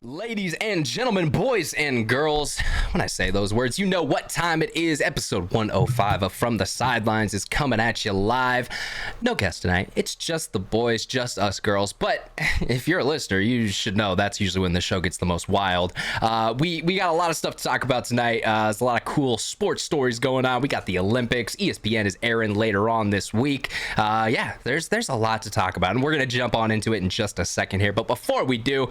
Ladies and gentlemen, boys and girls, when I say those words, you know what time it is. Episode 105 of From the Sidelines is coming at you live. No guest tonight. It's just the boys, just us girls. But if you're a listener, you should know that's usually when the show gets the most wild. We got a lot of stuff to talk about tonight. There's a lot of cool sports stories going on. We got the Olympics. ESPN is airing later on this week. Yeah, there's a lot to talk about, and we're going to jump on into it in just a second here. But before we do,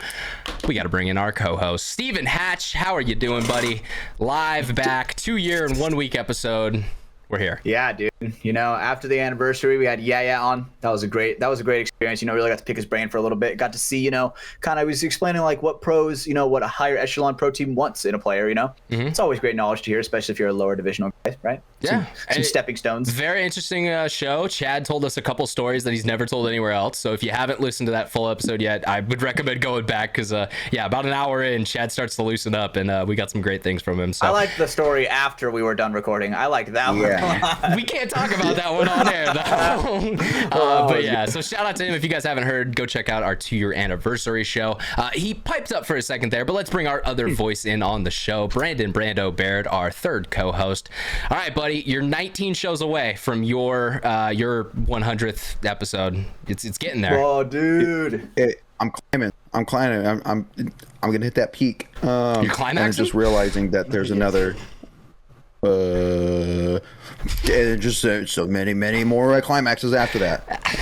we got to bring in our co-host Stephen Hatch. How are you doing, buddy? Live back, 2-year and 1 week episode. We're here. Yeah, dude. You know, after the anniversary, we had Yeah on. That was a great experience. You know, really got to pick his brain for a little bit. Got to see, you know, kind of was explaining like what pros, you know, what a higher echelon pro team wants in a player. You know, It's always great knowledge to hear, especially if you're a lower divisional guy, right? Yeah, some stepping stones. Very interesting show. Chad told us a couple stories that he's never told anywhere else. So if you haven't listened to that full episode yet, I would recommend going back because, yeah, about an hour in, Chad starts to loosen up, and we got some great things from him. So I like the story after we were done recording. I like that one. We can't talk about that one on air, though. But yeah, so shout out to him. If you guys haven't heard, go check out our 2-year anniversary show. He piped up for a second there, but let's bring our other voice in on the show. Brando Baird, our third co-host. All right, buddy, you're 19 shows away from your 100th episode. It's getting there. Oh, dude. I'm climbing. I'm gonna hit that peak. You're climaxing? And just realizing that there's another. Just so many more climaxes after that.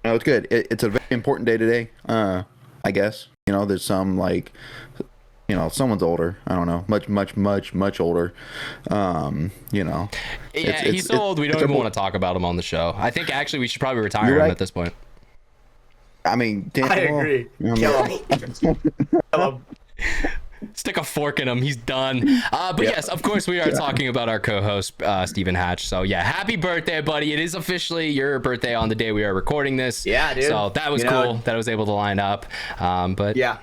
No, it's good. It's a very important day today. I guess, you know, there's some like, you know, someone's older. I don't know, much older. You know. Yeah, he's so old we don't even want to talk about him on the show. I think actually we should probably retire him at this point. I mean, I agree. Kill him. Stick a fork in him. He's done. But yes, of course, we are talking about our co-host, Stephen Hatch. So yeah, happy birthday, buddy. It is officially your birthday on the day we are recording this. Yeah, dude. So that was cool that I was able to line up. But yeah,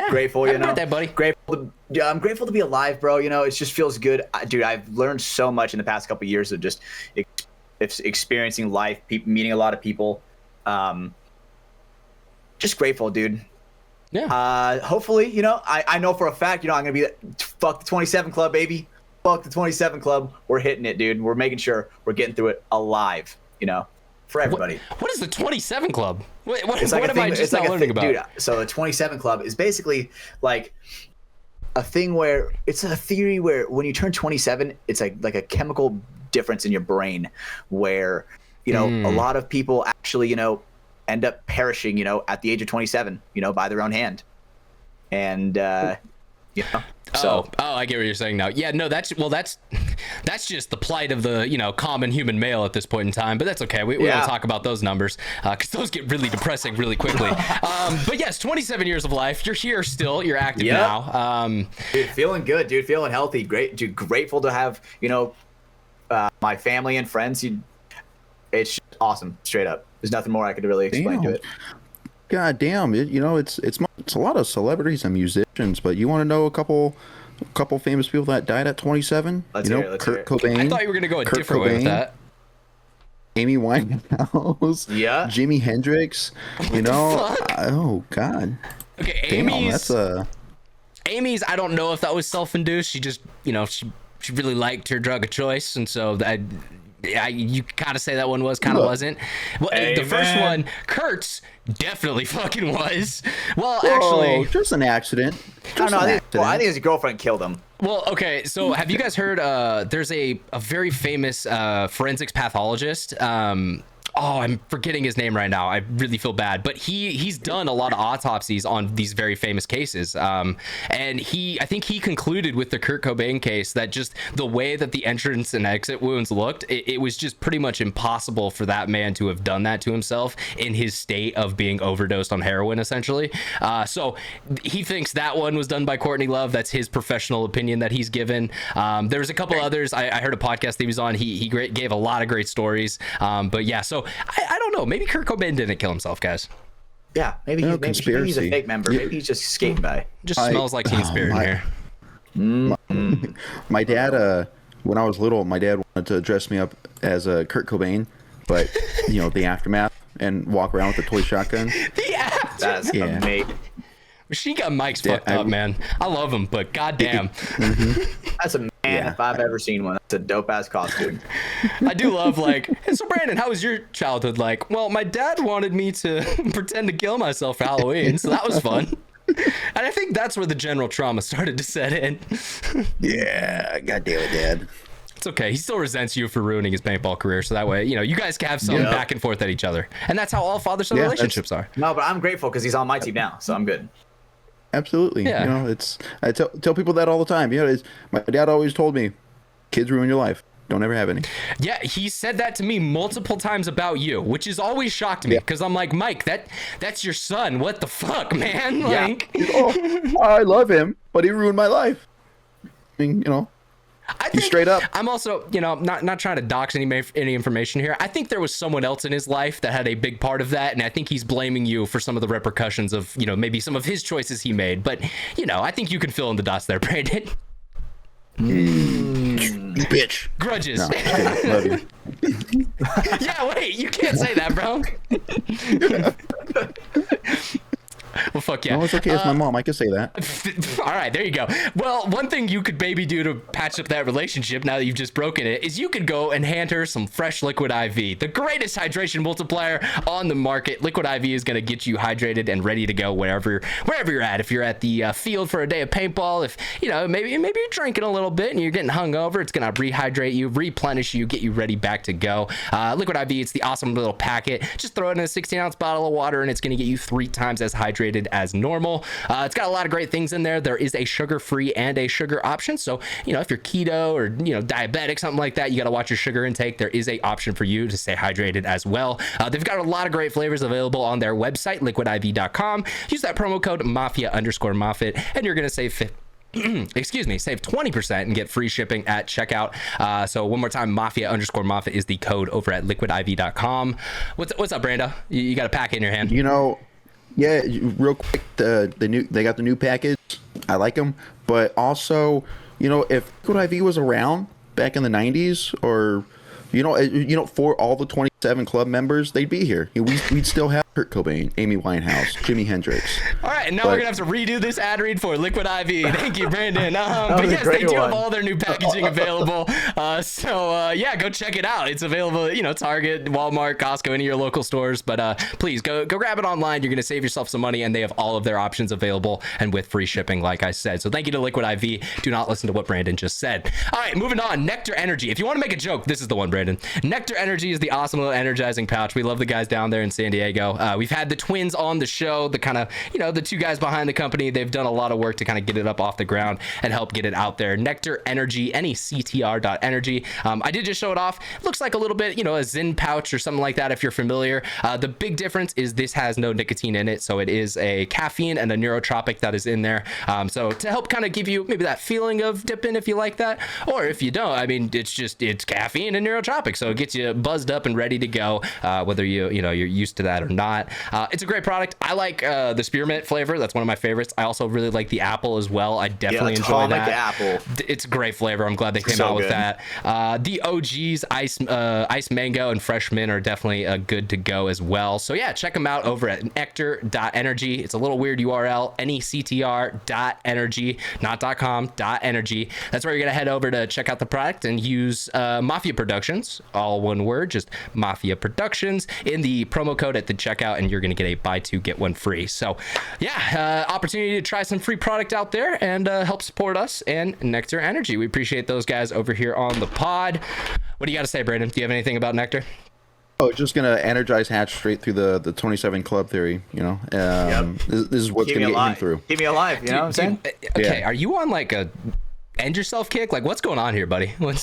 grateful, happy you know. birthday, buddy. I'm grateful to be alive, bro. You know, it just feels good. Dude, I've learned so much in the past couple of years of just experiencing life, meeting a lot of people. Just grateful, dude. Yeah. Hopefully, you know, I know for a fact, you know, I'm going to be fuck the 27 club, baby. Fuck the 27 club. We're hitting it, dude. We're making sure we're getting through it alive, you know, for everybody. What is the 27 club? What like am I just not learning about? Dude, so the 27 club is basically like a thing where it's a theory where when you turn 27, it's like a chemical difference in your brain where, you know, a lot of people actually, you know, end up perishing, you know, at the age of 27, you know, by their own hand. And, you know, so. Oh, I get what you're saying now. Yeah, no, that's just the plight of the, you know, common human male at this point in time, but that's okay. We don't talk about those numbers because those get really depressing really quickly. But yes, 27 years of life. You're here still. You're active now. Dude, feeling good, dude. Feeling healthy. Great, dude. Grateful to have, you know, my family and friends. It's just awesome, straight up. There's nothing more I could really explain to it. God damn it! You know, it's a lot of celebrities and musicians, but you want to know a couple famous people that died at 27? Let's you hear know, it, let's Kurt Cobain. I thought you were gonna go a different way with that. Amy Winehouse. Yeah. Jimi Hendrix. You know. Oh God. Okay, damn, Amy's. I don't know if that was self-induced. She just, you know, she really liked her drug of choice, and so that. Yeah, you gotta say that one was, kind of wasn't. Well, the first one, Kurt's definitely fucking was. Well, actually, just an accident. I think his girlfriend killed him. Well, okay, so have you guys heard? There's a very famous forensics pathologist. I'm forgetting his name right now. I really feel bad, but he's done a lot of autopsies on these very famous cases. And I think he concluded with the Kurt Cobain case that just the way that the entrance and exit wounds looked, it was just pretty much impossible for that man to have done that to himself in his state of being overdosed on heroin, essentially. So he thinks that one was done by Courtney Love. That's his professional opinion that he's given. There's a couple others. I heard a podcast that he was on. He gave a lot of great stories. But yeah, so I don't know. Maybe Kurt Cobain didn't kill himself, guys. Yeah, maybe he's a fake member. Maybe he's just skating by. Just smells like Teen Spirit in here. My dad, when I was little, my dad wanted to dress me up as a Kurt Cobain, but you know, the aftermath, and walk around with a toy shotgun. The aftermath. That's amazing. Machine Gun Mike's fucked up, man. I love him, but goddamn. That's a man if I've ever seen one. That's a dope ass costume. I do love like, hey, so Brandon, how was your childhood like? Well, my dad wanted me to pretend to kill myself for Halloween, so that was fun. And I think that's where the general trauma started to set in. Yeah, goddamn it, Dad. It's okay. He still resents you for ruining his paintball career, so that way, you know, you guys can have some back and forth at each other. And that's how all father-son relationships are. No, but I'm grateful because he's on my team now, so I'm good. Absolutely. Yeah. You know, I tell people that all the time. You know, my dad always told me, kids ruin your life. Don't ever have any. Yeah, he said that to me multiple times about you, which has always shocked me because I'm like, Mike, that's your son. What the fuck, man? Like, I love him, but he ruined my life. I mean, you know, I think straight up. I'm also, you know, not trying to dox any information here. I think there was someone else in his life that had a big part of that, and I think he's blaming you for some of the repercussions of, you know, maybe some of his choices he made. But, you know, I think you can fill in the dots there, Brandon. Bitch. Grudges. No, love you. Yeah, wait, you can't say that, bro. Well, fuck yeah. No, it's okay. It's my mom. I can say that. All right, there you go. Well, one thing you could maybe do to patch up that relationship now that you've just broken it is you could go and hand her some fresh Liquid IV, the greatest hydration multiplier on the market. Liquid IV is going to get you hydrated and ready to go wherever you're at. If you're at the field for a day of paintball, if you know maybe you're drinking a little bit and you're getting hungover, it's going to rehydrate you, replenish you, get you ready back to go. Liquid IV, it's the awesome little packet. Just throw it in a 16-ounce bottle of water and it's going to get you 3 times as hydrated as normal. It's got a lot of great things in there. There is a sugar-free and a sugar option. So, you know, if you're keto or, you know, diabetic, something like that, you got to watch your sugar intake. There is a option for you to stay hydrated as well. They've got a lot of great flavors available on their website, liquidiv.com. Use that promo code Mafia_Moffitt and you're going to save save 20% and get free shipping at checkout. So one more time, Mafia_Moffitt is the code over at liquidiv.com. What's up, Brando? You got a pack in your hand. You know, yeah, real quick, they got the new package. I like them, but also, you know, if Liquid IV was around back in the 90s, or you know, for all the 27 club members, they'd be here. We'd still have Kurt Cobain, Amy Winehouse, Jimi Hendrix. All right, and now we're gonna have to redo this ad read for Liquid IV. Thank you, Brandon. But yes, they do have all their new packaging available. So yeah, go check it out. It's available, you know, Target, Walmart, Costco, any of your local stores. But please go grab it online. You're gonna save yourself some money, and they have all of their options available and with free shipping, like I said. So thank you to Liquid IV. Do not listen to what Brandon just said. All right, moving on. NECTR Energy. If you want to make a joke, this is the one, Brandon. NECTR Energy is the awesome little energizing pouch. We love the guys down there in San Diego. We've had the twins on the show, the kind of, you know, the two guys behind the company. They've done a lot of work to kind of get it up off the ground and help get it out there. NECTR Energy, NECTR.energy. I did just show it off. It looks like a little bit, you know, a Zyn pouch or something like that if you're familiar. The big difference is this has no nicotine in it, so it is a caffeine and a neurotropic that is in there. So to help kind of give you maybe that feeling of dipping if you like that, or if you don't, I mean, it's caffeine and neurotropic, so it gets you buzzed up and ready to go, whether you're used to that or not. It's a great product. I like the spearmint flavor. That's one of my favorites. I also really like the apple as well. I definitely enjoy that. The apple. It's a great flavor. I'm glad they came out with that. The OGs, ice mango and fresh mint are definitely good to go as well. So yeah, check them out over at nectar.energy. It's a little weird URL, nectr.energy, not .com, .energy. That's where you're gonna head over to check out the product and use Mafia Productions, all one word, just Mafia Productions, in the promo code at the checkout, and you're gonna get a buy 2 get 1 free. So yeah, opportunity to try some free product out there and help support us and NECTR Energy. We appreciate those guys over here on the pod. What do you got to say, Brandon? Do you have anything about NECTR? Oh, just gonna energize Hatch straight through the 27 club theory. You know, this is what's gonna get him through. Keep me alive. You know what I'm saying? Okay, yeah. Are you on like a end yourself kick? Like, what's going on here, buddy? We're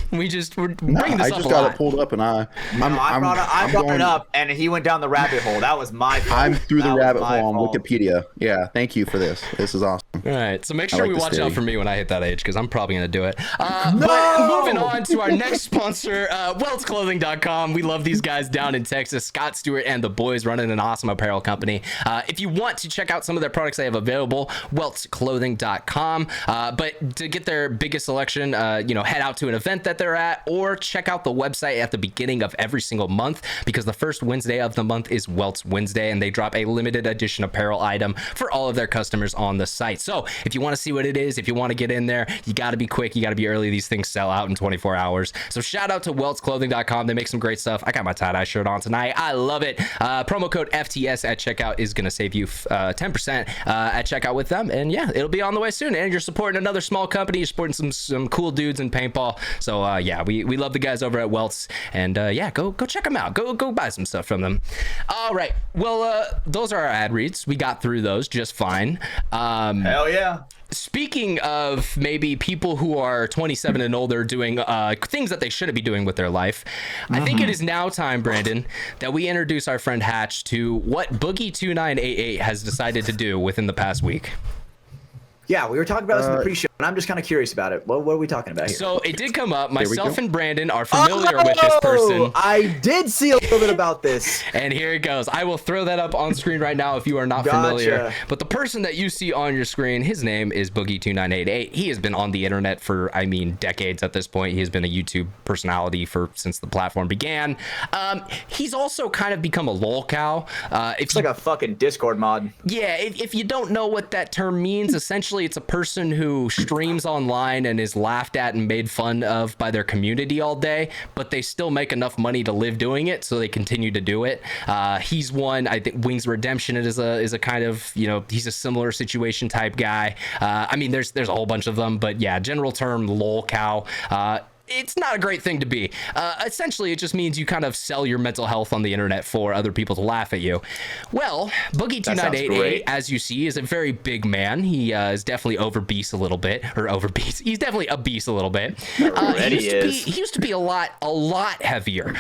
bringing this up a lot. I just got it pulled up, and I brought it up, and he went down the rabbit hole. That was my fault. I'm through the rabbit hole on Wikipedia. Yeah, thank you for this. This is awesome. All right, so make sure we watch out for me when I hit that age, because I'm probably going to do it. But moving on to our next sponsor, weltsclothing.com. We love these guys down in Texas. Scott Stewart and the boys running an awesome apparel company. If you want to check out some of their products they have available, weltsclothing.com. But to get get their biggest selection, head out to an event that they're at, or check out the website at the beginning of every single month, because the first Wednesday of the month is Welts Wednesday, and they drop a limited edition apparel item for all of their customers on the site. So if you want to see what it is, if you want to get in there, you got to be quick, you got to be early. These things sell out in 24 hours. So shout out to weltsclothing.com. They make some great stuff. I got my tie-dye shirt on tonight. I love it. Promo code FTS at checkout is going to save you 10% at checkout with them. And yeah, it'll be on the way soon. And you're supporting another small company. You're supporting some cool dudes in paintball. So we love the guys over at Welts. And go check them out. Go buy some stuff from them. All right. Well, those are our ad reads. We got through those just fine. Hell yeah. Speaking of maybe people who are 27 and older doing things that they shouldn't be doing with their life, I think it is now time, Brandon, that we introduce our friend Hatch to what Boogie2988 has decided to do within the past week. Yeah, we were talking about this in the pre-show, and I'm just kind of curious about it. What are we talking about here? So it did come up. Myself and Brandon are familiar with this person. I did see a little bit about this. And here it goes. I will throw that up on screen right now if you are not familiar. But the person that you see on your screen, his name is Boogie2988. He has been on the internet for, decades at this point. He has been a YouTube personality since the platform began. He's also kind of become a lolcow. It's like a fucking Discord mod. Yeah, if you don't know what that term means, essentially it's a person who streams online and is laughed at and made fun of by their community all day, but they still make enough money to live doing it, so they continue to do it. He's one. I think Wings of Redemption is a kind of, he's a similar situation type guy. There's a whole bunch of them, but yeah, general term lolcow. It's not a great thing to be. Essentially, it just means you kind of sell your mental health on the internet for other people to laugh at you. Well, Boogie2988, as you see, is a very big man. He is definitely overbeast a little bit, or overbeast. He's definitely obese a little bit. He used to be a lot heavier.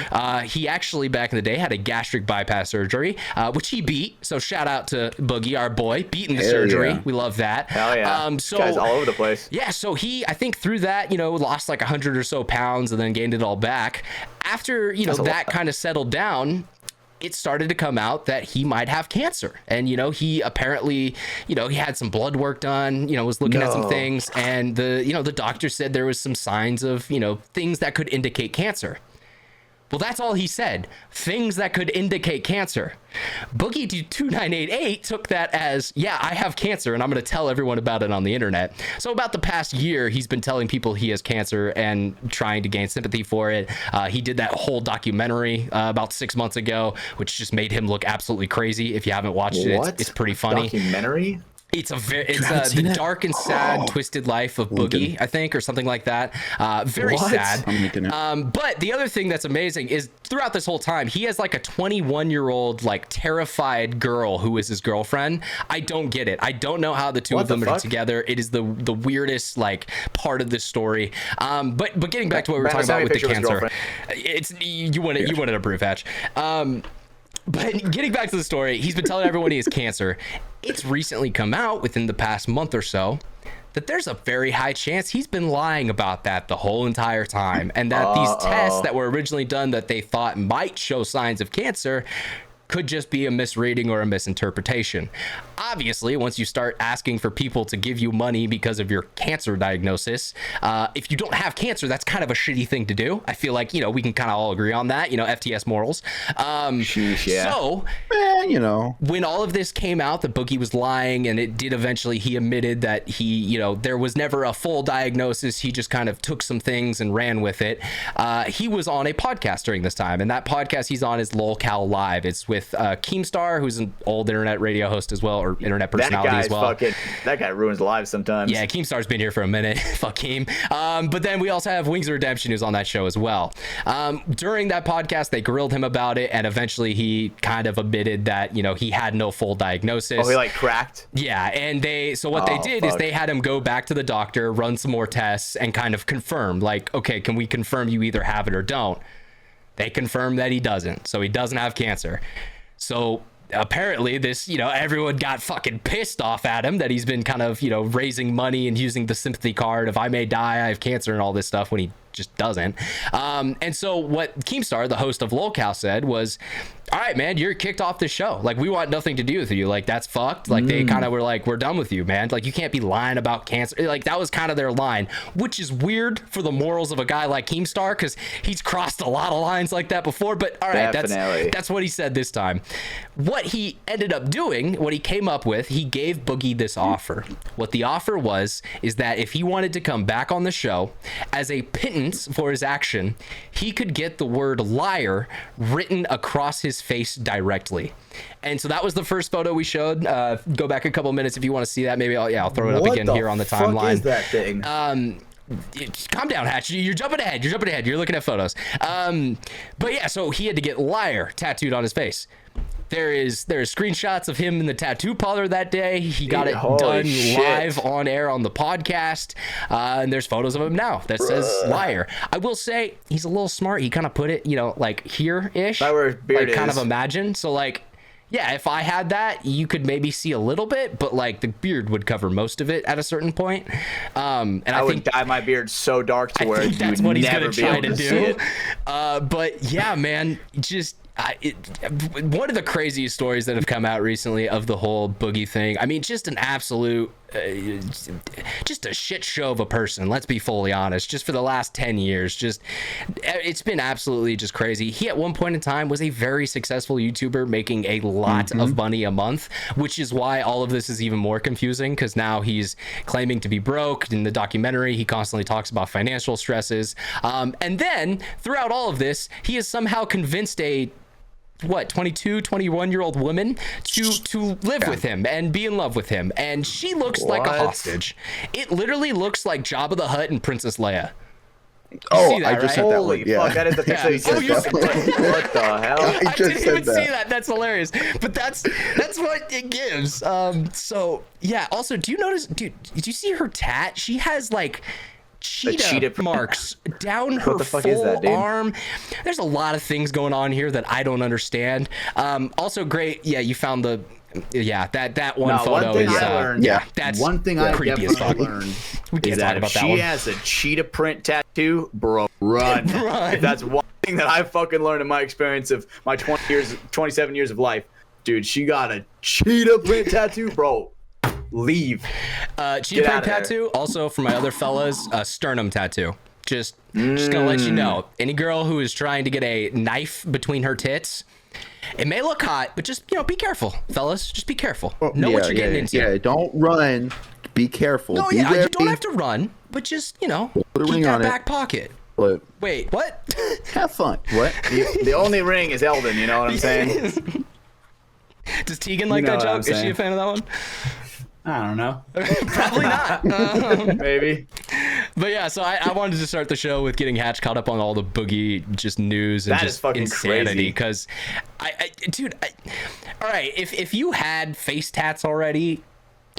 He actually, back in the day, had a gastric bypass surgery, which he beat. So shout out to Boogie, our boy, beating the surgery. Yeah. We love that. Hell yeah. This guy's all over the place. Yeah, so he, I think through that, lost like 100 or so pounds and then gained it all back. After that kind of settled down, it started to come out that he might have cancer. And he apparently he had some blood work done, was looking at some things, and the doctor said there was some signs of things that could indicate cancer. Well, that's all he said. Things that could indicate cancer. Boogie2988 took that as, yeah, I have cancer, and I'm going to tell everyone about it on the internet. So about the past year, he's been telling people he has cancer and trying to gain sympathy for it. He did that whole documentary about 6 months ago, which just made him look absolutely crazy. If you haven't watched it, it's pretty funny. Documentary? It's the dark and sad, twisted life of Boogie, I think, or something like that. Very sad. But the other thing that's amazing is throughout this whole time, he has like a 21-year-old, like terrified girl who is his girlfriend. I don't get it. I don't know how the two of them are together. It is the weirdest like part of this story. But getting back to what we were talking about with the cancer, you wanted a proof, Hatch. But getting back to the story, he's been telling everyone he has cancer. It's recently come out within the past month or so that there's a very high chance he's been lying about that the whole entire time, and that these tests that were originally done that they thought might show signs of cancer could just be a misreading or a misinterpretation. Obviously, once you start asking for people to give you money because of your cancer diagnosis, if you don't have cancer, that's kind of a shitty thing to do. I feel like, we can kind of all agree on that, FTS morals. So, when all of this came out, that Boogie was lying, and it did eventually, he admitted that he, there was never a full diagnosis. He just kind of took some things and ran with it. He was on a podcast during this time, and that podcast he's on is LolCal.live. It's with Keemstar, who's an old internet radio host as well, or internet personality as well. That guy ruins lives sometimes. Yeah, Keemstar's been here for a minute. Fuck Keem. But then we also have Wings of Redemption, who's on that show as well. During that podcast, they grilled him about it, and eventually he kind of admitted that, he had no full diagnosis. Oh, he like cracked? Yeah, and they did is they had him go back to the doctor, run some more tests, and kind of confirm, like, okay, can we confirm you either have it or don't? They confirmed that he doesn't, so he doesn't have cancer. So apparently this, everyone got fucking pissed off at him that he's been kind of, raising money and using the sympathy card of I may die, I have cancer and all this stuff, when he just doesn't. And so what Keemstar, the host of Lolcow, said was, all right, man, you're kicked off the show. Like, we want nothing to do with you. Like, that's fucked. Like, they kind of were like, we're done with you, man. Like, you can't be lying about cancer. Like, that was kind of their line, which is weird for the morals of a guy like Keemstar, because he's crossed a lot of lines like that before. But all right, that's what he said this time. What he ended up doing, what he came up with, he gave Boogie this offer. What the offer was is that if he wanted to come back on the show, as a pittance for his action, he could get the word liar written across his face directly. And so that was the first photo we showed. Go back a couple minutes if you want to see that. Maybe I'll throw it up again here on the timeline. What is that thing? Calm down, Hatch. You're jumping ahead. You're looking at photos. But yeah, so he had to get liar tattooed on his face. There's screenshots of him in the tattoo parlor that day. He got it done live on air on the podcast. And there's photos of him now that says liar. I will say he's a little smart. He kind of put it, like here-ish. Right where Baird like kind is. of imagine. So like, yeah, if I had that, you could maybe see a little bit, but like the beard would cover most of it at a certain point. And I would dye my beard so dark to where that's what he's gonna try to do. But yeah, man, just one of the craziest stories that have come out recently of the whole Boogie thing. I mean, just an absolute, just a shit show of a person. Let's be fully honest. Just for the last 10 years, it's been absolutely just crazy. He at one point in time was a very successful YouTuber making a lot of money a month, which is why all of this is even more confusing, because now he's claiming to be broke. In the documentary, he constantly talks about financial stresses. And then throughout all of this, he has somehow convinced a 21-year-old woman to live with him and be in love with him, and she looks like a hostage. It literally looks like Jabba the Hutt and Princess Leia. I just said that one. Holy fuck, that is the picture. What the hell? I didn't even see that. That's hilarious. But that's what it gives. So yeah. Also, do you notice, dude? Did you see her tat? She has like cheetah marks down her full arm. There's a lot of things going on here that I don't understand. Also great. Yeah, you found that one photo one thing is I learned, that's one thing I creepy as fuck. learned We can't is talk that about if that she one. has a cheetah print tattoo, bro, run. If that's one thing that I fucking learned in my experience of my 27 years of life. Dude, she got a cheetah print tattoo, bro. Leave. Cheetah print tattoo. Also, for my other fellas, a sternum tattoo. Just gonna let you know, any girl who is trying to get a knife between her tits, it may look hot, but just be careful, fellas. Just be careful. Know what you're getting into. Yeah, don't run. Be careful. No, you don't have to run, but just keep that back pocket. But wait, what? Have fun. What? The only ring is Eldon. You know what I'm saying? Does Tegan like that joke? Is she a fan of that one? I don't know. Probably not. Maybe. But yeah, so I wanted to start the show with getting Hatch caught up on all the Boogie just news and that just is fucking insanity. Because, dude, all right, if you had face tats already,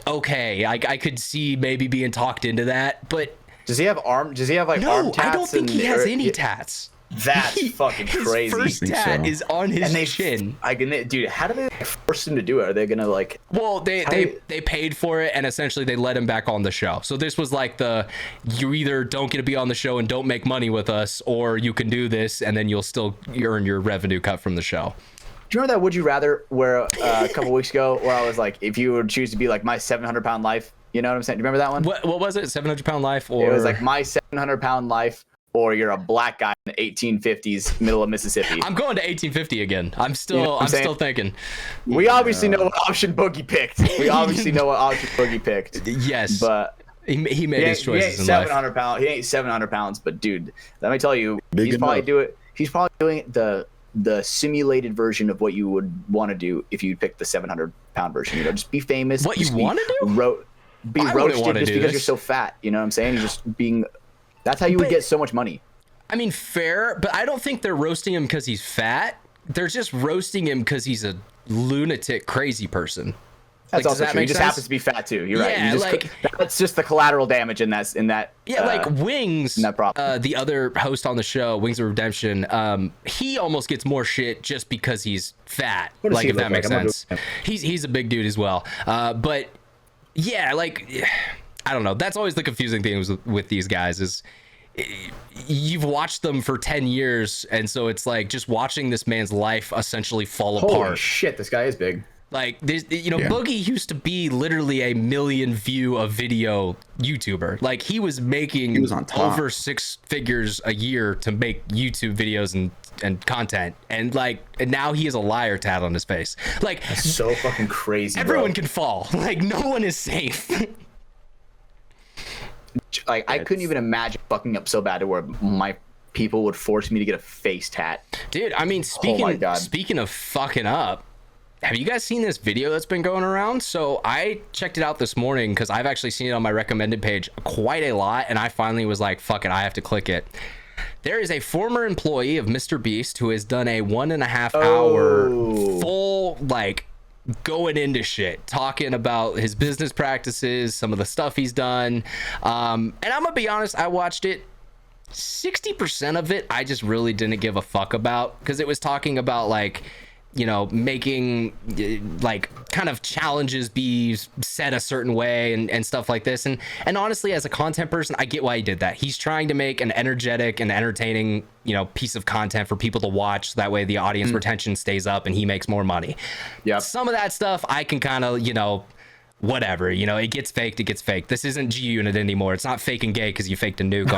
okay, I could see maybe being talked into that. But does he have arm? Does he have like arm tats? No, I don't think he has any tats. That's fucking crazy. His first tat is on his chin. Dude, how do they force him to do it? Are they gonna like? Well, they paid for it, and essentially they let him back on the show. So this was like you either don't get to be on the show and don't make money with us, or you can do this and then you'll still earn your revenue cut from the show. Do you remember that Would You Rather where a couple weeks ago where I was like, if you would choose to be like my 700-pound life, you know what I'm saying? Do you remember that one? What was it? 700-pound life, or it was like my 700-pound life, or you're a black guy in the 1850s, middle of Mississippi. I'm going to 1850 again. I'm still thinking. We obviously know what option Boogie picked. Yes, but he made his choices in life. He ain't 700 pounds, but dude, let me tell you, he's probably doing the simulated version of what you would want to do if you picked the 700-pound version. Just be famous. What you want to do? Be roasted just because you're so fat. You know what I'm saying? You're just being. That's how you would get so much money. I mean, fair, but I don't think they're roasting him because he's fat. They're just roasting him because he's a lunatic, crazy person. That's also true. He just happens to be fat too. You're right. That's just the collateral damage in that. Yeah, like Wings, the other host on the show, Wings of Redemption. He almost gets more shit just because he's fat. Like, if that makes sense. He's a big dude as well. But yeah, like, I don't know. That's always the confusing thing with these guys is you've watched them for 10 years, and so it's like just watching this man's life essentially fall Holy apart. shit, this guy is big. Like, Boogie used to be literally a million view a video YouTuber. Like, he was making on top. over 6 figures a year to make YouTube videos and content. And now he has a liar tat on his face. Like, That's so fucking crazy. everyone bro. can fall. Like, no one is safe. Like, I couldn't even imagine fucking up so bad to where my people would force me to get a face tat. Dude, I mean, God. speaking of fucking up, have you guys seen this video that's been going around? So I checked it out this morning because I've actually seen it on my recommended page quite a lot, and I finally was like, fuck it, I have to click it. There is a former employee of Mr. Beast who has done a 1.5 hour full, like, going into shit, talking about his business practices, some of the stuff he's done. And I'm gonna be honest, I watched it. 60% of it I just really didn't give a fuck about, because it was talking about, like, making like kind of challenges be set a certain way and stuff like this. And honestly, as a content person, I get why he did that. He's trying to make an energetic and entertaining, piece of content for people to watch. So that way the audience retention stays up and he makes more money. Yeah. Some of that stuff I can kind of, whatever, it gets faked. This isn't G Unit anymore. It's not fake and gay because you faked a nuke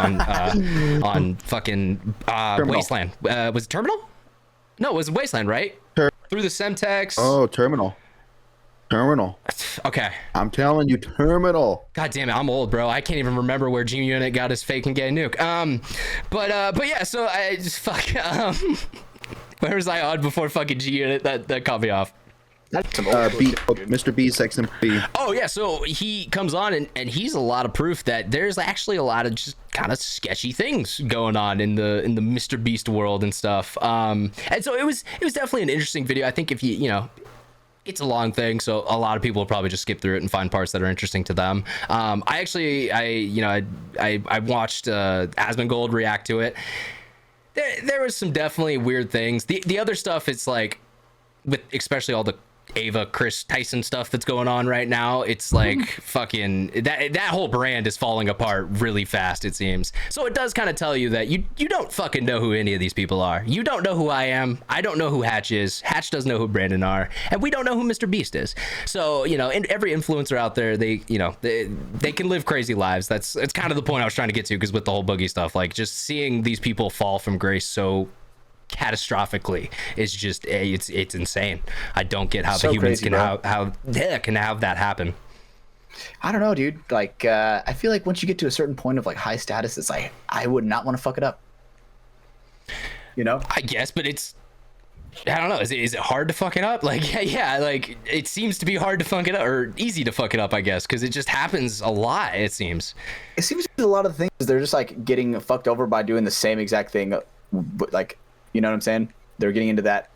on fucking Wasteland. Was it Terminal? No, it was Wasteland, right? Through the Semtex. Oh, Terminal. Okay. I'm telling you, Terminal. God damn it, I'm old, bro. I can't even remember where G Unit got his fake and gay nuke. But yeah, so I just where was I on before fucking G Unit? That caught me off. Mr. B, Sexton B. Oh yeah, so he comes on and he's a lot of proof that there's actually a lot of just kind of sketchy things going on in the Mr. Beast world and stuff. And so it was definitely an interesting video. I think if it's a long thing, so a lot of people will probably just skip through it and find parts that are interesting to them. I watched Asmongold react to it. There was some definitely weird things. The other stuff, it's like, with especially all the Ava Chris Tyson stuff that's going on right now, it's like fucking that whole brand is falling apart really fast, it seems. So it does kind of tell you that you don't fucking know who any of these people are. You don't know who I am. I don't know who Hatch is. Hatch doesn't know who Brandon are, and we don't know who Mr. Beast is. So and every influencer out there, they can live crazy lives. It's kind of the point I was trying to get to, because with the whole Boogie stuff, like, just seeing these people fall from grace so catastrophically is just it's insane. I don't get how the humans can have that happen. I don't know, dude. Like, I feel like once you get to a certain point of like high status, it's like I would not want to fuck it up. I guess, but I don't know. Is it hard to fuck it up? Like, yeah, like, it seems to be hard to fuck it up, or easy to fuck it up, I guess, because it just happens a lot, it seems. It seems a lot of things they're just like getting fucked over by doing the same exact thing, but like, you know what I'm saying? They're getting into that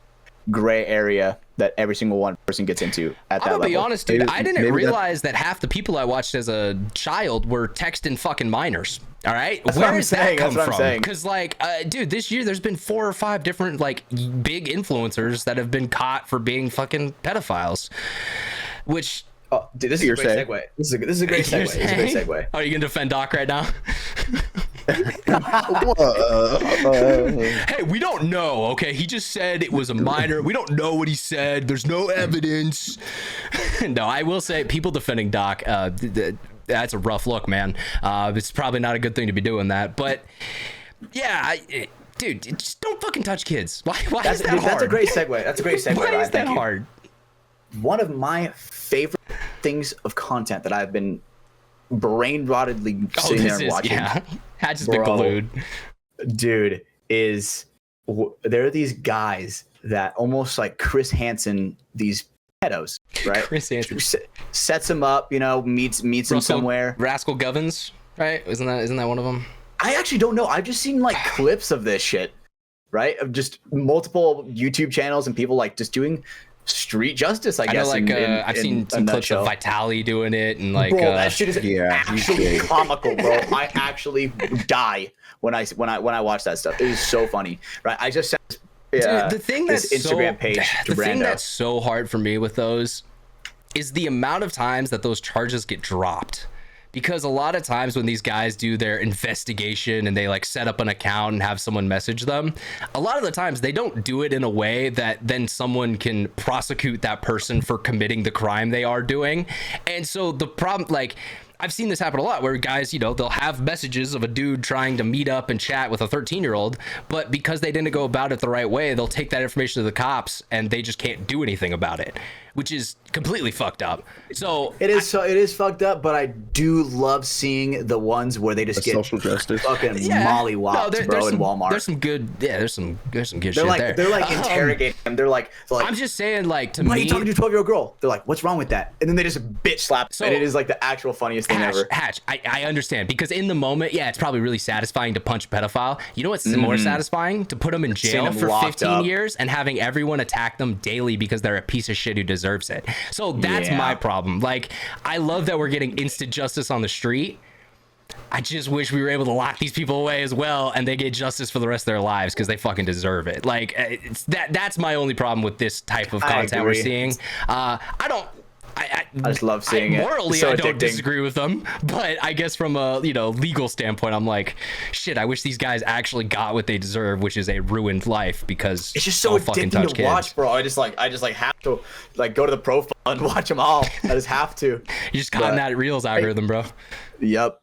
gray area that every single one person gets into at that level. I'm gonna be honest, dude. I didn't realize that half the people I watched as a child were texting fucking minors. All right, where does that come from? Because dude, this year there's been 4 or 5 different like big influencers that have been caught for being fucking pedophiles. Which, oh, dude, this is a great segue. This is a great segue. It's a great segue. Are you gonna defend Doc right now? Hey, we don't know, okay? He just said it was a minor. We don't know what he said. There's no evidence. No, I will say, people defending Doc, that's a rough look, man. It's probably not a good thing to be doing that. But yeah, dude, just don't fucking touch kids. Why is that hard? That's a great segue. That's a great segue. Why is that hard? One of my favorite things of content that I've been brain-rottedly sitting there and watching. Yeah. Hatch has been glued. Dude, there are these guys that almost like Chris Hansen, these pedos, right? Chris Hansen sets him up, meets him somewhere. Rascal Govins, right? Isn't that one of them? I actually don't know. I've just seen like clips of this shit, right? Of just multiple YouTube channels and people like just doing street justice, I guess. I know, I've seen some clips of Vitali doing it, and like, bro, that shit is actually comical, bro. I actually die when I watch that stuff. It is so funny, right? I just sent dude, the thing that's Instagram page to the thing that's so hard for me with those is the amount of times that those charges get dropped. because a lot of times when these guys do their investigation and they like set up an account and have someone message them, a lot of the times they don't do it in a way that then someone can prosecute that person for committing the crime they are doing. And so the problem, like, I've seen this happen a lot where guys, you know, they'll have messages of a dude trying to meet up and chat with a 13-year-old, but because they didn't go about it the right way, they'll take that information to the cops and they just can't do anything about it, which is completely fucked up. So it is fucked up, but I do love seeing the ones where they just get social justice fucking mollywopped, bro, in Walmart. There's some good, there's some good shit there. They're like interrogating them. They're like, I'm just saying, like, to why me, are you talking to a 12-year-old girl? They're like, what's wrong with that? And then they just bitch slap. So, and it is like the actual funniest thing ever. Hatch, I understand, because in the moment, yeah, it's probably really satisfying to punch a pedophile. You know what's more satisfying? To put them in jail for 15 years and having everyone attack them daily because they're a piece of shit who deserves it. So that's my problem. Like, I love that we're getting instant justice on the street. I just wish we were able to lock these people away as well and they get justice for the rest of their lives because they fucking deserve it. Like, that's my only problem with this type of content we're seeing. I just love seeing it. Morally, so I don't addicting. disagree with them, but I guess from a, you know, legal standpoint, I'm like, shit, I wish these guys actually got what they deserve, which is a ruined life, because it's just so addicting to watch, bro. I just have to like go to the profile and watch them all. I just have to. You just got in that Reels algorithm, bro. Yep.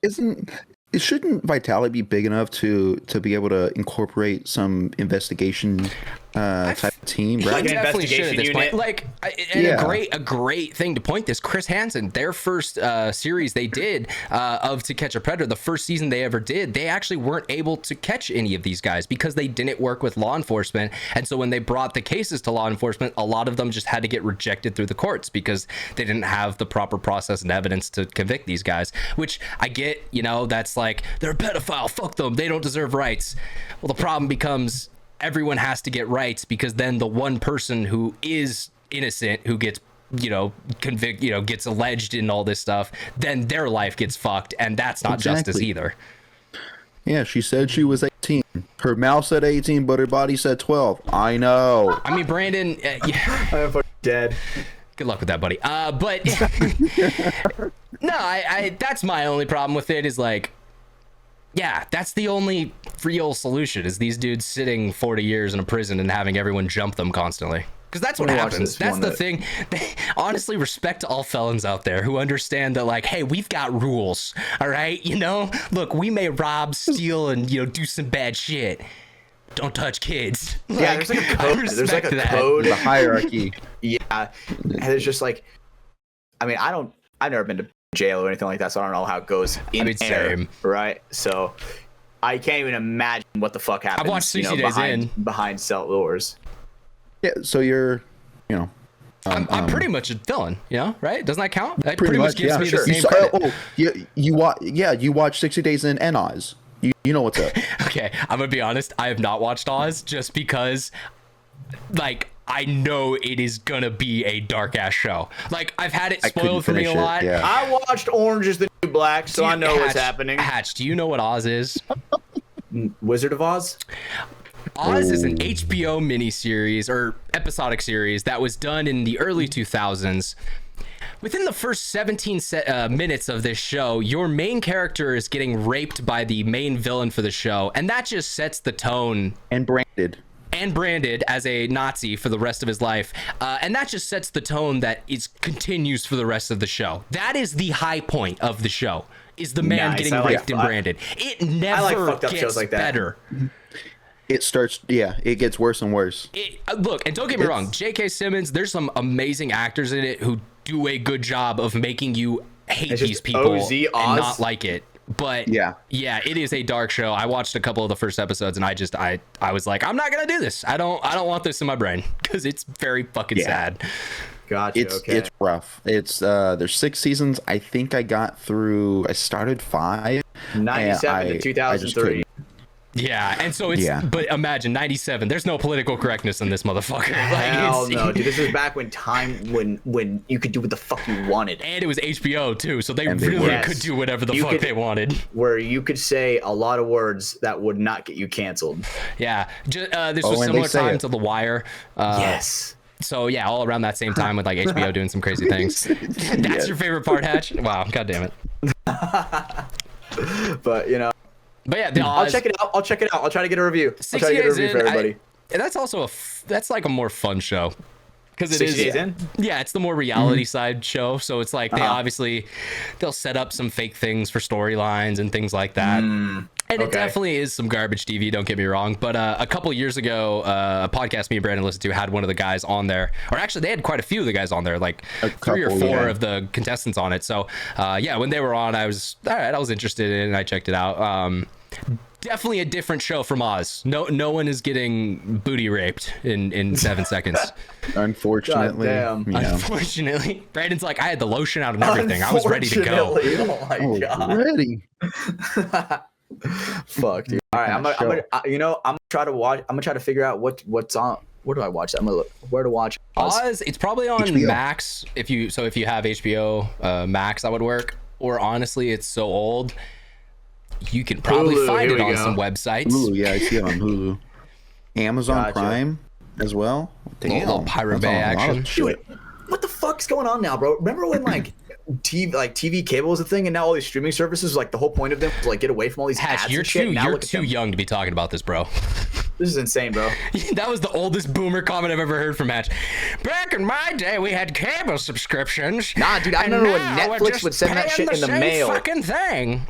Shouldn't Vitality be big enough to be able to incorporate some investigation type of team, right? Like an Definitely should at this point. unit. Like, and a great thing to point this, Chris Hansen, their first series they did of To Catch a Predator, the first season they ever did, they actually weren't able to catch any of these guys because they didn't work with law enforcement. And so when they brought the cases to law enforcement, a lot of them just had to get rejected through the courts because they didn't have the proper process and evidence to convict these guys, which I get, you know, that's like, they're a pedophile, fuck them, they don't deserve rights. Well, the problem becomes everyone has to get rights, because then the one person who is innocent, who gets, you know, gets alleged in all this stuff, then their life gets fucked, and that's not justice either. Yeah, she said she was 18. Her mouth said 18, but her body said 12. I know. I mean, Brandon, yeah. I'm fucking dead. Good luck with that, buddy. But no, I that's my only problem with it, is like, yeah, that's the only real solution, is these dudes sitting 40 years in a prison and having everyone jump them constantly. Because that's what happens. That's the thing. Honestly, respect to all felons out there who understand that, like, hey, we've got rules, all right? You know, look, we may rob, steal, and, you know, do some bad shit. Don't touch kids. Yeah, there's like a code. There's like a code. The hierarchy. Yeah, and it's just like, I mean, I've never been to jail or anything like that, so I don't know how it goes in there, same. right? So I can't even imagine what the fuck happens. I've watched 60 Days behind cell doors. Yeah, so you're, you know, I'm pretty much a villain, you know, right? Doesn't that count? That pretty much gives me sure. the same credit. You watch 60 Days in Oz. You know what's up. Okay, I'm gonna be honest. I have not watched Oz just because, like, I know it is gonna be a dark ass show. Like, I've had it spoiled for me a lot. Yeah. I watched Orange is the New Black, so I know what's happening. Hatch, do you know what Oz is? Wizard of Oz? Oz is an HBO miniseries or episodic series that was done in the early 2000s. Within the first 17 minutes of this show, your main character is getting raped by the main villain for the show, and that just sets the tone. And branded as a Nazi for the rest of his life, and that just sets the tone that continues for the rest of the show. That is the high point of the show, is the man getting raped and branded. It never gets like better. It starts, it gets worse and worse. Look, and don't get me wrong, J.K. Simmons, there's some amazing actors in it who do a good job of making you hate these people and not like it. But yeah, it is a dark show. I watched a couple of the first episodes and I was like, I'm not gonna do this. I don't want this in my brain, because it's very fucking sad. Gotcha. It's rough. It's there's 6 seasons. I think I started 5. 97 to 2003. Yeah, and so it's, but imagine 97. There's no political correctness in this motherfucker. Hell no, dude. This was back when you could do what the fuck you wanted. And it was HBO too, so they really could do whatever the fuck they wanted. Where you could say a lot of words that would not get you canceled. Yeah, this was similar time to The Wire. Yes. So yeah, all around that same time with like HBO doing some crazy things. That's your favorite part, Hatch? Wow, god damn it. But you know, but yeah, I'll check it out. I'll check it out. I'll try to get a review. I'll try to get a review for everybody. And that's also that's like a more fun show. Because it 60 is, days in? yeah, it's the more reality side show. So it's like they'll set up some fake things for storylines and things like that. And it definitely is some garbage TV, don't get me wrong. But a couple years ago, a podcast me and Brandon listened to had one of the guys on there. Or actually, they had quite a few of the guys on there, like three or four of the contestants on it. So yeah, when they were on, I was, all right, I was interested in it and I checked it out. Definitely a different show from Oz. No one is getting booty raped in 7 seconds. Unfortunately. Unfortunately. Brandon's like, I had the lotion out and everything. I was ready to go. Oh my god. Ready. Fuck, dude. All right, I'm gonna try to watch. I'm gonna try to figure out what's on. Where do I watch that? I'm gonna look where to watch Oz. It's probably on HBO. Max. If you have HBO Max, that would work. Or honestly, it's so old. You can probably find it on some websites. Hulu, yeah, I see it on Hulu. Amazon Prime as well. Damn, little Pirate Bay action. Dude, what the fuck's going on now, bro? Remember when like TV cable was a thing, and now all these streaming services, like the whole point of them was like get away from all these ads. You're and shit. you're too young to be talking about this, bro. This is insane, bro. That was the oldest boomer comment I've ever heard from Hatch. Back in my day, we had cable subscriptions. Nah, dude, I remember when Netflix would send that shit in the mail. Fucking thing.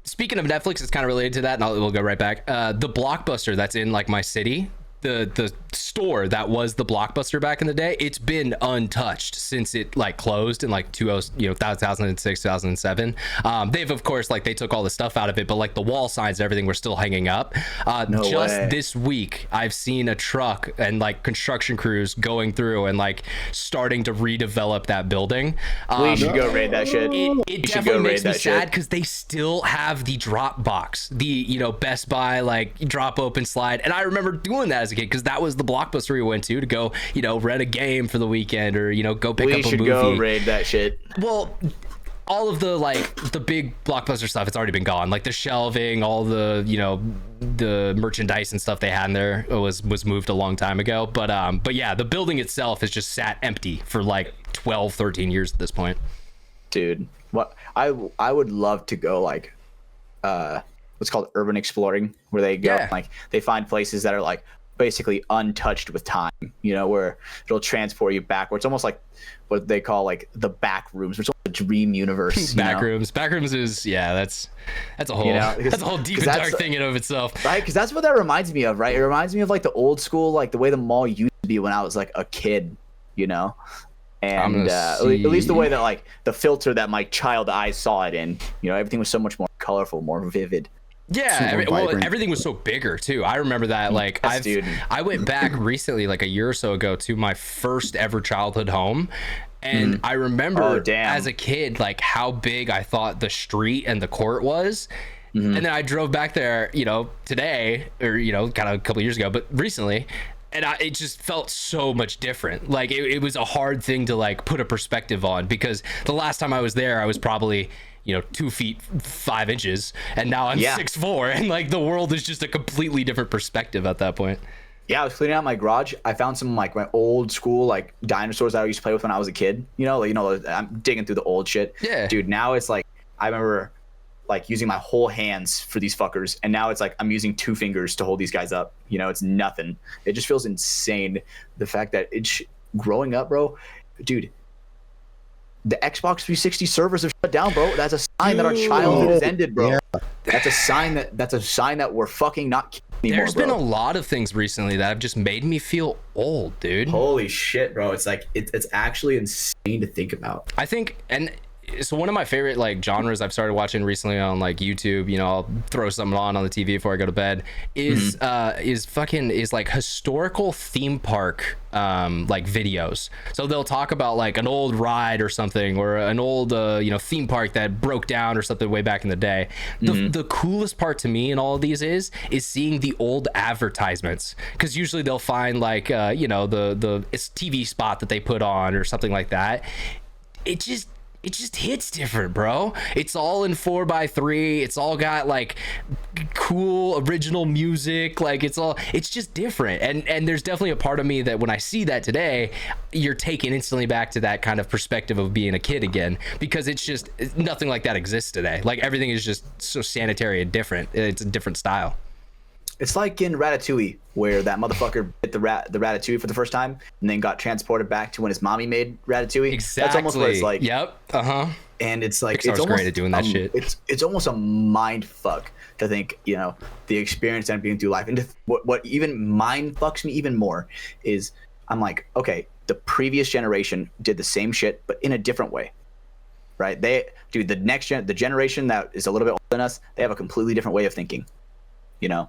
Speaking of Netflix, it's kind of related to that, and we'll go right back. The Blockbuster that's in like my city, the store that was the Blockbuster back in the day, it's been untouched since it like closed in like 2006, 2007. They've of course like they took all the stuff out of it, but like the wall signs and everything were still hanging up. This week I've seen a truck and like construction crews going through and like starting to redevelop that building. We should go raid that shit. It definitely makes me sad because they still have the drop box, the Best Buy like drop open slide, and I remember doing that as a kid because that was the Blockbuster we went to go rent a game for the weekend or go pick up a movie. We should go raid that shit. Well, all of the like the big Blockbuster stuff, it's already been gone. Like the shelving, all the the merchandise and stuff they had in there was moved a long time ago. But yeah, the building itself has just sat empty for like 12, 13 years at this point. Dude, what I would love to go like what's called urban exploring, where they go like they find places that are like basically untouched with time, where it'll transport you back, where it's almost like what they call like the back rooms, which is a dream universe. Backrooms is that's a whole that's a whole deep and dark thing in and of itself, right? Because that's what that reminds me of, right? It reminds me of like the old school, like the way the mall used to be when I was like a kid, and at least the way that like the filter that my child eyes saw it in, everything was so much more colorful, more vivid. Yeah, everything was so bigger too. I remember that. Like, I went back recently, like a year or so ago, to my first ever childhood home, and I remember as a kid, like how big I thought the street and the court was. And then I drove back there, today, or kind of a couple of years ago, but recently, and it just felt so much different. Like it was a hard thing to like put a perspective on, because the last time I was there, I was probably 2 feet 5 inches, and now I'm 6'4", and like the world is just a completely different perspective at that point. Yeah, I was cleaning out my garage. I found some like my old school like dinosaurs that I used to play with when I was a kid. I'm digging through the old shit. Yeah, dude. Now it's like I remember like using my whole hands for these fuckers, and now it's like I'm using 2 fingers to hold these guys up. It's nothing. It just feels insane. The fact that it's growing up, bro, dude. The Xbox 360 servers have shut down, bro. That's a sign that our childhood has ended, bro. Yeah. That's a sign that we're fucking not anymore. There's been a lot of things recently that have just made me feel old, dude. Holy shit, bro. It's like it's actually insane to think about. I think, and so one of my favorite like genres I've started watching recently on like YouTube, I'll throw something on the TV before I go to bed, is like historical theme park like videos. So they'll talk about like an old ride or something, or an old theme park that broke down or something way back in the day. The coolest part to me in all of these is seeing the old advertisements, because usually they'll find like the TV spot that they put on or something like that. it just hits different, bro. It's all in 4x3. It's all got like cool original music. Like it's just different. And there's definitely a part of me that when I see that today, you're taken instantly back to that kind of perspective of being a kid again, because it's just nothing like that exists today. Like everything is just so sanitary and different. It's a different style. It's like in Ratatouille, where that motherfucker bit the ratatouille for the first time and then got transported back to when his mommy made ratatouille. Exactly. That's almost what it's like. Yep. Uh-huh. And it's like, Pixar's it's almost great at doing that shit. It's almost a mind fuck to think, you know, the experience I'm being through life. And what even mind fucks me even more is I'm like, okay, the previous generation did the same shit, but in a different way. Right? The generation that is a little bit older than us, they have a completely different way of thinking. You know,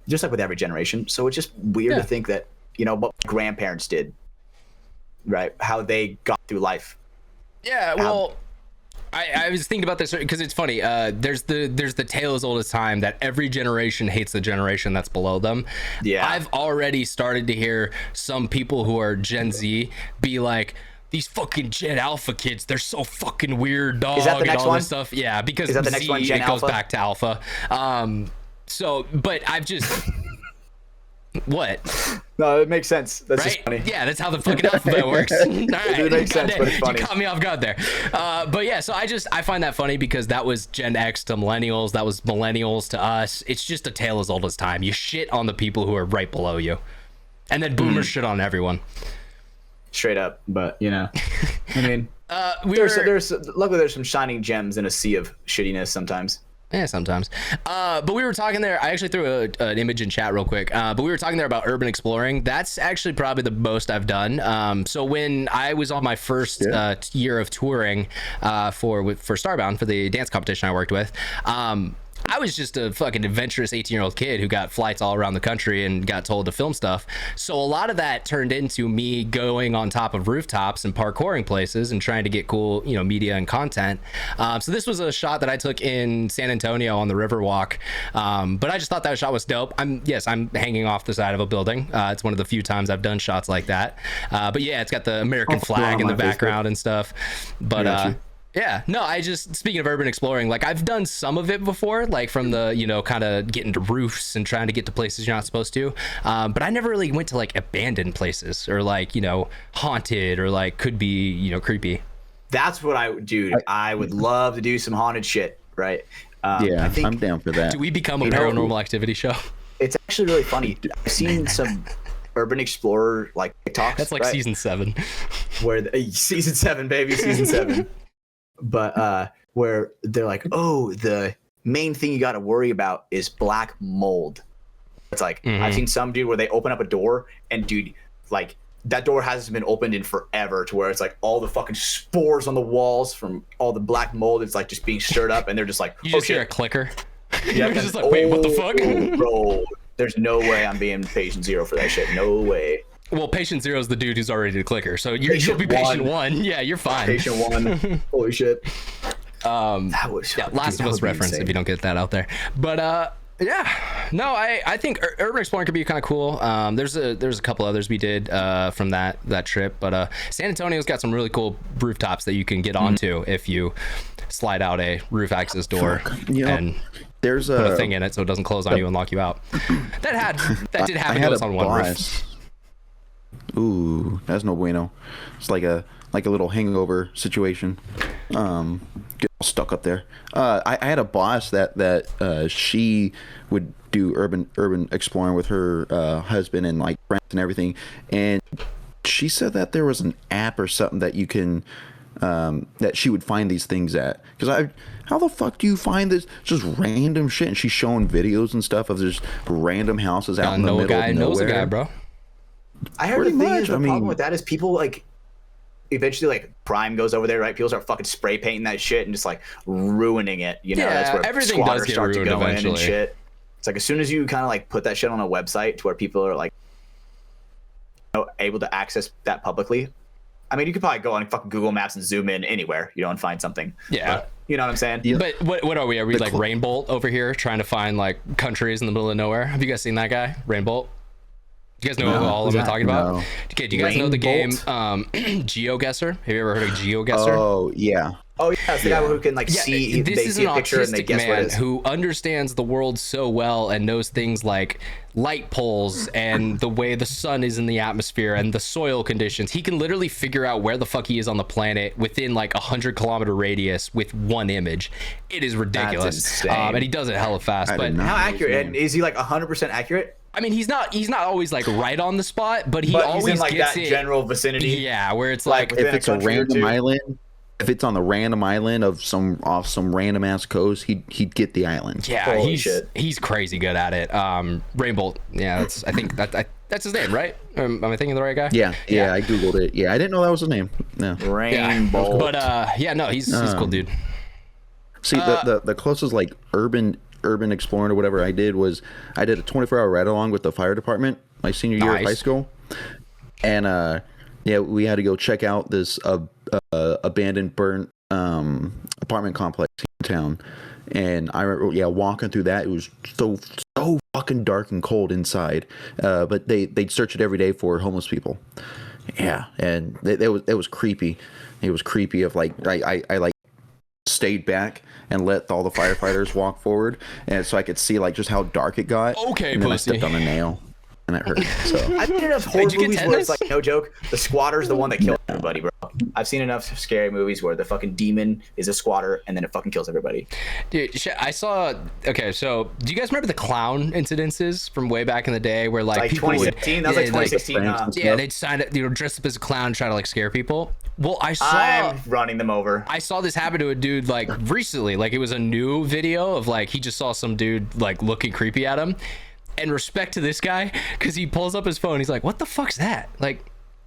just like with every generation. So it's just weird to think that, you know, what grandparents did, right? How they got through life. Yeah, well, I was thinking about this because it's funny. There's the tale as old as time that every generation hates the generation that's below them. Yeah. I've already started to hear some people who are Gen Z be like, these fucking Gen Alpha kids, they're so fucking weird, dog. Is that the and next all one? This stuff. Yeah, because is that the next one, Gen it goes Alpha? back to Alpha. So, but I've just what? No, it makes sense. That's Right? just funny. Yeah, that's how the fucking alphabet works. All right. It makes sense, but it's funny. You caught me off guard there. But yeah, so I find that funny because that was Gen X to millennials. That was millennials to us. It's just a tale as old as time. You shit on the people who are right below you. And then boomers shit on everyone. Straight up. But, you know, I mean, luckily there's some shining gems in a sea of shittiness sometimes. Yeah, sometimes. But we were talking there. I actually threw an image in chat real quick. But we were talking there about urban exploring. That's actually probably the most I've done. So when I was on my first year of touring for Starbound, for the dance competition I worked with, I was just a fucking adventurous 18-year-old kid who got flights all around the country and got told to film stuff. So a lot of that turned into me going on top of rooftops and parkouring places and trying to get cool, you know, media and content. So this was a shot that I took in San Antonio on the Riverwalk. But I just thought that shot was dope. I'm hanging off the side of a building. It's one of the few times I've done shots like that. But yeah, it's got the American flag in the background and stuff. But yeah, no, speaking of urban exploring, like I've done some of it before, like from the, you know, kind of getting to roofs and trying to get to places you're not supposed to. But I never really went to like abandoned places or like, you know, haunted or like could be, you know, creepy. That's what I would love to do some haunted shit, right? I think I'm down for that. Do we become a paranormal activity show? It's actually really funny. I've seen some urban explorer like TikToks. That's like season 7. Where season 7, baby, season 7. But where they're like, oh, the main thing you got to worry about is black mold. It's like, I've seen some dude where they open up a door and dude, like that door hasn't been opened in forever, to where it's like all the fucking spores on the walls from all the black mold. It's like just being stirred up, and they're just like, you just hear a clicker. Yeah, you're just like, wait, what the fuck? Bro, there's no way I'm being patient 0 for that shit. No way. Well, patient 0 is the dude who's already the clicker, so you'll be patient 1. Yeah, you're fine. Patient 1. Holy shit. That was Last of Us reference if you don't get that out there. But yeah, no, I think urban exploring could be kind of cool. There's a couple others we did from that trip, but San Antonio's got some really cool rooftops that you can get onto if you slide out a roof access door and there's put a thing in it so it doesn't close on you and lock you out. That did happen to us on one roof. Ooh, that's no bueno. It's like a little hangover situation. Get all stuck up there. I had a boss that she would do urban exploring with her husband and like friends and everything, and she said that there was an app or something that you can that she would find these things at. Because how the fuck do you find this just random shit? And she's showing videos and stuff of just random houses out in the middle of nowhere. Knows a guy, bro. I heard the thing is the problem with that is people like eventually like crime goes over there, right? People start fucking spray painting that shit and just like ruining it. You know, that's where everything does get ruined eventually. And shit. It's like as soon as you kind of like put that shit on a website to where people are like, you know, able to access that publicly. I mean, you could probably go on fucking Google Maps and zoom in anywhere, you know, and find something. Yeah. But, you know what I'm saying? Yeah. But what are we? Are we like Rainbolt over here trying to find like countries in the middle of nowhere? Have you guys seen that guy, Rainbolt? Do you guys know all I'm talking about? No. Okay, do you guys know the game Rainbolt? GeoGuessr? Have you ever heard of GeoGuessr? Oh yeah. Oh yeah, it's the guy who can like see. This They is see an a picture and they autistic guess what it man is. who understands the world so well and knows things like light poles and the way the sun is in the atmosphere and the soil conditions. He can literally figure out where the fuck he is on the planet within like 100-kilometer radius with one image. It is ridiculous, insane. and he does it hella fast. I But did not. How accurate? And is he like 100% accurate? I mean, he's not always like right on the spot, but he But always he's in like gets that it. general vicinity. Yeah, where it's like within If it's a country or random two. island, if it's on the random island of some random ass coast, he'd get the island. yeah, Holy shit. he's crazy good at it. Rainbolt, yeah, I think that's his name, right? Am I thinking of the right guy? Yeah, I googled it. Yeah, I didn't know that was his name. No. Rainbow. But yeah, no, he's a cool dude. See, the closest like urban exploring or whatever I did was I did a 24-hour ride along with the fire department my senior year of Nice. high school, and yeah, we had to go check out this abandoned, burnt apartment complex in town, and I remember walking through that. It was so fucking dark and cold inside, but they'd search it every day for homeless people. Yeah, and it was creepy. It was creepy. Of like I like stayed back and let all the firefighters walk forward, and so I could see like just how dark it got. Okay, and then pussy. I stepped on a nail, and that hurt. So I've seen enough horror Did you get movies where it's tetanus? like, no joke, the squatter's the one that kills everybody, bro. I've seen enough scary movies where the fucking demon is a squatter and then it fucking kills everybody. Dude, I saw. Okay, so do you guys remember the clown incidences from way back in the day, where like Like people would, 2016? That was like yeah, 2016. Like, yeah, they'd sign up, dress up as a clown and try to like scare people. Well, I'm running them over. I saw this happen to a dude like recently. Like it was a new video of like he just saw some dude like looking creepy at him. And respect to this guy, because he pulls up his phone. He's like, "What the fuck's that? Like,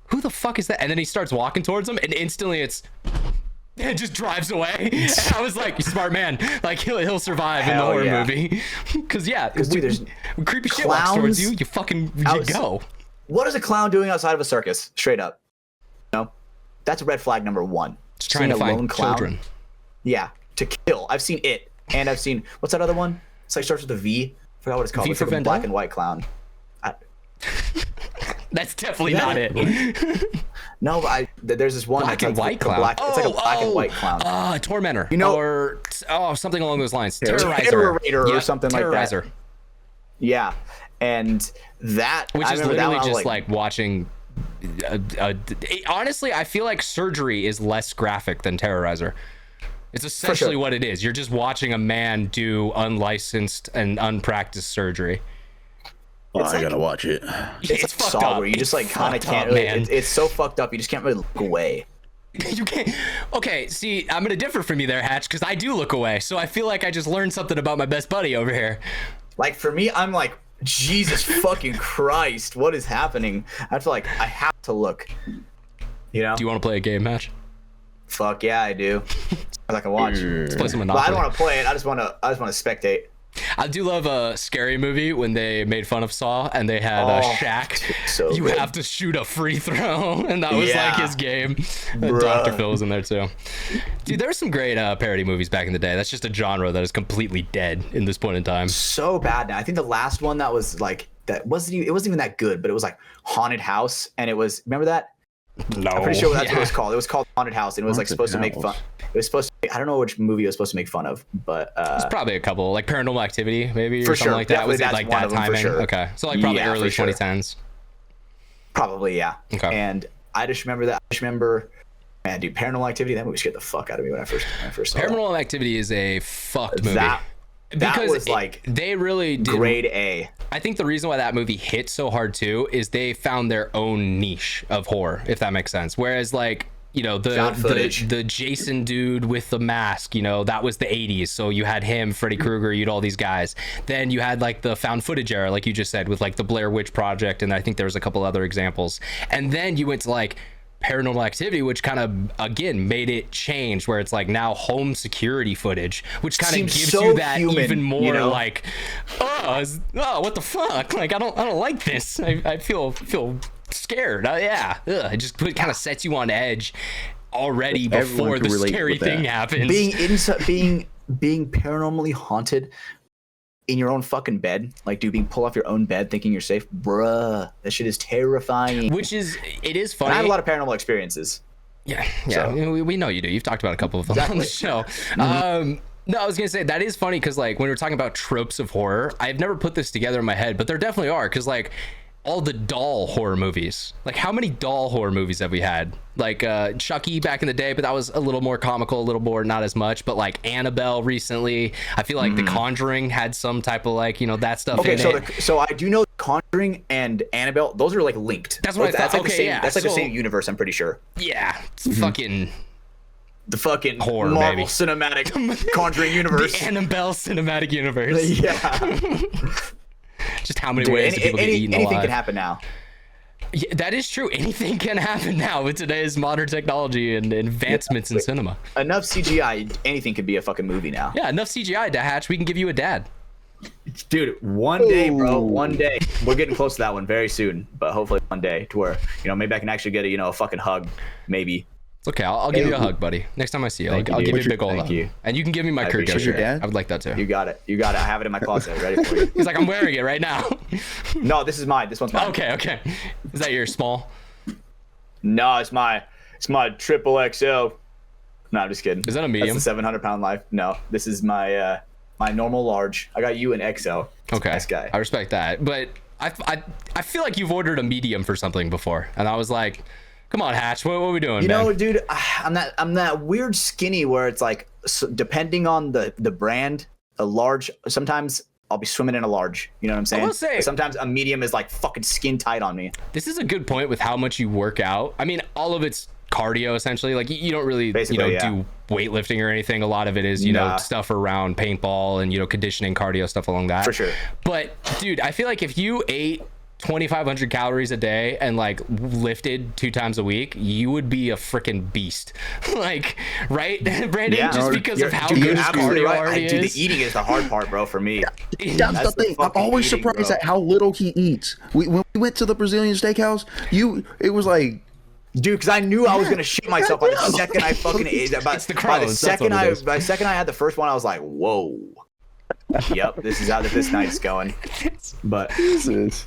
who the fuck is that?" And then he starts walking towards him, and instantly it just drives away. And I was like, "You smart man. Like he'll survive in the Hell horror yeah. movie." Because dude, there's when creepy shit walks towards clowns you go. What is a clown doing outside of a circus? Straight up. No, that's red flag number one. It's trying to Seeing a find lone clown. children. Yeah, to kill. I've seen it, and I've seen what's that other one? It's like starts with a V. I forgot what it's called. V It's for like a black Vendetta? and white clown. That's definitely not it. No, but there's this one Black that's and like white the clown. Black, it's like a black and white clown. Tormentor. You know- or something along those lines. Terrorizer Terrorizer or something like that. Terrorizer. Yeah, and that Which I is remember that literally one, I was just like watching. Honestly, I feel like Surgery is less graphic than Terrorizer. It's essentially what it is. You're just watching a man do unlicensed and unpracticed surgery. I gotta watch it. it's like fucked Saw up. where you just like It's kind of fucked can't up, really. man. It's so fucked up. You just can't really look away. You can't. Okay, see, I'm gonna differ from you there, Hatch, because I do look away. So I feel like I just learned something about my best buddy over here. Like for me, I'm like, Jesus fucking Christ, what is happening? I feel like I have to look. You know? Do you want to play a game, Hatch? Fuck yeah, I do. I can watch. Let's play some But Monopoly. I don't want to play it. I just want to spectate. I do love a scary movie when they made fun of Saw and they had Shaq. so you good. have to shoot a free throw, and that was like Yeah. his game. Bruh. Dr. Phil was in there too. Dude, there were some great parody movies back in the day. That's just a genre that is completely dead in this point in time. So bad now. I think the last one that was like that wasn't even that good, but it was like Haunted House, and it was remember that? No, I'm pretty sure that's what it was called. It was called Haunted House, and it was like Haunted supposed to make fun. House. It was supposed to. I don't know which movie it was supposed to make fun of, but It's probably a couple, like Paranormal Activity, maybe, or For something sure. like that. Was it Definitely like that's that one of them for timing? sure. Okay, so like probably Yeah, early for sure. 2010s. probably yeah. Okay. And I just remember that. I just remember, man, dude, Paranormal Activity. That movie scared the fuck out of me when I first saw it. Paranormal Activity is a fucked movie. That because was like they really did. grade A. I think the reason why that movie hit so hard too is they found their own niche of horror, if that makes sense. Whereas like, you know, Found footage. the Jason dude with the mask, you know, that was the 80s. So you had him, Freddy Krueger, you had all these guys. Then you had like the found footage era, like you just said, with like the Blair Witch Project, and I think there was a couple other examples. And then you went to like Paranormal Activity, which kind of again made it change, where it's like now home security footage, which kind of Seems gives so you that human, even more you know? like, oh, what the fuck? Like I don't like this. I feel scared. Yeah, ugh. It just kind of sets you on edge already before Everyone can the relate scary with that. thing happens. Being paranormally haunted in your own fucking bed, like, dude, being pulled off your own bed thinking you're safe, bruh, that shit is terrifying. It is funny. And I have a lot of paranormal experiences. Yeah, So- we know you do. You've talked about a couple of them on the show. No, I was gonna say that is funny because like when we're talking about tropes of horror, I've never put this together in my head, but there definitely are because like all the doll horror movies. Like how many doll horror movies have we had? Like Chucky back in the day, but that was a little more comical, a little more not as much. But like Annabelle recently, I feel like The Conjuring had some type of like that stuff. Okay, in so it. so I do know Conjuring and Annabelle; those are like linked. That's what I That's thought. like the Okay, same. yeah, That's like the so- same universe. I'm pretty sure. Yeah, it's fucking The fucking Horror, Marvel baby. Cinematic Conjuring universe. the Annabelle cinematic universe. Yeah. Just how many Dude, ways do people get eaten anything alive? can happen now. Yeah, that is true. Anything can happen now with today's modern technology and advancements in cinema. Enough CGI, anything could be a fucking movie now. Yeah, enough CGI to Hatch. We can give you a dad. Dude, one day, bro, one day. We're getting close to that one very soon, but hopefully one day to where, maybe I can actually get a fucking hug, maybe. It's okay. I'll give you a hug, buddy. Next time I see you, Thank you, I'll dude. give you a big old Thank hug. you. And you can give me my I Kurt appreciate shirt. it. I would like that too. You got it. I have it in my closet ready for you. He's like, I'm wearing it right now. No, this is mine. This one's mine. Okay. Is that your small? No, it's my triple XL. No, I'm just kidding. Is that a medium? That's the 700-pound life. No, this is my my normal large. I got you an XL. Okay. Nice guy. I respect that. But I feel like you've ordered a medium for something before. And I was like, come on, Hatch. What are we doing, You man? know, dude, I'm that weird skinny where it's like, depending on the brand, a large, sometimes I'll be swimming in a large. You know what I'm saying? will say- Sometimes a medium is like fucking skin tight on me. This is a good point with how much you work out. I mean, all of it's cardio essentially. Like you don't really, Basically, yeah. do weightlifting or anything. A lot of it is, Nah. stuff around paintball and, conditioning, cardio, stuff along that. For sure. But dude, I feel like if you ate 2,500 calories a day and like lifted 2 times a week, you would be a freaking beast. Like, right, Brandon? Yeah. Just No, because of how Dude, good you're his absolutely cardio right. already Dude, is. the eating is the hard part, bro, for me. That's That's the the thing. I'm fucking always eating, surprised bro. at how little he eats. When we went to the Brazilian steakhouse, it was like, Dude, because I knew I was gonna shit myself by the second I fucking ate it. It's the crows, that's what it is. By the second I had the first one, I was like, whoa. Yep, this is how this night's going. But Jesus.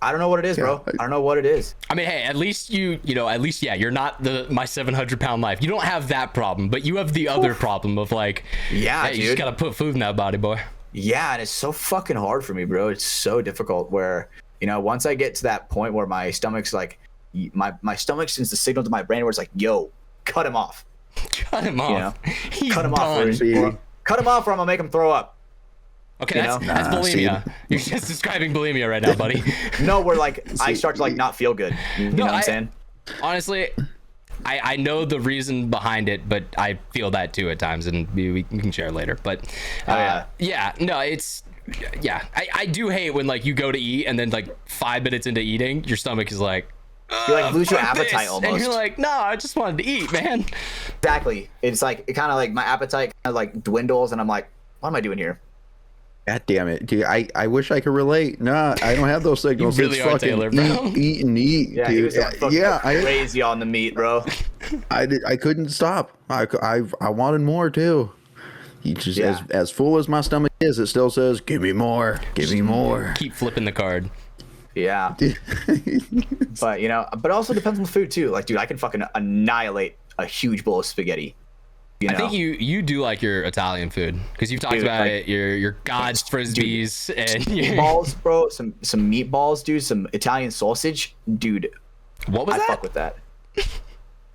I don't know what it is, bro. I don't know what it is. I mean, hey, at least yeah, you're not my 700-pound life. You don't have that problem, but you have the other problem of like, Yeah, hey, you just dude. gotta put food in that body, boy. Yeah, and it's so fucking hard for me, bro. It's so difficult where, once I get to that point where my stomach's like, my stomach sends the signal to my brain where it's like, yo, cut him off. Cut him off. He's Cut him done. off. Cut him off or I'm gonna make him throw up. Okay, that's know? that's Nah, bulimia. You're just describing bulimia right now, buddy. No, where like I start to like not feel good. You know what I'm saying? Honestly, I know the reason behind it, but I feel that too at times, and we can share later. But I do hate when like you go to eat and then like 5 minutes into eating, your stomach is like, You like lose your fuck appetite this. almost. And you're like, no, I just wanted to eat, man. Exactly. It's like it kind of like my appetite kind of like dwindles, and I'm like, what am I doing here? God damn it, dude! I wish I could relate. Nah, I don't have those signals. really It's are, fucking Taylor, bro. eat and eat, Yeah, he dude. was like fucking Yeah, crazy on the meat, bro. I couldn't stop. I wanted more too. You just Yeah. as full as my stomach is, it still says, "Give me more, give me more." Keep flipping the card. Yeah. But but it also depends on the food too. Like, dude, I can fucking annihilate a huge bowl of spaghetti. I think you do like your Italian food because you've talked Dude, about like- it. Your God's frisbees and your, meatballs, bro. Some meatballs, dude. Some Italian sausage, dude. what was I that? fuck with that.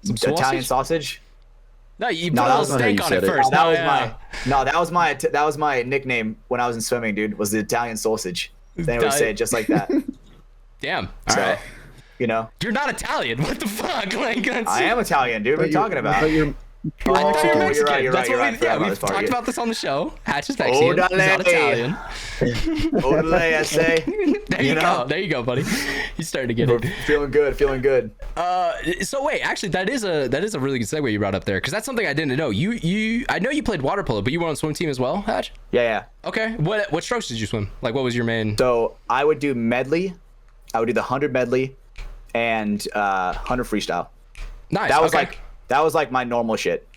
Some Italian sausage? sausage. No, you No, put that a was little not how steak you on said it it. first. That No, was yeah. that was my nickname when I was in swimming, dude. Was the Italian sausage. They would say it just like that. Damn. All So, right. you're You're not Italian. What the fuck? Like, that's, I am Italian, dude. What are you talking about? But you're I thought you were Oh, Mexican. you're right, you're That's right, what you're we, right. yeah, Forgot we've about this talked part. about this on the show. Hatch is Mexican. He's not Odale. Italian. Odele, I say. There you know? go. There you go, buddy. He's starting to get We're it. feeling good. So wait, actually, that is a really good segue you brought up there because that's something I didn't know. I know you played water polo, but you were on swim team as well, Hatch. Yeah. Okay. What strokes did you swim? Like, what was your main? So I would do medley. I would do the 100 medley and 100 freestyle. Nice. That was okay. like my normal shit.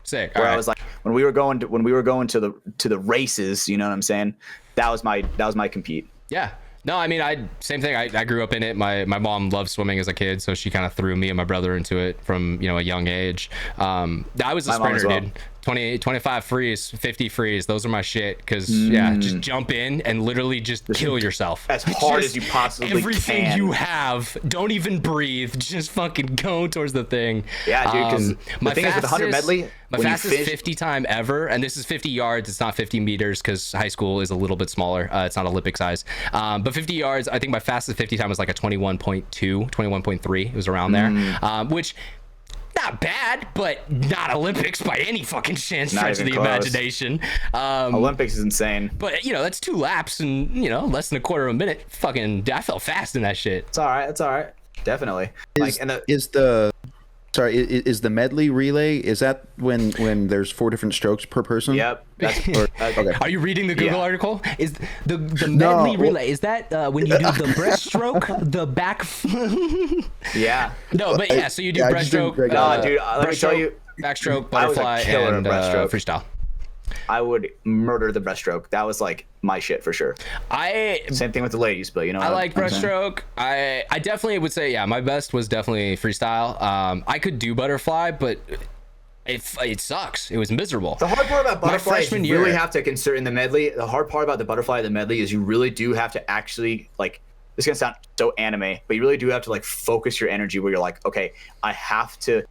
Sick. Where All I right. was like, when we were going to the races, you know what I'm saying? That was my compete. Yeah. No, I mean, same thing. I grew up in it. My mom loved swimming as a kid, so she kind of threw me and my brother into it from, a young age. I was a My mom as sprinter, well. dude. 28, 25 freeze, 50 freeze. Those are my shit. Because, just jump in and literally just kill yourself. As hard as you possibly everything can. you have. Don't even breathe. Just fucking go towards the thing. Yeah, dude, because the thing is with the 100 medley, my when you fastest finish- 50 time ever, and this is 50 yards. It's not 50 meters because high school is a little bit smaller. It's not Olympic size. But 50 yards, I think my fastest 50 time was like a 21.2, 21.3. It was around there, which not bad, but not Olympics by any fucking chance, Not stretch of the even close. imagination. Olympics is insane. But that's 2 laps and less than a quarter of a minute. Fucking, I felt fast in that shit. It's all right. It's all right. Definitely. Is the medley relay, is that when there's 4 different strokes per person? Yep. That's Okay. Are you reading the Google Yeah. article? Is the No, medley relay? Is that when you do the breaststroke, the back? Yeah. No, but yeah. So you do Yeah, I just didn't breaststroke. break it down. Dude, let me tell breaststroke, you, backstroke, I was a butterfly, killer at and breaststroke. freestyle. I would murder the breaststroke. That was like my shit for sure. I Same thing with the ladies, but I like what I'm saying? breaststroke. I definitely would say my best was definitely freestyle. I could do butterfly, but it sucks. It was miserable. The hard part about butterfly is freshman you really year- have to consider in the medley. The hard part about the butterfly and the medley is you really do have to actually like. This is gonna sound so anime, but you really do have to like focus your energy where you're like, okay, I have to.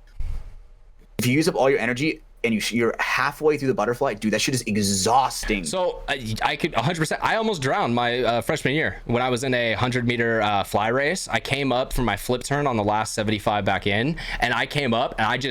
If you use up all your energy and you're halfway through the butterfly, dude, that shit is exhausting. So I could 100%. I almost drowned my freshman year when I was in a 100-meter fly race. I came up from my flip turn on the last 75 back in, and I came up and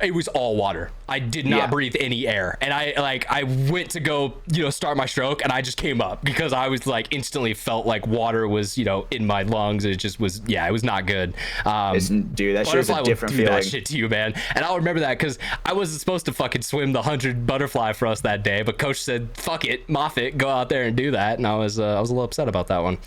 it was all water. I did not breathe any air, and I went to go start my stroke, and I just came up because I was like instantly felt like water was in my lungs. It just was it was not good. Dude, that shit is Butterfly a will different do feeling. that shit to you, man. And I'll remember that because I wasn't supposed to fucking swim the 100 butterfly for us that day, but coach said, "Fuck it, Mafia, go out there and do that." And I was a little upset about that one.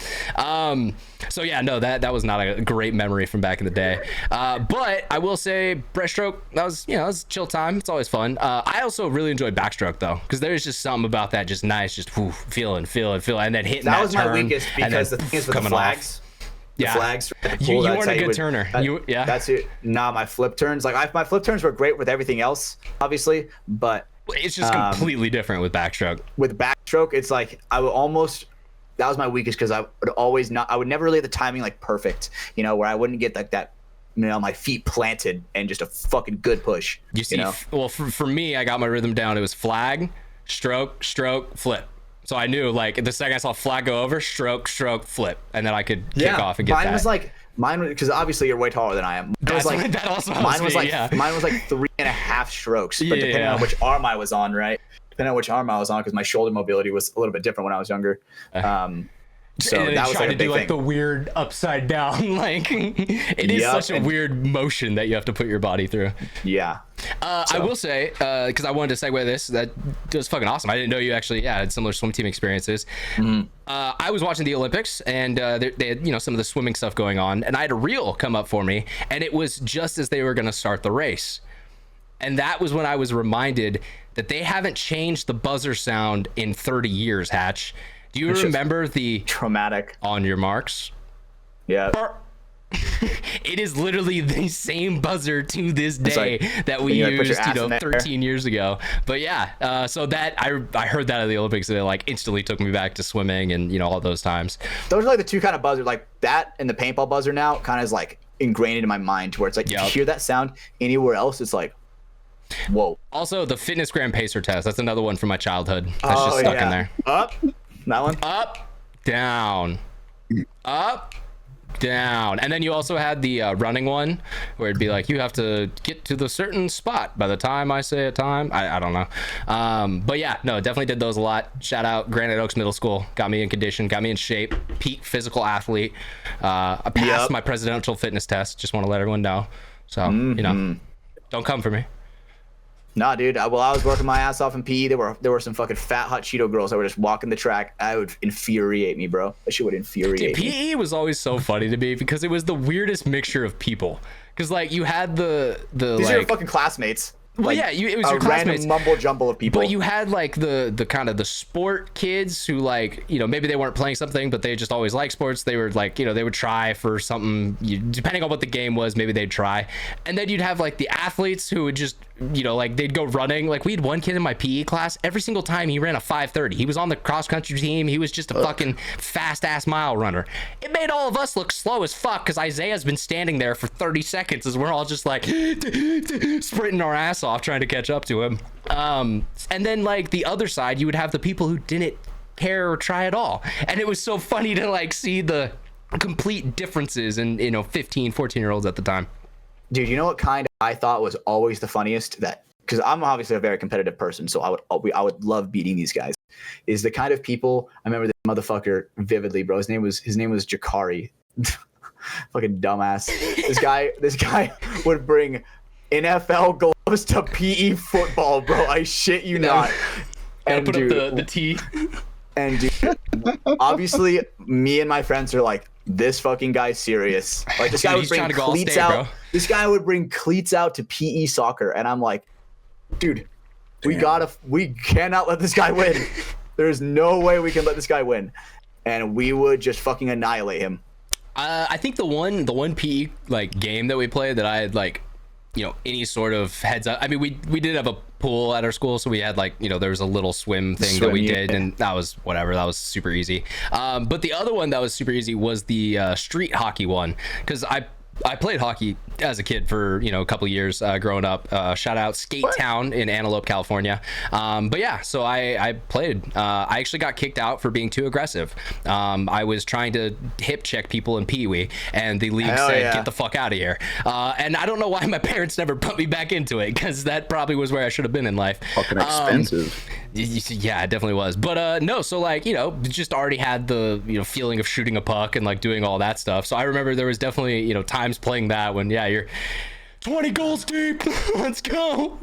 So yeah, no, that was not a great memory from back in the day. But I will say breaststroke, that was it was a chill time. It's always fun. I also really enjoyed backstroke though, because there's just something about that just nice, just feeling, and then hitting That was my turn, weakest and because then the thing is with the coming off. flags. The Yeah. flags. at the You pool, that's weren't how a good would- turner. That's it. Nah, my flip turns. Like my flip turns were great with everything else, obviously, but It's just completely different with backstroke. with backstroke, it's like I would almost. That was my weakest because I would always not. I would never really get the timing like perfect. Where I wouldn't get like that. My feet planted and just a fucking good push. You see, well, for me, I got my rhythm down. It was flag, stroke, flip. So I knew, like, the second I saw flag go over, stroke, flip, and then I could kick off and get mine that. Mine was because obviously you're way taller than I am. Mine was like that also helps mine was me, like yeah. mine was like 3.5 strokes, but depending Yeah. on which arm I was on, right? Depending on which arm I was on, because my shoulder mobility was a little bit different when I was younger. So and then that was trying like a to do big like thing. the weird upside down, like it is Yup, such a weird motion that you have to put your body through. Yeah. I will say, because I wanted to segue this, that was fucking awesome. I didn't know you actually had similar swim team experiences. I was watching the Olympics, and they had some of the swimming stuff going on, and I had a reel come up for me, and it was just as they were going to start the race. And that was when I was reminded that they haven't changed the buzzer sound in 30 years, Hatch. Do you remember the Traumatic. on your marks? Yeah. It is literally the same buzzer to this day that we you, like, put your used, ass in there. 13 years ago. But yeah, so that I heard that at the Olympics, and it like instantly took me back to swimming and all those times. Those are like the two kind of buzzers, like that and the paintball buzzer now kind of is like ingrained into my mind to where it's like if you hear that sound anywhere else, it's like, whoa. Also, the fitness gram pacer test. That's another one from my childhood. That's just stuck in there. Up. That one. Up, down, up, down. And then you also had the running one where it'd be like, you have to get to the certain spot by the time I say a time. I don't know. But yeah, no, definitely did those a lot. Shout out Granite Oaks Middle School. Got me in condition, got me in shape, peak physical athlete. I passed my presidential fitness test. Just want to let everyone know. So, don't come for me. Nah, dude. I was working my ass off in PE. There were some fucking fat hot Cheeto girls that were just walking the track. That would infuriate me, bro. That shit would infuriate me. PE was always so funny to me because it was the weirdest mixture of people. Because like you had the These are like your fucking classmates. Well, like, yeah, it was a your classmates. random mumble jumble of people. But you had like the kind of the sport kids who, like, you know, maybe they weren't playing something, but they just always liked sports. They were like, you know, they would try for something, depending on what the game was, maybe they'd try. And then you'd have like the athletes who would just, you know, like they'd go running. Like we had one kid in my PE class, every single time he ran a 5:30. He was on the cross country team. He was just a fucking fast ass mile runner. It made all of us look slow as fuck because Isaiah's been standing there for 30 seconds as we're all just like sprinting our ass off trying to catch up to him. And then like the other side, you would have the people who didn't care or try at all. And it was so funny to like see the complete differences in, you know, 15, 14-year-olds at the time. Dude, you know what kind I thought was always the funniest, that because I'm obviously a very competitive person, so I would love beating these guys, is the kind of people. I remember this motherfucker vividly, bro. His name was Jakari. Fucking dumbass. This guy would bring NFL gloves to PE football, bro. I shit you not. Gotta And put dude, up the T. and dude, obviously me and my friends are like, this fucking guy's serious. Like this guy would bring cleats out. Bro. This guy would bring cleats out to PE soccer, and I'm like, dude, we cannot let this guy win. There's no way we can let this guy win. And we would just fucking annihilate him. I think the one PE like game that we played that I had like, you know, any sort of heads up. I mean, we did have a pool at our school, so we had like, you know, there was a little swim thing that we did, and that was whatever. That was super easy. But the other one that was super easy was the street hockey one, because I played hockey as a kid for, you know, a couple years growing up. Shout out Skate Town in Antelope, California. But yeah, so I played. I actually got kicked out for being too aggressive. I was trying to hip check people in Pee Wee, and the league said, get the fuck out of here. And I don't know why my parents never put me back into it, because that probably was where I should have been in life. Fucking expensive. Yeah, it definitely was. But no, so like, you know, just already had the, you know, feeling of shooting a puck and like doing all that stuff. So I remember there was definitely, you know, times playing that when, yeah, you're 20 goals deep. Let's go.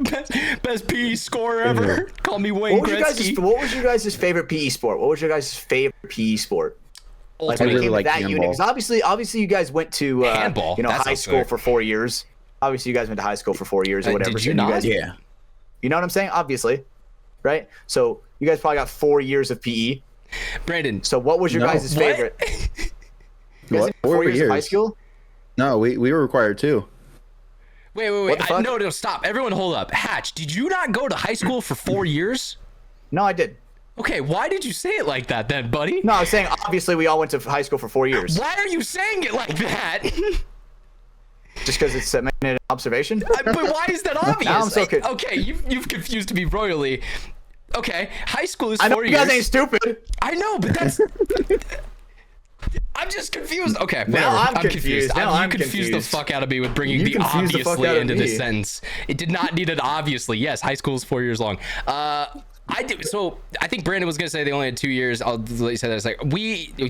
Best PE scorer ever. Call me Wayne Gretzky. What was your guys' favorite PE sport? What was your guys' favorite PE sport? Like when it came to that unit, because obviously you guys went to handball. You know, high school for 4 years. Obviously you guys went to high school for 4 years or whatever. Did you not? Yeah. You know what I'm saying? Obviously. Right? So you guys probably got 4 years of PE. Brandon. So what was your guys' favorite? You guys 4 years of high school? No, we were required too. Wait. No, stop. Everyone hold up. Hatch, did you not go to high school for 4 years? No, I did. Okay, why did you say it like that then, buddy? No, I was saying obviously we all went to high school for 4 years. Why are you saying it like that? Just because it's an observation? But why is that obvious? Now I'm so okay, you've confused me royally. Okay, high school is 4 years. I know you guys ain't stupid. I know, but that's... I'm just confused. Okay, now whatever. I'm confused. You confused the fuck out of me with bringing the obviously into this sentence. It did not need an obviously. Yes, high school is 4 years long. I do. So I think Brandon was gonna say they only had 2 years. I'll let you say that. It's like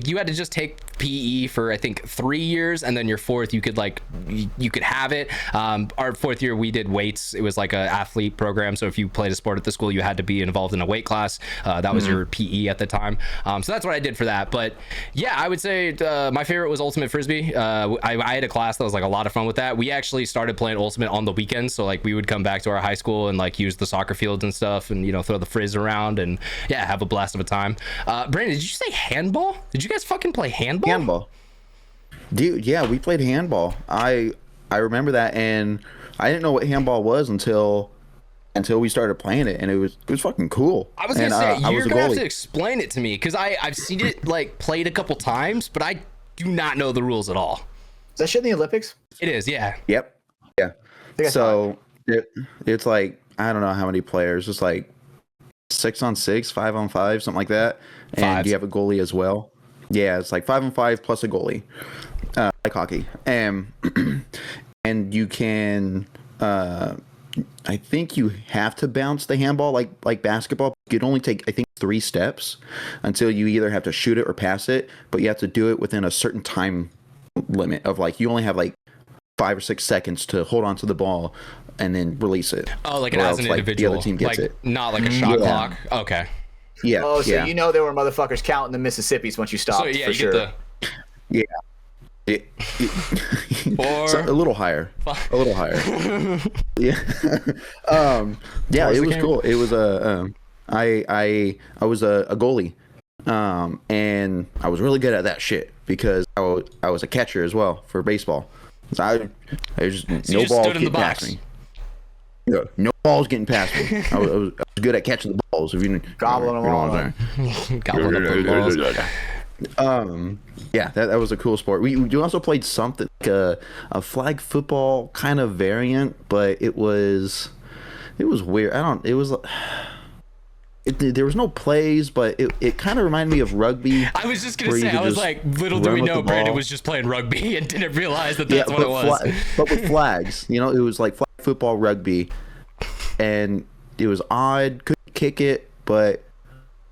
you had to just take PE for I think 3 years, and then your fourth you could have it. Our fourth year we did weights. It was like a athlete program. So if you played a sport at the school, you had to be involved in a weight class. That was your PE at the time. So that's what I did for that. But yeah, I would say my favorite was Ultimate Frisbee. I had a class that was like a lot of fun with that. We actually started playing Ultimate on the weekends. So like we would come back to our high school and like use the soccer fields and stuff, and throw the frizz around and yeah, have a blast of a time. Brandon, did you say handball? Did you guys fucking play handball? Handball. Dude, yeah, we played handball. I remember that, and I didn't know what handball was until we started playing it, and it was fucking cool. I was gonna say you're gonna have to explain it to me, because I've seen it like played a couple times, but I do not know the rules at all. Is that shit in the Olympics? It is, yeah. Yep. Yeah. So it's like, I don't know how many players. It's like 6-on-6, 5-on-5, something like that. And you have a goalie as well. Yeah, it's like 5-on-5 plus a goalie, like hockey. And you can, I think you have to bounce the handball like basketball. You can only take, I think, 3 steps until you either have to shoot it or pass it. But you have to do it within a certain time limit of like, you only have like 5 or 6 seconds to hold on to the ball and then release it. Oh, like as an individual, the other team gets it. Not like a shot clock. Okay. Yeah. Oh, so there were motherfuckers counting the Mississippis once you stopped. So yeah, for you sure. get Yeah. Or a little higher. A little higher. Yeah. Yeah, it was cool. It was I was a goalie. And I was really good at that shit because I was a catcher as well for baseball. So I just no balls getting past me. Yeah, no balls getting past me. I was good at catching the balls. If you Gobbling them all up. gobbling up the balls. Yeah, that was a cool sport. We also played something like a flag football kind of variant, but it was weird. There was no plays, but it kind of reminded me of rugby. I was just gonna say, I was like, little do we know, Brandon was just playing rugby and didn't realize that that's what it was. But with flags, it was like flag football, rugby, and it was odd. Couldn't kick it, but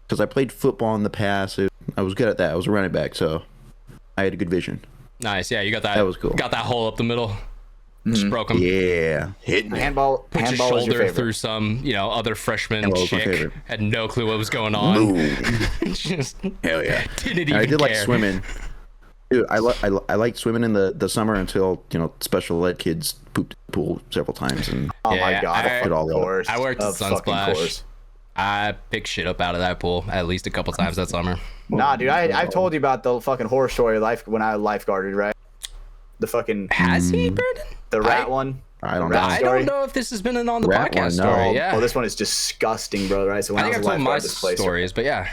because I played football in the past, I was good at that. I was a running back, so I had a good vision. Nice, yeah, you got that. That was cool. Got that hole up the middle. Just broke him. Yeah, hitting handball. Put your Handball was your shoulder favorite. through some, other freshman Handball was my chick. favorite. Had no clue what was going on. Just hell yeah. Didn't even I did like care. swimming. Dude, I liked swimming in the summer until special ed kids pooped in the pool several times and Oh Yeah, my god! I worked at Sunsplash. I picked shit up out of that pool at least a couple times that summer. Nah, dude, I've told you about the fucking horror story when I lifeguarded, right? The fucking Has he, Brandon? the rat one. I don't Rat know. I story? don't know if this has been on the Rat podcast one, no. story. Yeah. Oh, this one is disgusting, bro. Right? So when I think I I've was a told my lifeguard at this place, stories, but yeah.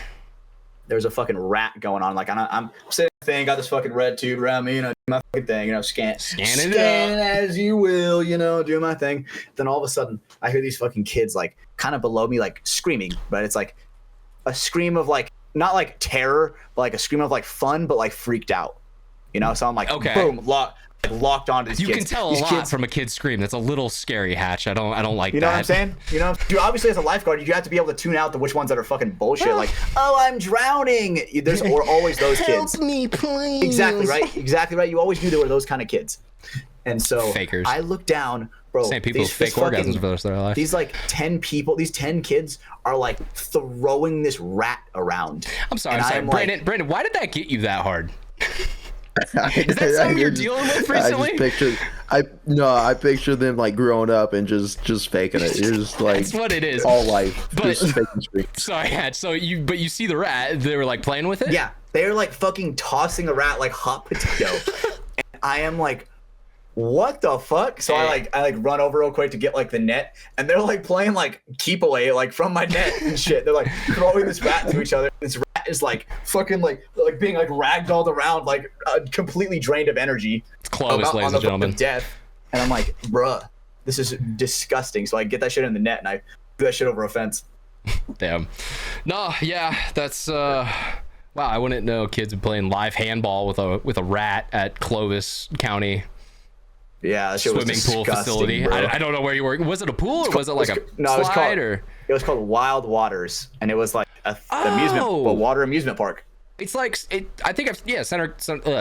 there's a fucking rat going on. Like I'm sitting thing, got this fucking red tube around me, do my fucking thing, Scanning it as you will, do my thing. Then all of a sudden, I hear these fucking kids like kind of below me, like screaming, but it's like a scream of like not like terror, but like a scream of like fun, but like freaked out. So I'm like, Okay. boom, locked onto these You kids. can tell a These lot kids, from a kid's scream. That's a little scary, Hatch. I don't like you know that. what I'm saying? Dude, obviously as a lifeguard, you have to be able to tune out which ones that are fucking bullshit. Like, oh, I'm drowning. There's always those kids. Help me, please. Exactly right. You always knew there were those kind of kids. And so Fakers. I look down, bro. Same people with this fake orgasms for the rest of their life. These like 10 people, these 10 kids are like throwing this rat around. I'm sorry. And Brandon, why did that get you that hard? Is that something you're dealing with recently? I picture them like growing up and just faking it. You're just like That's what it is. all life, But- just faking screams. Sorry, Hatch. So you see the rat? They were like playing with it. Yeah, they're like fucking tossing the rat like hot potato. And I am like, what the fuck? So I run over real quick to get like the net, and they're like playing like keep away like from my net and shit. They're like throwing this rat to each other. This rat is like fucking like being like ragdolled around, like completely drained of energy. It's Clovis, ladies and gentlemen. Of death. And I'm like, bruh, this is disgusting. So I get that shit in the net and I do that shit over a fence. Damn. No, yeah, that's wow. I wouldn't know kids playing live handball with a rat at Clovis County Yeah, that shit was swimming pool disgusting, facility. bro. I don't know where you were. Was it a pool or was it like a No, it was slide called, or? It was called Wild Waters, and it was like a water amusement park. It's like I think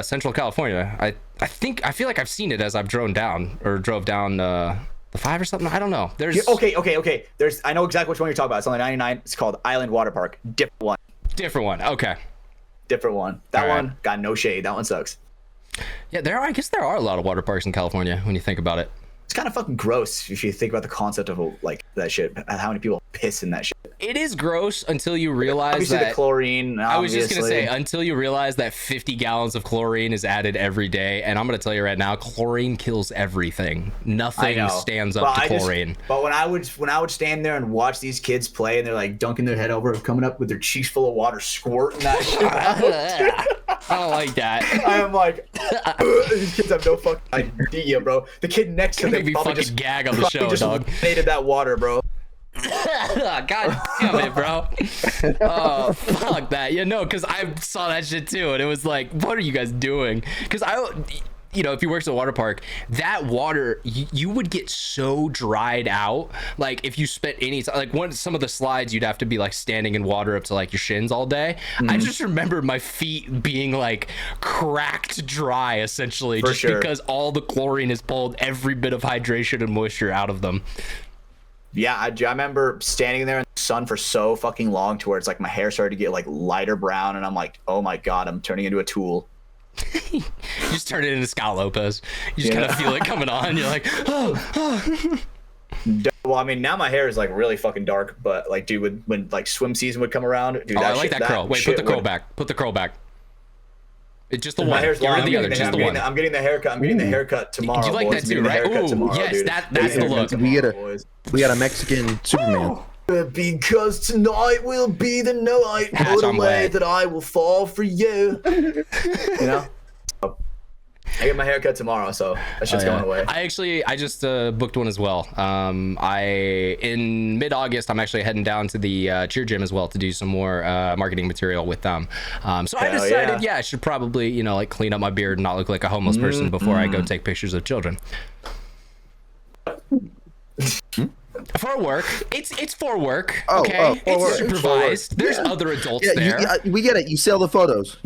Central California. I feel like I've seen it as I've drove down the 5 or something. I don't know. There's Okay. I know exactly which one you're talking about. It's on the 99. It's called Island Water Park. Different one. different one. Okay. Different one. That All right. one got no shade. That one sucks. Yeah, I guess there are a lot of water parks in California when you think about it. It's kind of fucking gross if you think about the concept of like that shit. How many people piss in that shit? It is gross until you realize Obviously that the chlorine. I was just gonna say obviously. until you realize that 50 gallons of chlorine is added every day, and I'm gonna tell you right now, chlorine kills everything. I Nothing know. stands up to chlorine. But when I would stand there and watch these kids play, and they're like dunking their head over, coming up with their cheeks full of water, squirting that shit out. I don't like that. I am like, these kids have no fucking idea, bro. The kid next to Make them me probably fucking just gag on the show, just dog. donated that water, bro. God damn it, bro. Oh, fuck that. Yeah, no, because I saw that shit too, and it was like, what are you guys doing? Because if you work at a water park, that water, you would get so dried out. Like, if you spent any time, like, some of the slides, you'd have to be, like, standing in water up to, like, your shins all day. I just remember my feet being, like, cracked dry, essentially, For just sure. because all the chlorine has pulled every bit of hydration and moisture out of them. Yeah, I remember standing there in the sun for so fucking long to where it's like my hair started to get like lighter brown, and I'm like, oh my god, I'm turning into a tool. You just turn it into Scott Lopez. You just kind of feel it coming on. You're like, oh. Well, I mean, now my hair is like really fucking dark, but like, dude, when like swim season would come around, dude, I like that curl. Wait, put the curl back. Put the curl back. It's just the one. My hair's Get rid long. of the other. Just the one. I'm getting the haircut. I'm getting the haircut tomorrow. You like that too, right? Ooh, yes, that's the look. We got a Mexican Superman. Because tonight will be the night. What a way that I will fall for you. You know. I get my haircut tomorrow, so that shit's going away. I just booked one as well. In mid-August, I'm actually heading down to the cheer gym as well to do some more marketing material with them. So I decided, I should probably, like clean up my beard and not look like a homeless person before I go take pictures of children. For work, it's for work. Okay, it's supervised. There's other adults there. We get it. You sell the photos.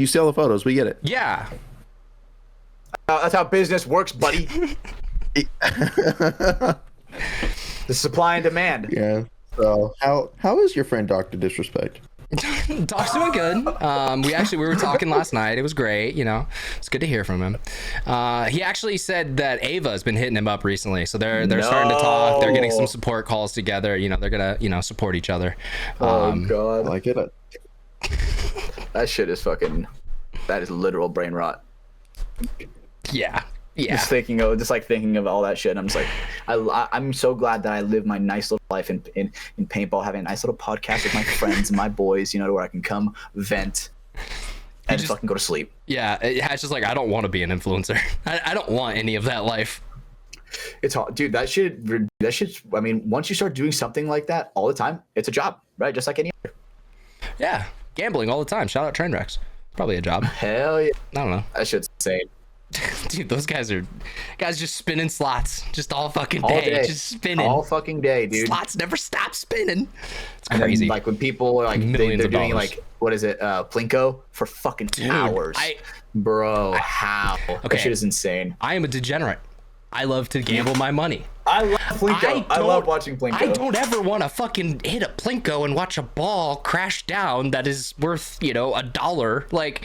We get it. Yeah. That's how business works, buddy. The supply and demand. Yeah. So how is your friend Dr. Disrespect? Doc's doing good. We were talking last night. It was great. It's good to hear from him. He actually said that Ava's been hitting him up recently, so they're starting to talk. They're getting some support calls together. They're gonna support each other. Oh God, I like it. That shit is fucking. That is literal brain rot. Yeah. Just thinking of all that shit. I'm just like, I'm so glad that I live my nice little life in paintball, having a nice little podcast with my friends and my boys, to where I can come vent and just fucking go to sleep. Yeah, it's just like, I don't want to be an influencer. I don't want any of that life. It's hard, dude. That shit. I mean, once you start doing something like that all the time, it's a job, right? Just like any other. Yeah, gambling all the time. Shout out Trainwrecks. Probably a job. Hell yeah. I don't know. That shit's insane. Dude, those guys just spinning slots just all fucking day. Just spinning all fucking day, dude. Slots never stop spinning. It's and crazy. Then, like when people are like they're doing like, what is it, Plinko for fucking hours. Bro, how? Okay. That shit is insane. I am a degenerate. I love to gamble my money. I love Plinko. I love watching Plinko. I don't ever want to fucking hit a Plinko and watch a ball crash down that is worth, $1. Like,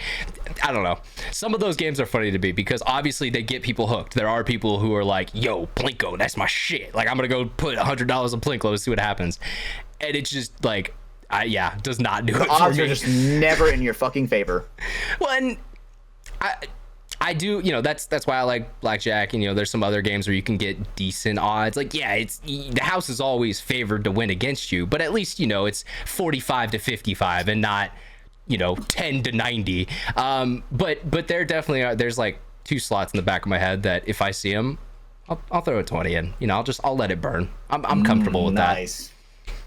I don't know. Some of those games are funny to me because obviously they get people hooked. There are people who are like, yo, Plinko, that's my shit. Like, I'm going to go put $100 on Plinko to see what happens. And it's just like, does not do it for me. Odds are just never in your fucking favor. Well, and I do, that's why I like blackjack, and there's some other games where you can get decent odds. Like, it's the house is always favored to win against you, but at least it's 45 to 55 and not 10 to 90. But there definitely are. There's like 2 slots in the back of my head that if I see them, I'll throw a 20 in. I'll let it burn. I'm comfortable with that. Nice.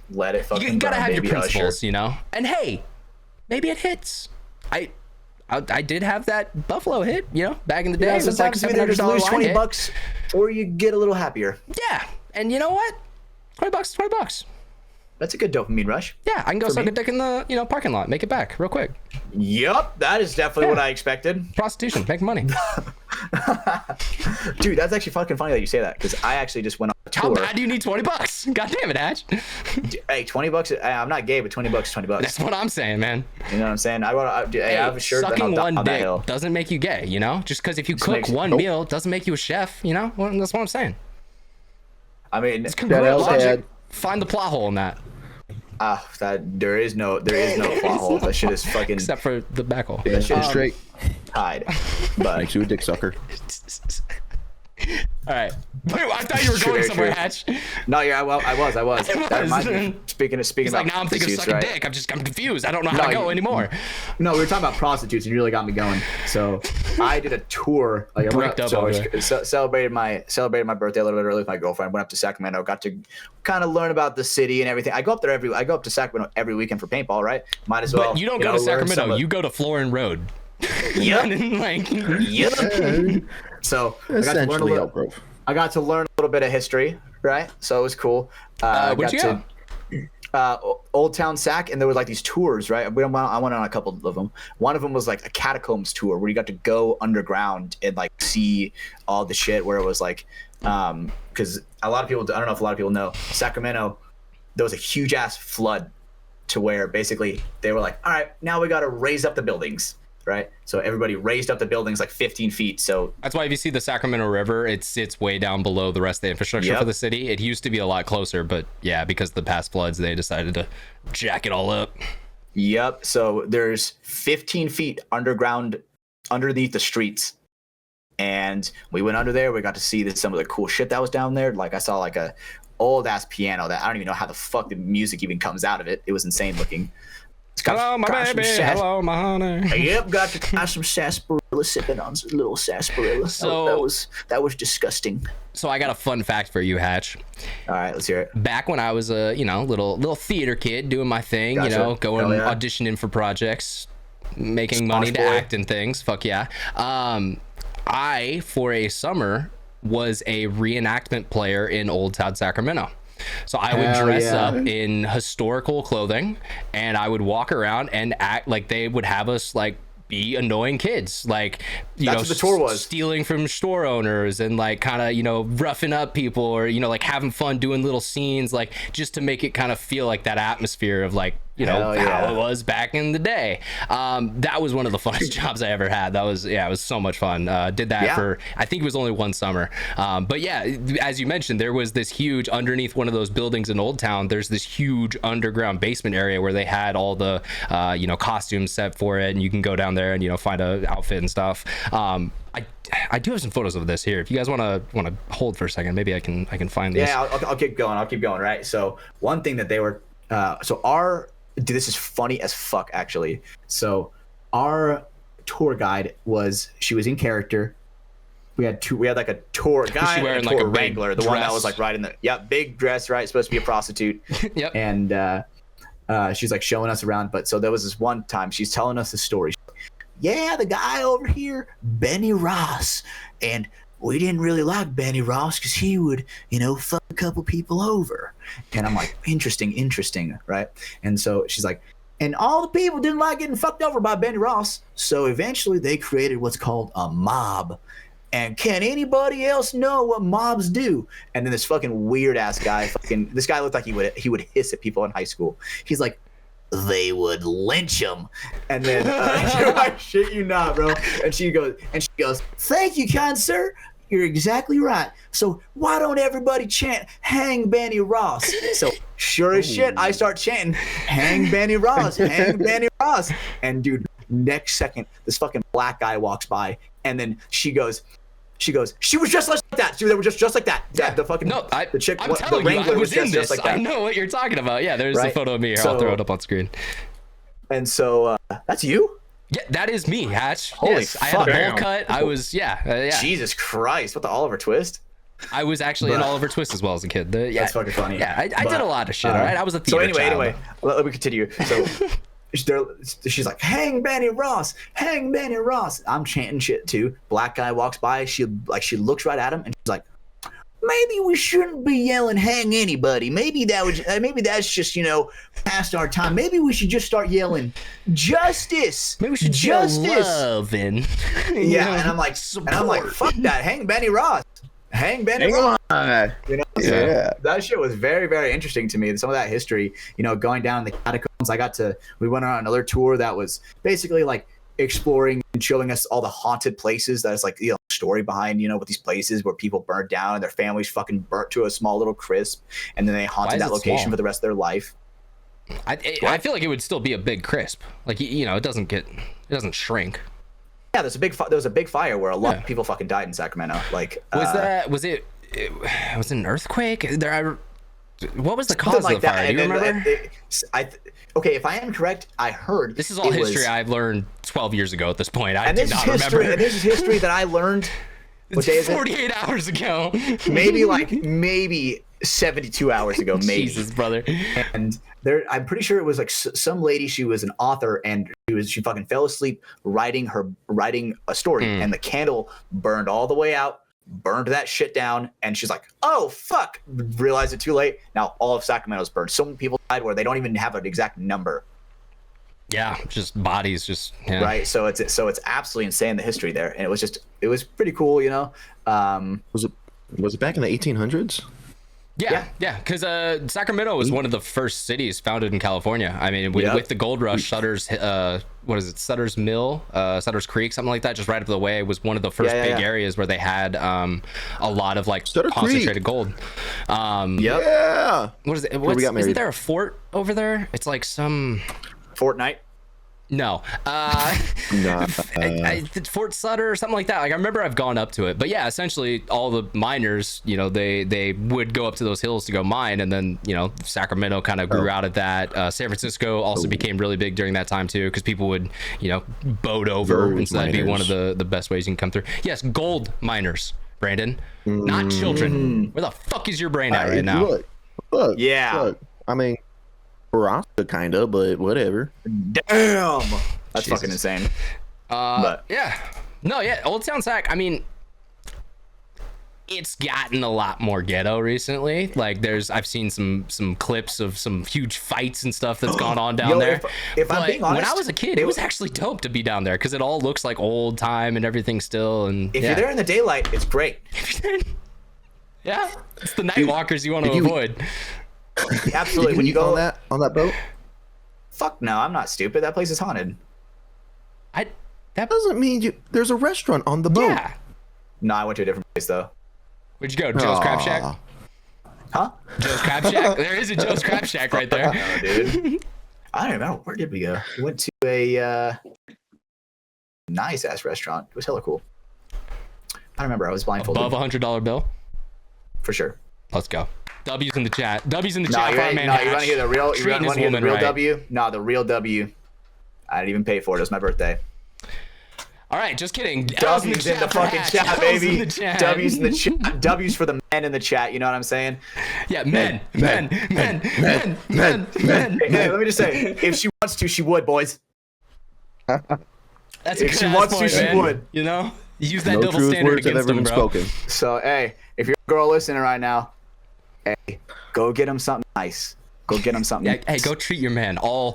Let it fucking burn. You gotta have your principles, Usher. And hey, maybe it hits. I did have that Buffalo hit, back in the day. Yeah, it was like sometimes you either just lose $20 or you get a little happier. Yeah, and you know what? $20. That's a good dopamine rush. Yeah, I can go suck a dick in the parking lot, make it back real quick. Yup, that is definitely what I expected. Prostitution, make money. Dude, that's actually fucking funny that you say that because I actually just went on a tour. How bad do you need $20? God damn it, Hatch. Hey, $20. I'm not gay, but $20 is $20. That's what I'm saying, man. You know what I'm saying? I have a shirt sucking that one dick doesn't make you gay, Just because if you cook one meal doesn't make you a chef, Well, that's what I'm saying. I mean, it's congruent logic. Find the plot hole in that. There is no plot hole. That shit is fucking. Except for the back hole. That shit is straight. Tied. But makes you a dick sucker. All right. Wait, I thought you were going somewhere, Hatch. No, yeah, I was. That reminds me. Speaking He's about like, now I'm thinking of sucking dick. I'm confused. I don't know how to go anymore. No, we were talking about prostitutes, and you really got me going. So I did a tour. Like, celebrated my birthday a little bit early with my girlfriend. Went up to Sacramento. Got to kind of learn about the city and everything. I go up to Sacramento every weekend for paintball. Right? Might as well. But you don't go to Sacramento. You go to Florin Road. Yep. Yep. So I got to learn a little bit of history, right? So it was cool. Where'd you go? Old Town Sac, and there were like these tours, right? I went on a couple of them. One of them was like a catacombs tour where you got to go underground and like see all the shit where it was like, because a lot of people, I don't know if a lot of people know, Sacramento, there was a huge ass flood to where basically they were like, all right, now we got to raise up the buildings. right? So everybody raised up the buildings like 15 feet. So That's why if you see the Sacramento River, it sits way down below the rest of the infrastructure for the city. It used to be a lot closer, but yeah, because of the past floods, they decided to jack it all up. Yep. So there's 15 feet underground underneath the streets. And we went under there. We got to see some of the cool shit that was down there. Like I saw like a old ass piano that I don't even know how the fuck the music even comes out of it. It was insane looking. Hello, my baby. Hello, my honey. Yep, got some sarsaparilla, sipping on some little sarsaparilla. So that was disgusting. So I got a fun fact for you, Hatch. All right, let's hear it. Back when I was a little theater kid doing my thing, Gotcha. Going auditioning for projects, making money to act and things. Fuck yeah. I for a summer was a reenactment player in Old Town Sacramento. So I would dress up in historical clothing and I would walk around and act like they would have us like be annoying kids, like That's what the tour was. stealing from store owners and like kind of roughing up people, or like having fun doing little scenes, like just to make it kind of feel like that atmosphere of like how it was back in the day. That was one of the funnest jobs I ever had. That was it was so much fun. Did that for I think it was only one summer, but yeah, as you mentioned, there was this huge underneath one of those buildings in Old Town. There's this huge underground basement area where they had all the costumes set for it, and you can go down there and find a outfit and stuff. I do have some photos of this here. If you guys want to hold for a second, maybe I can find these. Yeah, I'll keep going. Right. So one thing that they were this is funny as fuck actually. So our tour guide she was in character. We had like a tour guide and a tour wrangler, the one that was like right in the big dress, right? Supposed to be a prostitute. Yep. And she's like showing us around. But so there was this one time she's telling us the story. Yeah, the guy over here, Benny Ross, and we didn't really like Benny Ross because he would, fuck a couple people over. And I'm like, interesting, right? And so she's like, and all the people didn't like getting fucked over by Benny Ross. So eventually they created what's called a mob. And can anybody else know what mobs do? And then this fucking weird ass guy, this guy looked like he would hiss at people in high school. He's like, they would lynch him. And then I shit you not, bro. And she goes, thank you, kind sir. You're exactly right. So why don't everybody chant, hang Benny Ross? So sure as shit, I start chanting, hang Benny Ross, hang Benny Ross. And dude, next second, this fucking black guy walks by, and then she goes, she was just like that. They were just like that. Yeah. The fucking the chick, I'm telling the you, I was in this. Just like that. I know what you're talking about. Yeah, there's a photo of me here. I'll throw it up on screen. And so that's you? Yeah, that is me, Hatch. Holy fuck. I had a bowl cut. I was Jesus Christ! What the Oliver Twist? I was actually in Oliver Twist as well as a kid. That's fucking funny. Yeah, I did a lot of shit. All right, I was a theater child. Anyway, let me continue. So. She's like, hang Benny Ross, hang Benny Ross. I'm chanting shit too. Black guy walks by. She looks right at him and she's like, maybe we shouldn't be yelling hang anybody. Maybe that's just past our time. Maybe we should just start yelling justice. Maybe we should justice. Loving. And I'm like, fuck that. Hang Benny Ross. Hang Benny Ross. That shit was very, very interesting to me. Some of that history, going down the catacombs. We went on another tour that was basically like exploring and showing us all the haunted places. That's like story behind what these places where people burned down and their families fucking burnt to a small little crisp, and then they haunted that location small? For the rest of their life. I feel like it would still be a big crisp. Like it doesn't shrink. Yeah, there was a big fire where a lot of people fucking died in Sacramento. Like was it an earthquake? What was the cause of the fire? Do you remember? Okay, if I am correct, I heard this is all history I've learned 12 years ago at this point. I do not remember. And this is history that I learned. What day is it? 48 hours ago. maybe 72 hours ago. Maybe. Jesus, brother. And I'm pretty sure it was like some lady. She was an author, and she fucking fell asleep writing a story, and the candle burned all the way out. Burned that shit down, and she's like, oh fuck, realized it too late. Now all of Sacramento's burned. So many people died where they don't even have an exact number. Yeah, just bodies, right. So it's absolutely insane, the history there, and it was pretty cool. Was it back in the 1800s? Yeah, because Sacramento was one of the first cities founded in California. I mean, with the gold rush, Sutter's, what is it, Sutter's Mill, Sutter's Creek, something like that, just right up the way, was one of the first big areas where they had a lot of like concentrated gold. Yeah. What is it? Isn't there a fort over there? It's like some Fortnite. No, Fort Sutter or something like that. Like I remember I've gone up to it, but yeah, essentially all the miners, you know, they would go up to those hills to go mine, and then you know Sacramento kind of grew out of that. San Francisco also became really big during that time too, because people would boat over, and so that'd be one of the best ways you can come through. Yes, gold miners, Brandon, not children. Where the fuck is your brain at right now? Look. I mean, Rasta kind of, but whatever. Damn, that's fucking insane. But Old Town Sac, I mean, it's gotten a lot more ghetto recently. Like I've seen some clips of some huge fights and stuff that's gone on down there. If I'm being honest, when I was a kid, it was actually dope to be down there because it all looks like old time and everything still. And if you're there in the daylight, it's great. Yeah, it's the night walkers you want to avoid. Absolutely. When you go on that boat, fuck no, I'm not stupid. That place is haunted. That doesn't mean there's a restaurant on the boat. Yeah. No, I went to a different place though. Where'd you go? Joe's Crab Shack? Huh? Joe's Crab Shack? There is a Joe's Crab Shack right there. No, dude. I don't know. Where did we go? We went to a nice ass restaurant. It was hella cool. I don't remember. I was blindfolded. Above $100 bill? For sure. Let's go. W's in the chat. W's in the chat. You want to hear the real? You want to hear the real right. W? No, the real W. I didn't even pay for it. It was my birthday. All right, just kidding. W's in the fucking chat, baby. W's in the chat. W's for the men in the chat. You know what I'm saying? Yeah, men. Hey, let me just say, if she wants to, she would, boys. That's if she wants to, she would. You know, use that double standard against them, bro. Spoken. So, hey, if you're a girl listening right now, hey, go get him something nice. Go get him something. Yeah, hey, go treat your man. I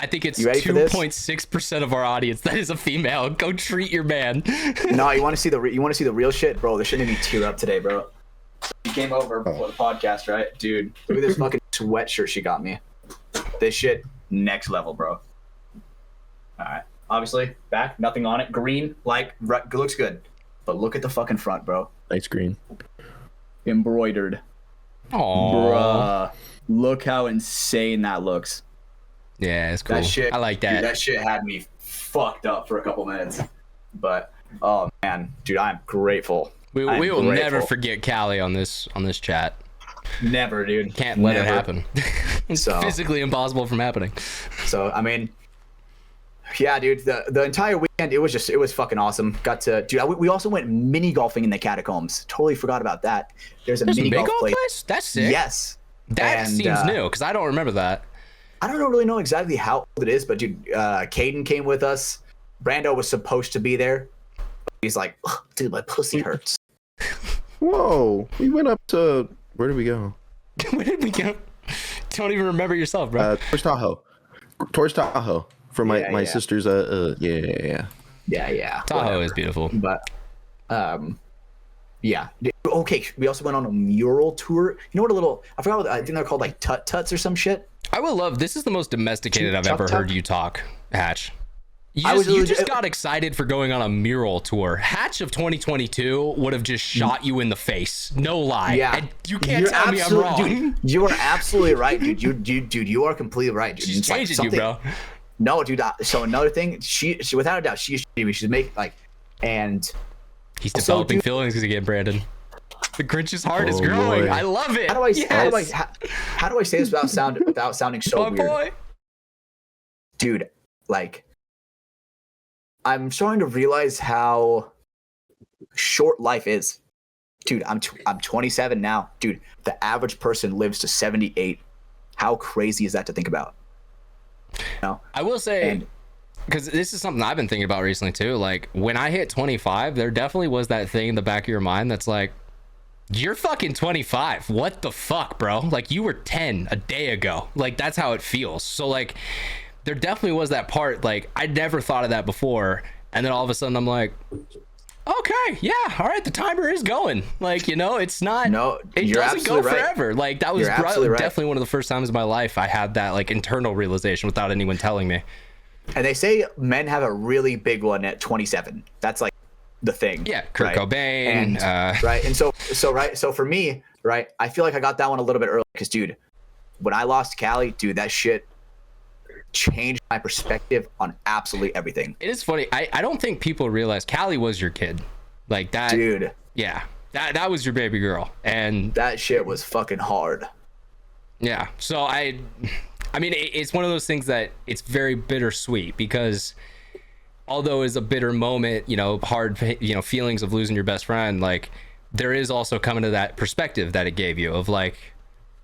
think it's 2.6% of our audience that is a female. Go treat your man. No, you want to see the real shit, bro? This shouldn't be tear up today, bro. She came over before the podcast, right, dude? Look at this fucking sweatshirt she got me. This shit next level, bro. All right, obviously back, nothing on it. Green, looks good, but look at the fucking front, bro. Nice green. Embroidered. Aww. Bruh. Look how insane that looks. Yeah, it's cool. That shit, I like that. Dude, that shit had me fucked up for a couple minutes. But oh man, dude, I'm grateful. We will never forget Callie on this chat. Never, dude. Can't let it happen. It's physically impossible from happening. So I mean, yeah, dude, the entire weekend it was fucking awesome. We also went mini golfing in the catacombs. Totally forgot about that. There's a mini golf place. That's sick. Yes. That seems new because I don't remember that. I don't really know exactly how old it is, but dude, Caden came with us. Brando was supposed to be there. He's like, dude, my pussy hurts. Whoa, we went up to, where did we go? Where did we go? Don't even remember yourself, bro. Towards Tahoe for my sister's. Yeah. Tahoe is beautiful, but yeah. Okay, we also went on a mural tour. You know what? I forgot. I think they're called like tut-tuts or some shit. I would love. This is the most domesticated I've ever heard you talk, Hatch. You just got excited for going on a mural tour. Hatch of 2022 would have just shot you in the face. No lie. Yeah. And you can't tell me I'm wrong. Dude, you are absolutely right, dude. You are completely right, dude. She's changing you, bro. No, dude. So another thing, she without a doubt, she's make and he's developing feelings again, Brandon. The Grinch's heart is growing. Boy. I love it. How do I say this without sounding so weird? Boy. Dude, like, I'm starting to realize how short life is. Dude, I'm 27 now. Dude, the average person lives to 78. How crazy is that to think about? You know? I will say, because this is something I've been thinking about recently too. Like, when I hit 25, there definitely was that thing in the back of your mind that's like, you're fucking 25. What the fuck, bro? Like, you were 10 a day ago. Like, that's how it feels. So, like, there definitely was that part. Like, I never thought of that before. And then all of a sudden, I'm like, okay, yeah, all right, the timer is going. Like, it's not, No, it you're doesn't go absolutely right. forever. Like, that was You're absolutely right. definitely one of the first times in my life I had that, like, internal realization without anyone telling me. And they say men have a really big one at 27. That's like the thing. Yeah, Kurt right? Cobain. And, right. And so for me, right, I feel like I got that one a little bit early because, dude, when I lost Callie, dude, that shit changed my perspective on absolutely everything. It is funny. I don't think people realize Callie was your kid. Like that. Dude. Yeah. That was your baby girl. And that shit was fucking hard. Yeah. So I mean, it's one of those things that it's very bittersweet because although it's a bitter moment, hard, feelings of losing your best friend, like there is also coming to that perspective that it gave you of like,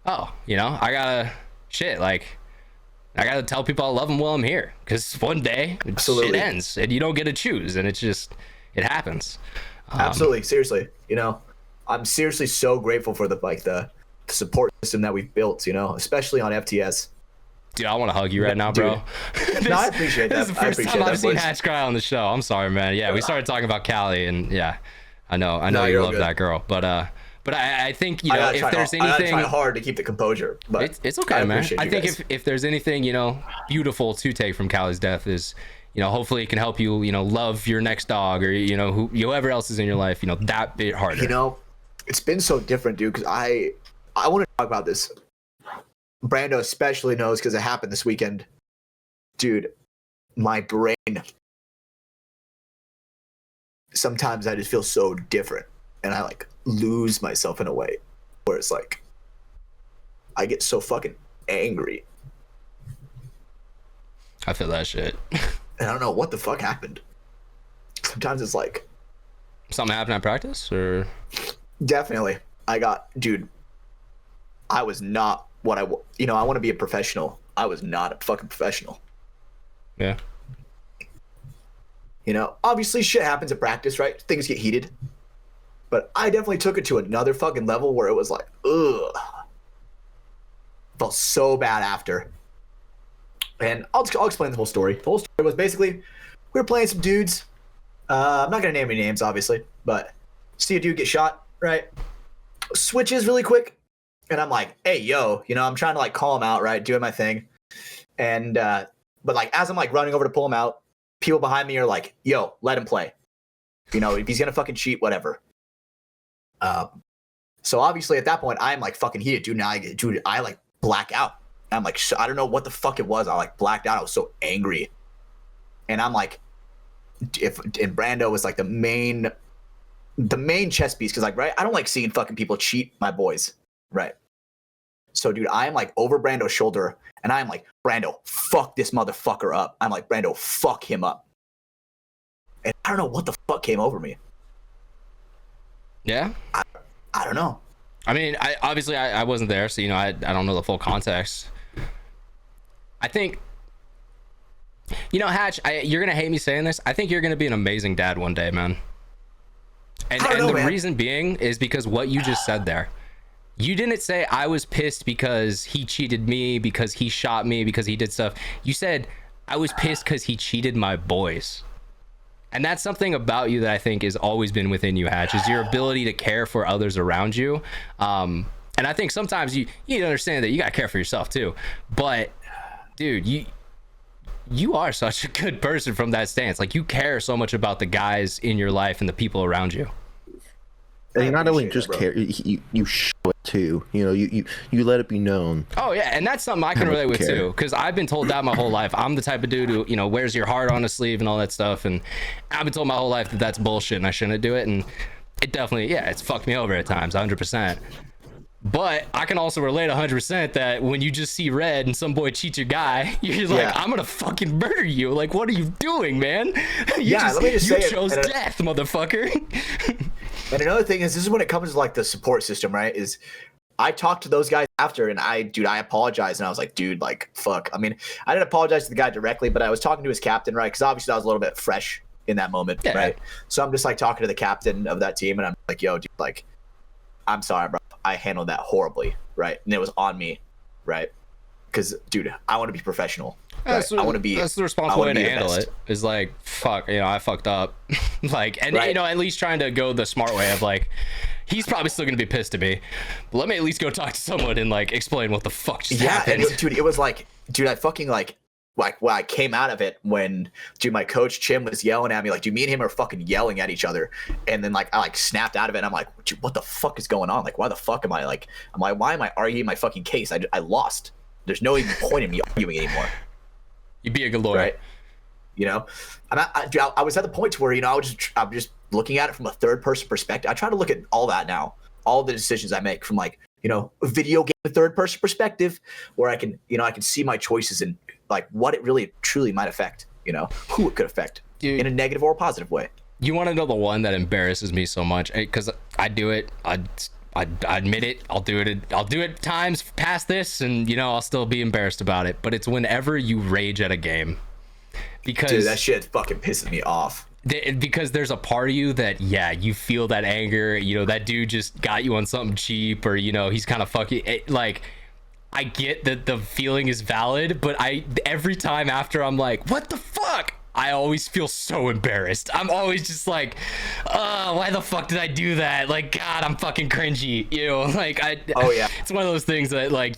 oh, I gotta tell people I love them while I'm here because one day shit ends and you don't get to choose and it happens. Absolutely. Seriously. I'm seriously so grateful for the support system that we've built, especially on FTS. Dude, I want to hug you right now, bro. No, I appreciate that. This is the first time I've seen Hatch cry on the show. I'm sorry, man. Yeah, we started talking about Callie, and yeah, I know you love that girl, but I think if there's anything, I gotta try hard to keep the composure, but it's okay, man. I think if there's anything beautiful to take from Callie's death is hopefully it can help you love your next dog or whoever else is in your life that bit harder. It's been so different, dude. Because I want to talk about this. Brando especially knows because it happened this weekend. Dude, my brain, sometimes I just feel so different and I like lose myself in a way where it's like I get so fucking angry. I feel that shit. And I don't know what the fuck happened. Sometimes it's like something happened at practice or definitely I was not what I want to be a professional. I was not a fucking professional. Yeah. Obviously shit happens at practice, right? Things get heated. But I definitely took it to another fucking level where it was like, ugh. Felt so bad after. And I'll explain the whole story. The whole story was basically, we were playing some dudes. I'm not going to name any names, obviously. But see a dude get shot, right? Switches really quick. And I'm like, hey, yo, I'm trying to like call him out, right? Doing my thing. And, but like, as I'm like running over to pull him out, people behind me are like, yo, let him play. If he's going to fucking cheat, whatever. So obviously at that point, I'm like fucking heated, dude. I like black out. I'm like, I don't know what the fuck it was. I like blacked out. I was so angry. And I'm like, and Brando was like the main chess piece. Cause like, right. I don't like seeing fucking people cheat my boys. Right. So, dude, I am like over Brando's shoulder and I'm like, Brando, fuck this motherfucker up. I'm like, Brando, fuck him up. And I don't know what the fuck came over me. Yeah. I don't know. I mean, I wasn't there. So, I don't know the full context. I think, Hatch, you're going to hate me saying this. I think you're going to be an amazing dad one day, man. And the reason being is because what you just said there. You didn't say I was pissed because he cheated me, because he shot me, because he did stuff. You said I was pissed because he cheated my boys. And that's something about you that I think has always been within you, Hatch, is your ability to care for others around you. And I think sometimes you need to understand that you got to care for yourself too. But, dude, you are such a good person from that stance. Like, you care so much about the guys in your life and the people around you. And not only just care, you show it too. You let it be known. Oh yeah, and that's something I can relate with too, because I've been told that my whole life. I'm the type of dude who wears your heart on his sleeve and all that stuff, and I've been told my whole life that that's bullshit and I shouldn't do it, and it definitely, it's fucked me over at times, 100%. But I can also relate 100% that when you just see red and some boy cheats your guy, you're like, I'm gonna fucking murder you. Like, what are you doing, man? You chose death, motherfucker. And another thing is, this is when it comes to like the support system, right? Is I talked to those guys after and I apologized and I was like, dude, like, fuck. I mean, I didn't apologize to the guy directly, but I was talking to his captain, right? Because obviously I was a little bit fresh in that moment, right? So I'm just like talking to the captain of that team and I'm like, yo, dude, like, I'm sorry, bro. I handled that horribly, right? And it was on me, right? Because, dude, I want to be professional. That's I want to be. That's the responsible way to handle it. Is like, fuck, I fucked up. Like, and at least trying to go the smart way of like, he's probably still gonna be pissed at me, but let me at least go talk to someone and like explain what the fuck just happened. Dude, it was like, dude, I fucking like when I came out of it when, dude, my coach Chim was yelling at me, like, dude, me and him are fucking yelling at each other, and then like I like snapped out of it, and I'm like, dude, what the fuck is going on? Like, why the fuck am I like, why am I arguing my fucking case? I lost. There's no even point in me arguing anymore. You'd be a good lawyer, right? I was at the point where I'm just looking at it from a third person perspective. I try to look at all that now, all the decisions I make from like a video game third person perspective, where I can see my choices and like what it really truly might affect, who it could affect. Dude, in a negative or a positive way. You want to know the one that embarrasses me so much? Because I do it. I admit it. I'll do it times past this, and I'll still be embarrassed about it. But it's whenever you rage at a game, because dude, that shit fucking pisses me off. Because there's a part of you that you feel that anger. That dude just got you on something cheap, or he's kind of fucking like. I get that the feeling is valid, but every time after I'm like, what the fuck? I always feel so embarrassed. I'm always just like, why the fuck did I do that? Like, God, I'm fucking cringy. Oh yeah. It's one of those things that like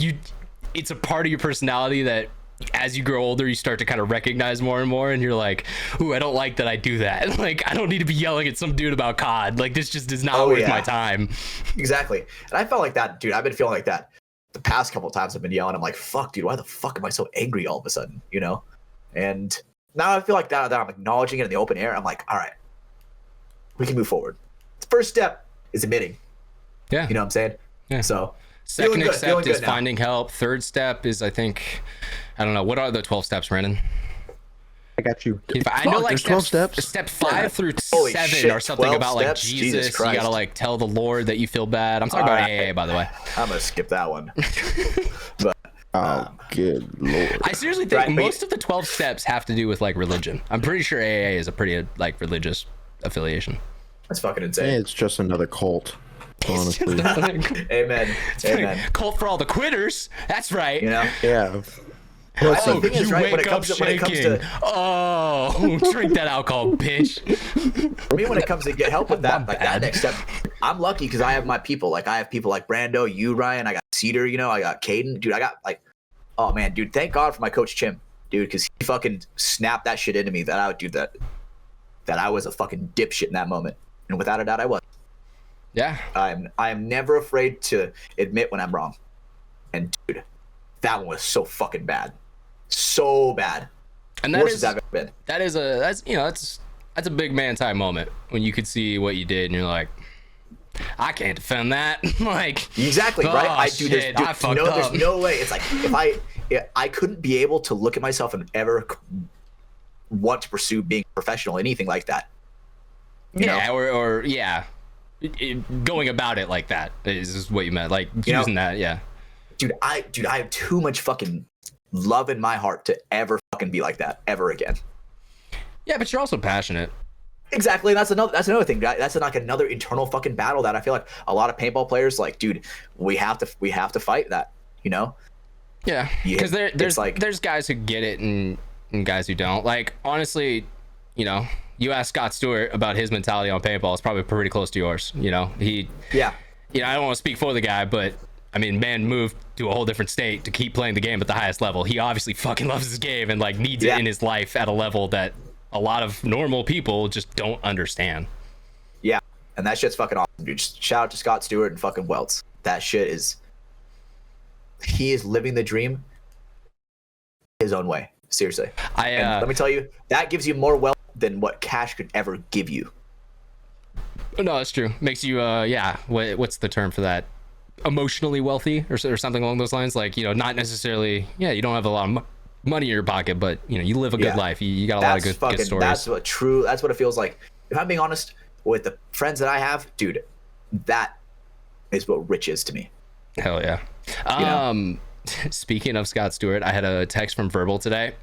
it's a part of your personality that as you grow older, you start to kind of recognize more and more, and you're like, ooh, I don't like that I do that. Like, I don't need to be yelling at some dude about COD. Like, this just is not worth my time. Exactly. And I felt like that, dude. I've been feeling like that the past couple of times I've been yelling. I'm like, fuck, dude, why the fuck am I so angry all of a sudden? And now I feel like that I'm acknowledging it in the open air. I'm like, all right, we can move forward. The first step is admitting. Yeah. You know what I'm saying? Yeah. So second step is finding help. Third step is, I think, I don't know. What are the 12 steps, Brandon? I got you. I know like 12 steps. Step 5 through Holy 7 shit, or something about like steps? Jesus. You gotta like tell the Lord that you feel bad. I'm talking about AA, by the way. I'm gonna skip that one. But good lord. I seriously think most of the 12 steps have to do with like religion. I'm pretty sure AA is a pretty like religious affiliation. That's fucking insane. It's just another cult. Honestly. Amen. Cult for all the quitters. That's right. Yeah. Oh, you wake up shaking. Oh, drink that alcohol, bitch. For me, when it comes to get help with that, like that next step, I'm lucky because I have my people. Like I have people like Brando, you, Ryan. I got Cedar. I got Caden. Dude, I got like, oh man, dude. Thank God for my coach Chim, dude, because he fucking snapped that shit into me that I would do that. That I was a fucking dipshit in that moment, and without a doubt, I was. Yeah. I am never afraid to admit when I'm wrong, and dude, that one was so fucking bad. So bad. And worst as I've ever been. That's a big man time moment when you could see what you did and you're like, I can't defend that. Like, exactly, right? I fucked up. There's no way. It's like if I couldn't be able to look at myself and ever want to pursue being professional, anything like that. Going about it like that is what you meant. Like using that, yeah. Dude, I have too much fucking love in my heart to ever fucking be like that ever again. Yeah, but you're also passionate. Exactly. That's another thing. That's like another internal fucking battle that I feel like a lot of paintball players like, dude, we have to fight that, Yeah, because there's guys who get it and guys who don't. Like, honestly, you ask Scott Stewart about his mentality on paintball, it's probably pretty close to yours. I don't want to speak for the guy, but I mean, man moved to a whole different state to keep playing the game at the highest level. He obviously fucking loves his game and like needs it in his life at a level that a lot of normal people just don't understand. Yeah, and that shit's fucking awesome, dude. Just shout out to Scott Stewart and fucking Welts. That shit he is living the dream his own way. Seriously. And let me tell you, that gives you more wealth than what cash could ever give you. No, that's true. Makes you, what's the term for that? Emotionally wealthy or something along those lines. Like, not necessarily, you don't have a lot of money in your pocket, but, you live a good life. You got a lot of good stories. That's what it feels like. If I'm being honest with the friends that I have, dude, that is what rich is to me. Hell yeah. Speaking of Scott Stewart, I had a text from Verbal today.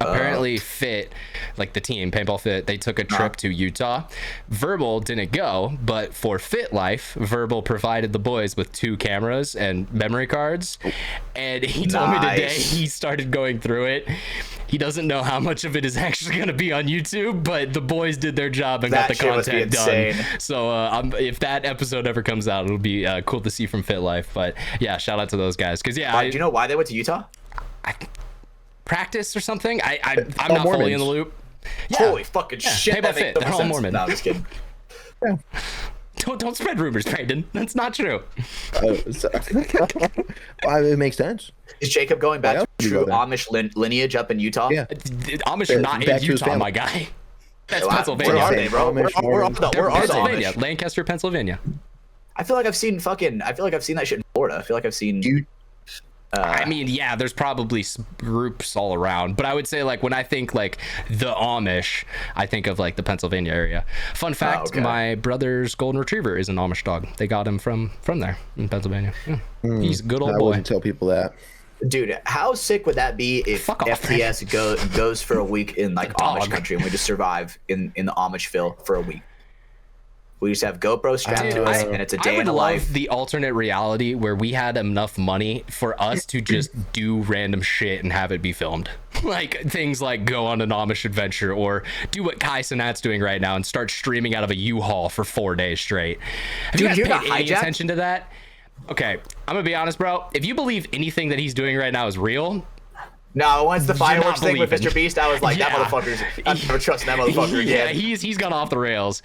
Apparently, Fit, like the team, Paintball Fit, they took a trip to Utah. Verbal didn't go, but for Fit Life, Verbal provided the boys with 2 cameras and memory cards. And he told me today he started going through it. He doesn't know how much of it is actually going to be on YouTube, but the boys did their job and got the content done. So if that episode ever comes out, it'll be cool to see from Fit Life. But yeah, shout out to those guys. Because yeah, do you know why they went to Utah? Practice or something. I'm not fully in the loop. Yeah. Holy fucking shit! Paintball Fit. They're all Mormon. No, I'm just kidding. Yeah. Don't spread rumors, Brandon. That's not true. Well, it makes sense. Is Jacob going back to true Amish lineage up in Utah? Yeah. Amish are not in Utah, my guy. That's Pennsylvania. Where are they, bro? We're Pennsylvania, Lancaster, Pennsylvania. I feel like I've seen that shit in Florida. I feel like I've seen. I mean, yeah, there's probably groups all around, but I would say like when I think like the Amish, I think of like the Pennsylvania area. Fun fact: my brother's golden retriever is an Amish dog. They got him from there in Pennsylvania. Yeah. He's a good old boy. I wouldn't tell people that. Dude, how sick would that be if FTS goes for a week in like Amish country and we just survive in the Amishville for a week? We just have GoPro strapped to us, and it's a day in a life. I would love the alternate reality where we had enough money for us to just do random shit and have it be filmed. Like things like go on an Amish adventure or do what Kai Cenat's doing right now and start streaming out of a U-Haul for 4 days straight. Have you guys paid any attention to that? Okay, I'm gonna be honest, bro. If you believe anything that he's doing right now is real, no, once the fireworks thing with Mr. Beast, I was like, that motherfucker's. I'm never trusting that motherfucker again. Yeah, he's gone off the rails.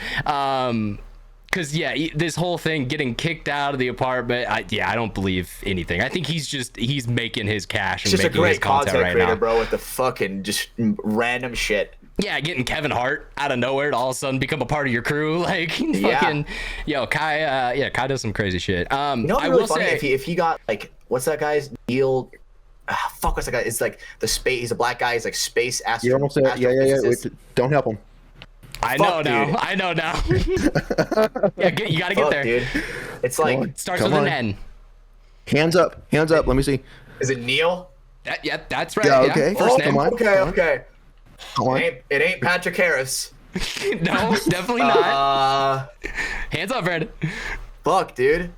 Because this whole thing getting kicked out of the apartment, I don't believe anything. I think he's making his cash and making his content right now. Just a great content creator, bro, with the fucking just random shit. Yeah, getting Kevin Hart out of nowhere to all of a sudden become a part of your crew, like fucking, Kai. Kai does some crazy shit. You know what's really funny? If he got like, what's that guy's Neil? What's that guy? It's like the space. He's a black guy. He's like space astronaut. Yeah. Wait, don't help him. I know now. Yeah, you gotta get there, dude. It's like it starts with an N. Hands up. Let me see. Is it Neil? That's right. Yeah, okay. First name. Okay. Come on. It ain't Patrick Harris. No, definitely not. Hands up, Brandon. Fuck, dude.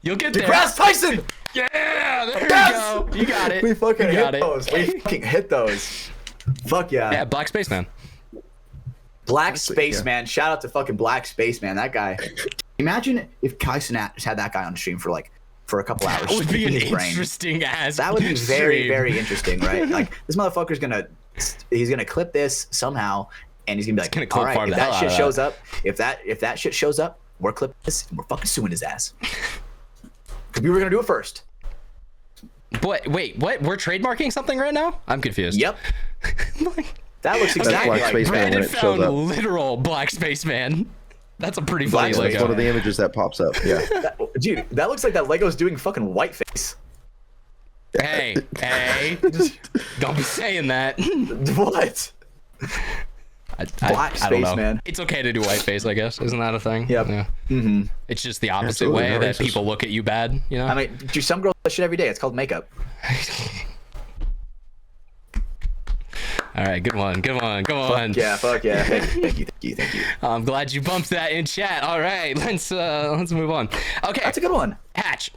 You'll get there. DeGrasse Tyson. Yeah, there you go. You got it. We fucking hit those. Fuck yeah. Yeah, Black Spaceman. Black Spaceman. Shout out to fucking Black Spaceman. That guy. Imagine if Kai Cenat just had that guy on stream for a couple hours. That would be an interesting ass. That would be very, very interesting, right? Like this motherfucker's he's gonna clip this somehow, and he's gonna be like, all right, if that shit shows up, if that shit shows up, we're clipping this and we're fucking suing his ass. Because we were gonna do it first. But wait, what? We're trademarking something right now? I'm confused. Yep. That looks exactly like Brandon found literal Black Spaceman. That's a pretty funny Lego. One of the images that pops up. Yeah. Dude, that looks like that Lego's doing fucking whiteface. Hey, don't be saying that. What? Black I don't know. Spaceman. It's okay to do whiteface, I guess. Isn't that a thing? Yep. Yeah. Mm-hmm. It's just the opposite way that people look at you bad, you know? I mean, do some girls that shit every day. It's called makeup. All right, good one. Fuck yeah. Thank you. I'm glad you bumped that in chat. All right, let's move on. Okay. That's a good one. Hatch,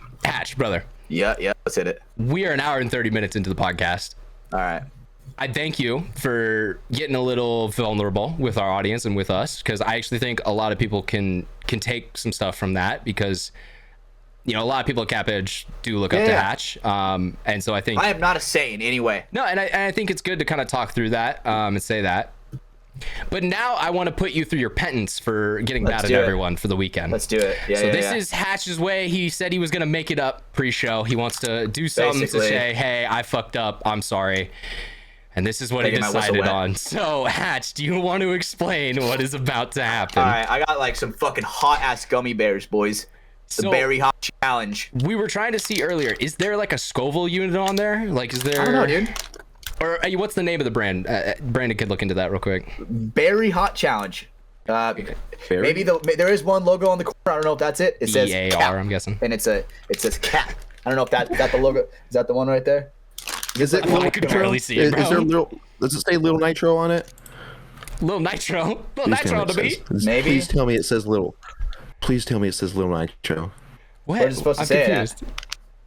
brother. Yeah, let's hit it. We are an hour and 30 minutes into the podcast. All right. I thank you for getting a little vulnerable with our audience and with us, because I actually think a lot of people can take some stuff from that, because a lot of people at Cap Edge do look up to Hatch, and so I think I am not a saint anyway. No, and I think it's good to kind of talk through that and say that. But now I want to put you through your penance for getting mad at everyone for the weekend. Let's do it. Yeah. So this is Hatch's way. He said he was gonna make it up pre-show. He wants to do something to say, "Hey, I fucked up. I'm sorry." And this is what he decided on. So, Hatch, do you want to explain what is about to happen? All right, I got like some fucking hot ass gummy bears, boys. The Berry Hot Challenge. We were trying to see earlier. Is there like a Scoville unit on there? Like, is there? I don't know, dude. Or what's the name of the brand? Brandon could look into that real quick. Berry Hot Challenge. Maybe there is one logo on the corner. I don't know if that's it. It says EAR, cap, I'm guessing. And it says cap. I don't know if is that the logo. Is that the one right there? Is it? I could barely see it, bro. Is there little? Does it say little nitro on it? Little nitro on the beat. Maybe. Please tell me it says little. Please tell me it says little nitro. What is it supposed to say? Confused.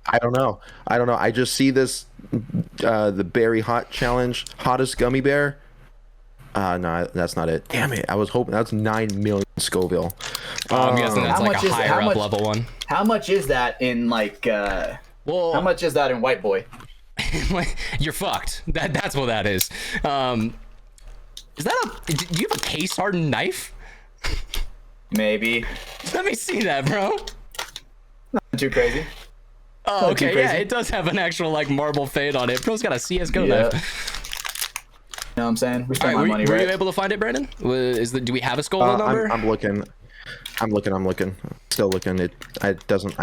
I don't know. I just see this, the Berry Hot Challenge, hottest gummy bear. No, that's not it. Damn it! I was hoping that's 9 million Scoville. I'm guessing that's How like much a is- higher how up much- level one. How much is that in like? Well, How much is that in White Boy? you're fucked. That's what that is. Is that do you have a case hardened knife? Maybe. Let me see that, bro. Not too crazy. Oh, Not okay, too yeah, crazy. it does have an actual like marble fade on it. Bro's got a CS:GO Yeah. knife. You know what I'm saying? We All spent right, my were, money, were right? you able to find it, Brandon? Do we have a Scoville number? I'm looking. I'm looking. Still looking. I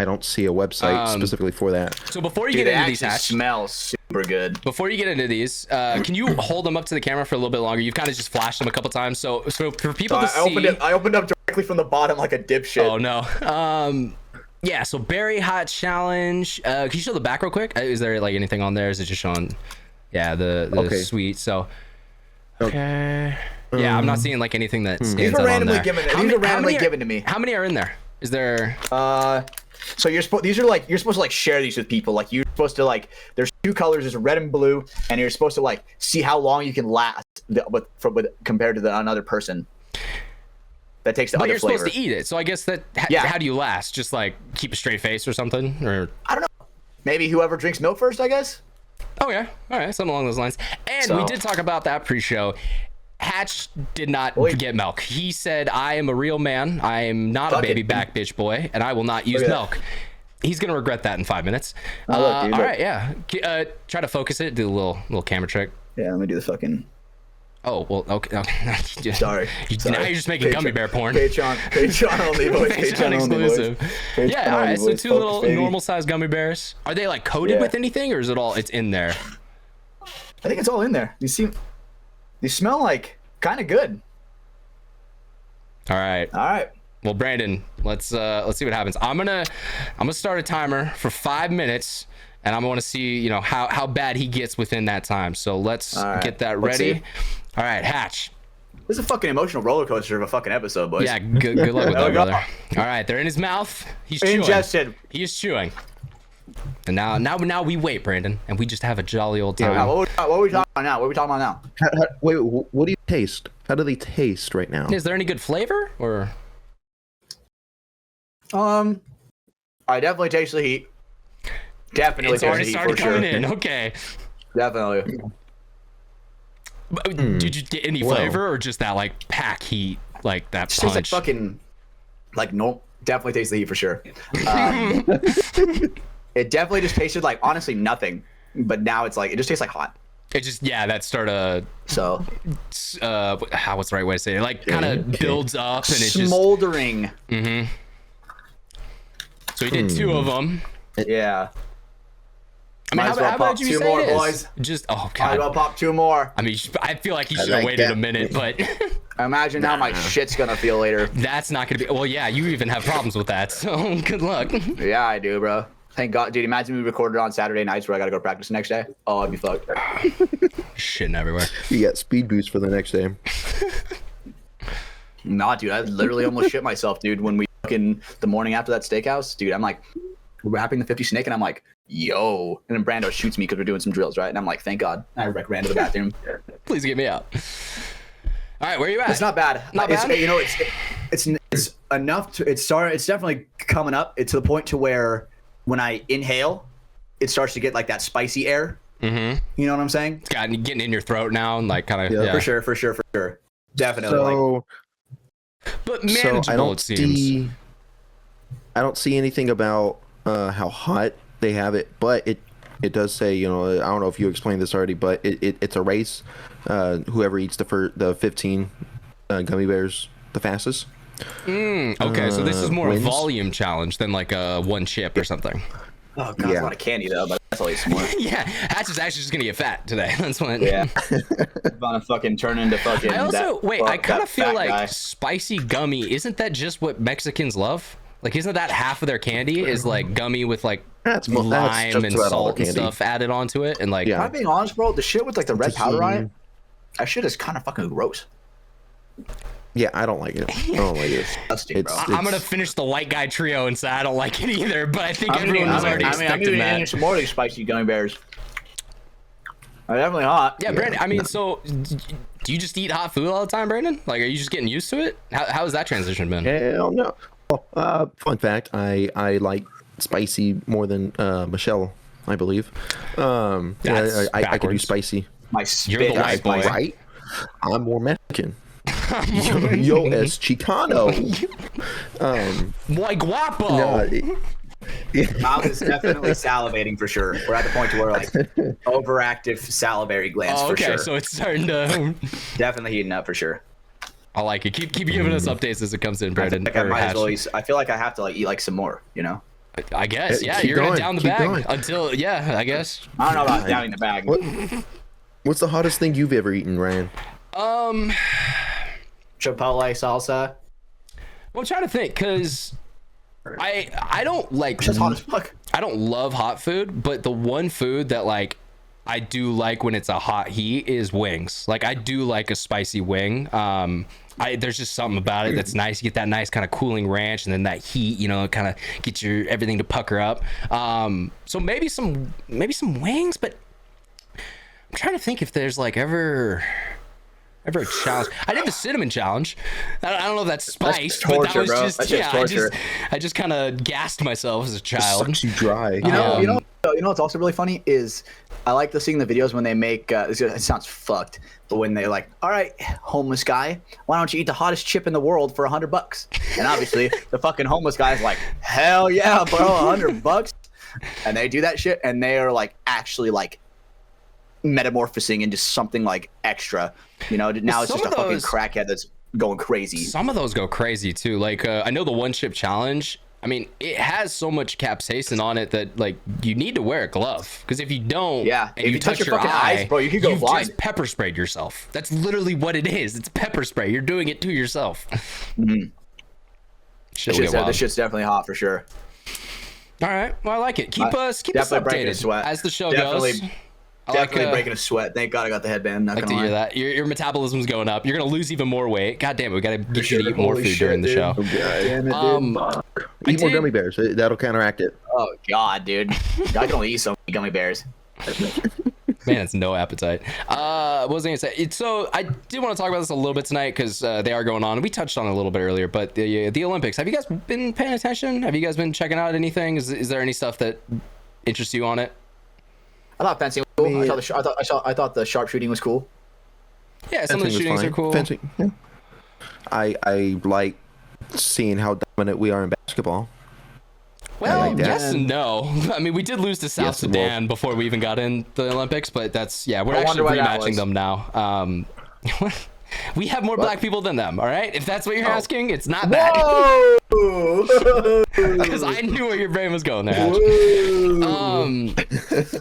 don't see a website specifically for that. So before you Dude, get it into these actually hats, smells super good. before you get into these, can you hold them up to the camera for a little bit longer? You've kind of just flashed them a couple times, so for people to see. I opened up directly from the bottom like a dipshit. Oh no. Yeah. So Berry Hot Challenge. Can you show the back real quick? Is there like anything on there? Is it just showing? Yeah, the Okay. sweet. So. Okay. Yeah, I'm not seeing like anything that stands These were out on randomly there. given. How These many- were randomly how many given to me. How many are in there? Is there? So you're supposed. These are like you're supposed to like share these with people. Like you're supposed to like. There's two colors. There's red and blue, and you're supposed to like see how long you can last with compared to another person. That takes the But other you're flavor. supposed to eat it, so I guess that. Yeah. How do you last? Just like keep a straight face or something, or? I don't know. Maybe whoever drinks milk first, I guess. Okay, all right, something along those lines. And we So- did talk about that pre-show. Hatch did not Wait. get milk. He said, "I am a real man. I am not a Fuck baby it. back bitch boy, and I will not use at that. milk." He's gonna regret that in 5 minutes. Oh, look, dude, all look. right, yeah. Try to focus it. Do a little camera trick. Yeah, let me do the fucking. Oh well, okay. Sorry. Now you're just making gummy bear porn. Patreon only boys. Patreon exclusive. Patreon Yeah, all right. only So boys. two Focus, little baby. normal sized gummy bears. Are they like coated Yeah. with anything, or is it all? It's in there. I think it's all in there. These smell like kind of good. All right. All right. Well, Brandon, let's see what happens. I'm gonna start a timer for 5 minutes, and I want to see how bad he gets within that time. So let's All right. get that Let's ready. see. All right, Hatch. This is a fucking emotional roller coaster of a fucking episode, boys. Yeah, good luck with There that, we go. brother. All right, they're in his mouth. He's chewing. Ingested. He is chewing. And now we wait, Brandon, and we just have a jolly old time. Now, what are we talking about now? What are we talking about now? Wait, what do you taste? How do they taste right now? Is there any good flavor or? I definitely taste the heat. Definitely It's taste already the heat started for sure. coming in. Okay. Definitely. But did you get any Well. flavor or just that like pack heat, like that Just tastes like punch? fucking, like no. Definitely tastes the heat for sure. It definitely just tasted like honestly nothing, but now it's like it just tastes like hot. It just that start So what's the right way to say it? Like kind of Okay. builds up and it just. smoldering. So he did 2 of them. Yeah. I mean, Might as well how pop about you 2 say more, it is? boys. Just I god. will pop 2 more. I mean, I feel like he should like have waited that. a minute, but Imagine how my shit's gonna feel later. that's not gonna be. Well, yeah, you even have problems with that, so good luck. Yeah, I do, bro. Thank God, dude. Imagine we recorded on Saturday nights where I gotta go practice the next day. Oh, I'd be fucked. Shitting everywhere. You got speed boost for the next day. Nah, dude. I literally almost shit myself, dude. When we fucking the morning after that steakhouse, dude. I'm like wrapping the 50 snake, and I'm like, yo. And then Brando shoots me because we're doing some drills, right? And I'm like, thank God. I ran to the bathroom. Please get me out. All right, where are you at? It's not bad. Not it's, bad? You know, it's enough to. It's definitely coming up. It's to the point to where when I inhale, it starts to get like that spicy air. Mm-hmm. You know what I'm saying? It's getting in your throat now and like kind of Yeah. For sure. Definitely. So, but so manageable I don't it seems. I don't see anything about how hot they have it, but it does say, I don't know if you explained this already, but it's a race. Whoever eats the 15 gummy bears the fastest. Okay, so this is more a wins. volume challenge than like a one chip or something. Oh god, Yeah. a lot of candy though, but that's always more. Yeah, Hatch is actually just gonna get fat today. That's what. Yeah. Gonna fucking turn into fucking. I also that, wait. I kind that of feel fat like guy. spicy gummy. Isn't that just what Mexicans love? Like, isn't that half of their candy is like gummy with like That's lime just and about all salt their and candy. stuff added onto it? And like, Yeah. If I'm being honest, bro, the shit with like the red powder on it, that shit is kind of fucking gross. Yeah, I don't like it. I don't like it. Disgusting, bro. I'm gonna finish the white guy trio and say I don't like it either. But I think everyone was already I'm expecting eating that. some more of these spicy gummy bears. They're definitely hot. Yeah, Brandon. I mean, so do you just eat hot food all the time, Brandon? Like, are you just getting used to it? How has that transition been? Hell no. Oh, fun fact, I like spicy more than Michelle, I believe. That's I can do backwards. spicy. My You're spit the is white boy. spicy. Right? I'm more Mexican. yo es Chicano. Muy guapo. Mouth is definitely salivating for sure. We're at the point where like overactive salivary glands Oh, for okay, sure. so it's starting to. Definitely heating up for sure. I like it. Keep giving us updates as it comes in, Brandon. Like I or might as Hatch. well I feel like I have to like eat like some more, you know? I guess. Yeah, Keep you're gonna going, down the keep bag going. until. Yeah, I guess. I don't know about downing the bag. What's the hottest thing you've ever eaten, Ryan? Chipotle salsa. Well, I'm trying to think because I don't like. Just hot as fuck. I don't love hot food, but the one food that like I do like when it's a hot heat is wings. Like I do like a spicy wing. There's just something about it that's nice. You get that nice kind of cooling ranch, and then that heat, you know, kind of gets your everything to pucker up. So maybe some wings, but I'm trying to think if there's like ever a challenge. I did the cinnamon challenge. I don't know if that's spice, but that torture, was bro. just That's just torture. I just kind of gassed myself as a child. Sucks you dry. You know what's also really funny is I like seeing the videos when they make it sounds fucked, but when they're like, all right, homeless guy, why don't you eat the hottest chip in the world for $100? And obviously the fucking homeless guy's like, hell yeah, bro, $100. And they do that shit, and they are like actually like metamorphosing into something like extra. You know, now it's some just a of fucking those- crackhead that's going crazy. Some of those go crazy too. Like I know the one chip challenge. I mean, it has so much capsaicin on it that like you need to wear a glove because if you don't, Yeah, and if you touch your fucking eye, eyes, bro, you could go you've blind. just pepper sprayed yourself. That's literally what it is. It's pepper spray. You're doing it to yourself. Shit will get wild. This shit's definitely hot for sure. All right. Well, I like it. Keep us Definitely breaking a updated sweat. as the show Definitely- goes. Definitely breaking a sweat. Thank God I got the headband. Not I like to gonna hear lie. that. Your metabolism's going up. You're gonna lose even more weight. God damn it, we gotta get you to eat more Holy food shit, during the dude. show. Damn it, I Eat more did- gummy bears. That'll counteract it. Oh God, dude. I can only eat so many gummy bears. Man, it's no appetite. What was I gonna say? So I did want to talk about this a little bit tonight because they are going on. We touched on it a little bit earlier, but the Olympics. Have you guys been paying attention? Have you guys been checking out anything? Is there any stuff that interests you on it? I thought fencing was cool. I thought the sharpshooting was cool. Yeah, some of the Fencing was shootings fine. are cool. Fencing, yeah. I like seeing how dominant we are in basketball. Well, like that. yes and no. I mean, we did lose to South Yes, well- Sudan before we even got in the Olympics, but that's we're I actually wonder why that rematching was. them now. We have more black people than them. All right, if that's what you're asking, it's not that. Because I knew where your brain was going there. Hatch.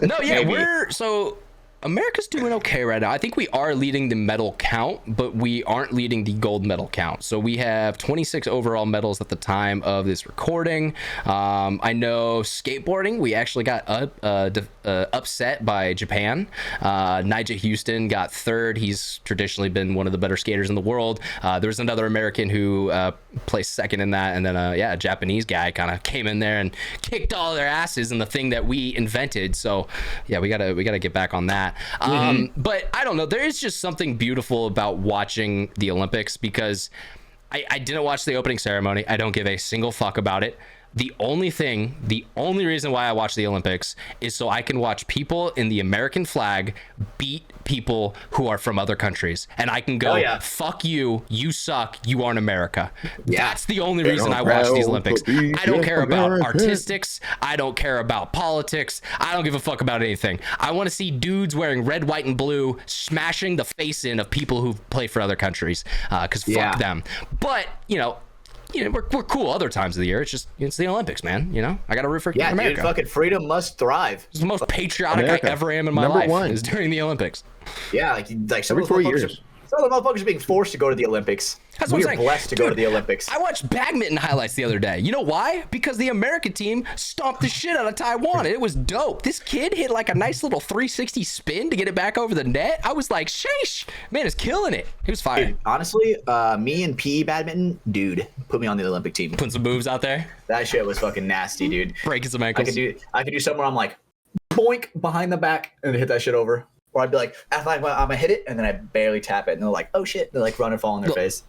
No, yeah, Maybe. America's doing okay right now. I think we are leading the medal count, but we aren't leading the gold medal count. So we have 26 overall medals at the time of this recording. I know skateboarding, we actually got upset by Japan. Nigel Houston got third. He's traditionally been one of the better skaters in the world. There was another American who placed second in that, and then a Japanese guy kind of came in there and kicked all their asses in the thing that we invented. So yeah, we gotta get back on that. But I don't know. There is just something beautiful about watching the Olympics because I didn't watch the opening ceremony. I don't give a single fuck about it. The only reason why I watch the Olympics is so I can watch people in the American flag beat people who are from other countries. And I can go, Oh, yeah. fuck you, you suck, you aren't America. Yeah. That's the only reason I watch these Olympics. I don't care about artistics. I don't care about politics. I don't give a fuck about anything. I want to see dudes wearing red, white, and blue smashing the face in of people who play for other countries. Because fuck them. But, we're cool other times of the year. It's the Olympics, man. I got to root for America. Dude, fucking freedom must thrive. It's the most patriotic America. I ever am in my Number life one. is during the Olympics. Yeah, like some Every of 4 those years. No, the motherfuckers are being forced to go to the Olympics. That's what We I'm are saying. blessed to go to the Olympics. I watched badminton highlights the other day. You know why? Because the American team stomped the shit out of Taiwan. It was dope. This kid hit like a nice little 360 spin to get it back over the net. I was like, sheesh, man is killing it. He was fire. Dude, honestly, me and PE badminton, dude, put me on the Olympic team. Putting some moves out there, That shit was fucking nasty, dude. breaking some ankles. I could do something where I'm like, boink behind the back and hit that shit over. Or I'd be like, I'm gonna hit it, and then I barely tap it, and they're like, oh shit, they're like run and fall on their face.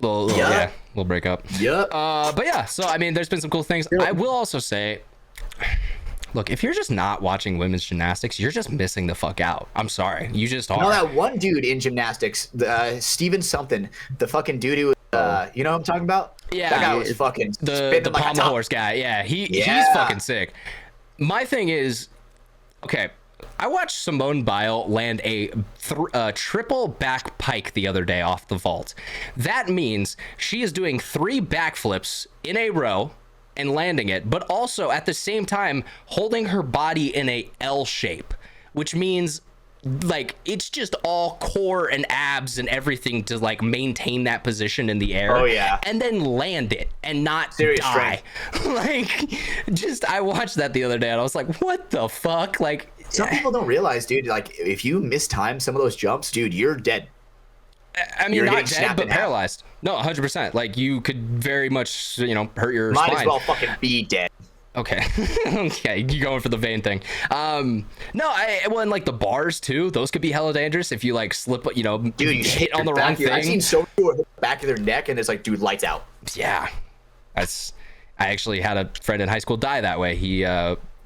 Yeah, little breakup. Yep. But yeah, so I mean, there's been some cool things. I will also say, look, if you're just not watching women's gymnastics, you're just missing the fuck out. I'm sorry, you just are. You know that one dude in gymnastics, Steven something, the fucking dude who, you know what I'm talking about? Yeah, that guy was fucking the like pommel horse guy. Yeah, he's fucking sick. My thing is, okay, I watched Simone Biles land a triple back pike the other day off the vault. That means she is doing 3 backflips in a row and landing it, but also at the same time holding her body in a L shape, which means like it's just all core and abs and everything to like maintain that position in the air. Oh yeah, and then land it and not serious die. Like, just I watched that the other day and I was like, what the fuck? Like, some people don't realize, dude. Like, if you mistime some of those jumps, dude, you're dead. I mean, You're not getting dead, but snapped in half. paralyzed. No, 100%. Like, you could very much, hurt your Might spine. as well fucking be dead. Okay. Okay, you going for the vein thing. No, and like the bars too, those could be hella dangerous if you like slip, Dude, you hit on the your wrong back. I've thing. seen so many hit the back of their neck, and it's like, dude, lights out. Yeah. I actually had a friend in high school die that way. He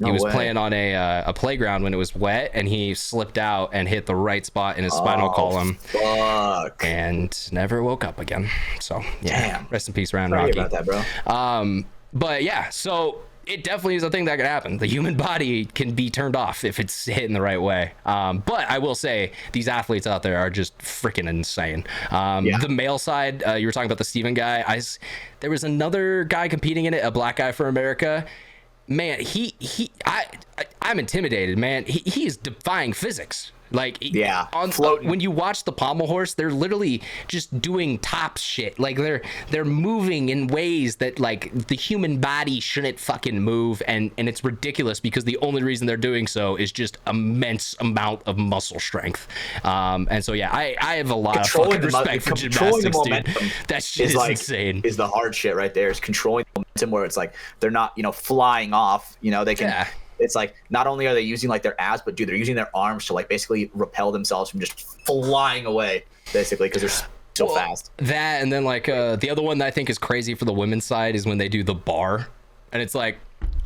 was way. playing on a playground when it was wet, and he slipped out and hit the right spot in his spinal column. Fuck. And never woke up again. So yeah, Damn. rest in peace, Ryan Sorry Rocky. about that, bro. But yeah, so it definitely is a thing that could happen. The human body can be turned off if it's hit in the right way. But I will say these athletes out there are just freaking insane. The male side, you were talking about the Steven guy. There was another guy competing in it, a black guy for America. Man, I'm intimidated, man. He's defying physics. Like, floating. When you watch the pommel horse, they're literally just doing top shit. Like they're moving in ways that like the human body shouldn't fucking move, and it's ridiculous because the only reason they're doing so is just immense amount of muscle strength. And so yeah, I have a lot of fucking respect for gymnastics, dude. That shit is like, insane. Is the hard shit right there. Is controlling the momentum where it's like they're not flying off. They can. Yeah. It's like not only are they using like their abs, but dude, they're using their arms to like basically repel themselves from just flying away, basically, because they're so fast. That, and then like the other one that I think is crazy for the women's side is when they do the bar, and it's like,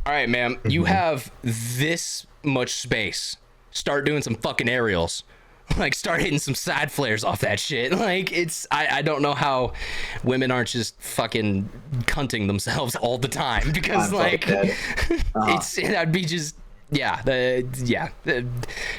all right, ma'am, you have this much space. Start doing some fucking aerials. Like, start hitting some side flares off that shit. Like, I don't know how women aren't just fucking cunting themselves all the time, because like that'd be just the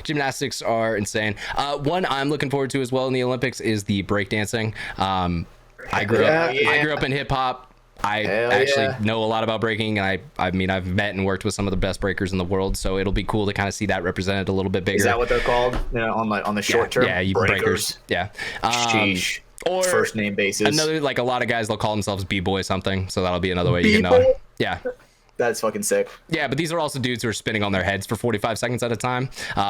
gymnastics are insane. One I'm looking forward to as well in the Olympics is the breakdancing. I grew up in hip hop. I actually know a lot about breaking, and I mean, I've met and worked with some of the best breakers in the world, so it'll be cool to kind of see that represented a little bit bigger. Is that what they're called? On the short term? Yeah, breakers. Yeah. Sheesh. Or first name basis. Another, like a lot of guys, they'll call themselves B-boy something, so that'll be another way you can know. Yeah. That's fucking sick. Yeah, but these are also dudes who are spinning on their heads for 45 seconds at a time.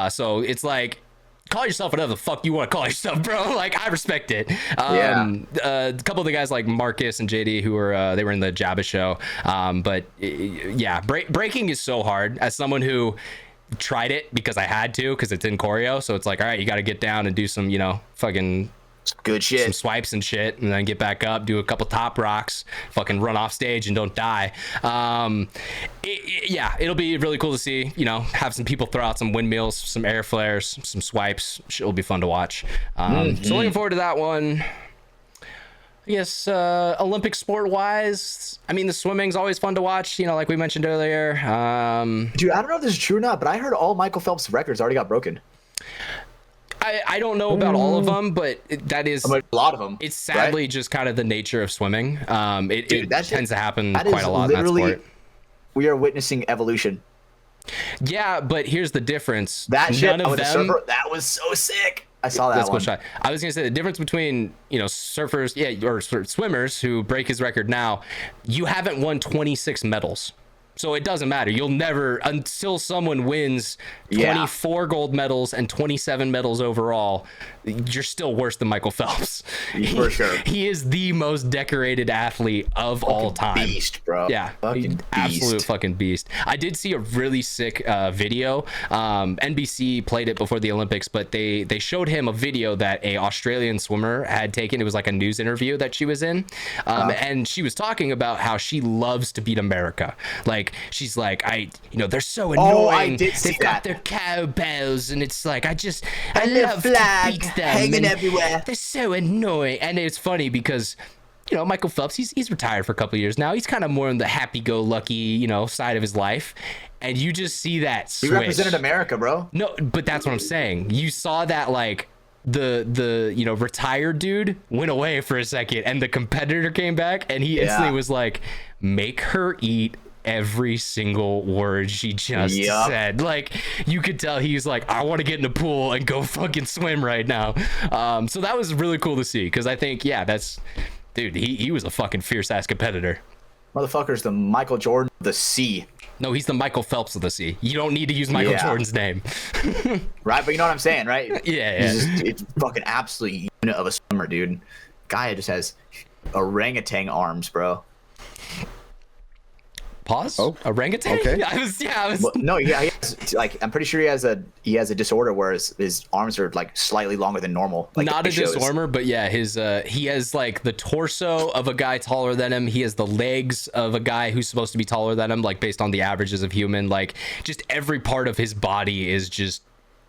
So it's like, call yourself whatever the fuck you want to call yourself, bro. Like, I respect it. A couple of the guys like Marcus and JD who were they were in the Jabba show. But yeah, breaking is so hard. As someone who tried it because I had to, because it's in choreo, so it's like, all right, you got to get down and do some fucking good shit, some swipes and shit, and then get back up, do a couple top rocks, fucking run off stage and don't die. It'll be really cool to see, have some people throw out some windmills, some air flares, some swipes. It'll be fun to watch. So looking forward to that one. I guess Olympic sport wise, I mean, the swimming's always fun to watch, like we mentioned earlier. Dude, I don't know if this is true or not, but I heard all Michael Phelps' records already got broken. I don't know about all of them, but that is a lot of them. It's sadly just kind of the nature of swimming. It tends to happen quite a lot in that sport. We are witnessing evolution. Yeah, but here's the difference. That shit, that was so sick. I saw that Let's one. go shot. I was gonna say the difference between surfers, or swimmers who break his record now. You haven't won 26 medals, so it doesn't matter. You'll never, until someone wins 24 gold medals and 27 medals overall. You're still worse than Michael Phelps. For sure. He is the most decorated athlete of all time. Beast, bro. Yeah, fucking absolute beast. fucking beast. I did see a really sick video. NBC played it before the Olympics, but they showed him a video that a Australian swimmer had taken. It was like a news interview that she was in, and she was talking about how she loves to beat America. Like she's like, they're so annoying. Oh, I did see They've got that. their cowbells, and it's like I their love flag to beat them. hanging and everywhere. They're so annoying, and it's funny because Michael Phelps, he's retired for a couple of years now. He's kind of more on the happy-go-lucky, side of his life, and you just see that switch. He represented America, bro. No, but that's what I'm saying. You saw that like the retired dude went away for a second, and the competitor came back, and he instantly was like, "Make her eat every single word she just said." Like you could tell he's like, I want to get in the pool and go fucking swim right now. So that was really cool to see, because I think that's dude, he was a fucking fierce ass competitor. Motherfucker's the Michael Jordan of the sea. No, he's the Michael Phelps of the sea. You don't need to use Michael Jordan's name. Right, but you know what I'm saying, right? Yeah. It's fucking absolute unit of a swimmer, dude. Guy just has orangutan arms, bro. Pause. Oh, orangutan. okay. I was. Well, no, he has, like, I'm pretty sure he has a disorder where his arms are like slightly longer than normal. Like Not a it shows. disorder, but yeah, his he has like the torso of a guy taller than him. He has the legs of a guy who's supposed to be taller than him, like based on the averages of human. Like just every part of his body is just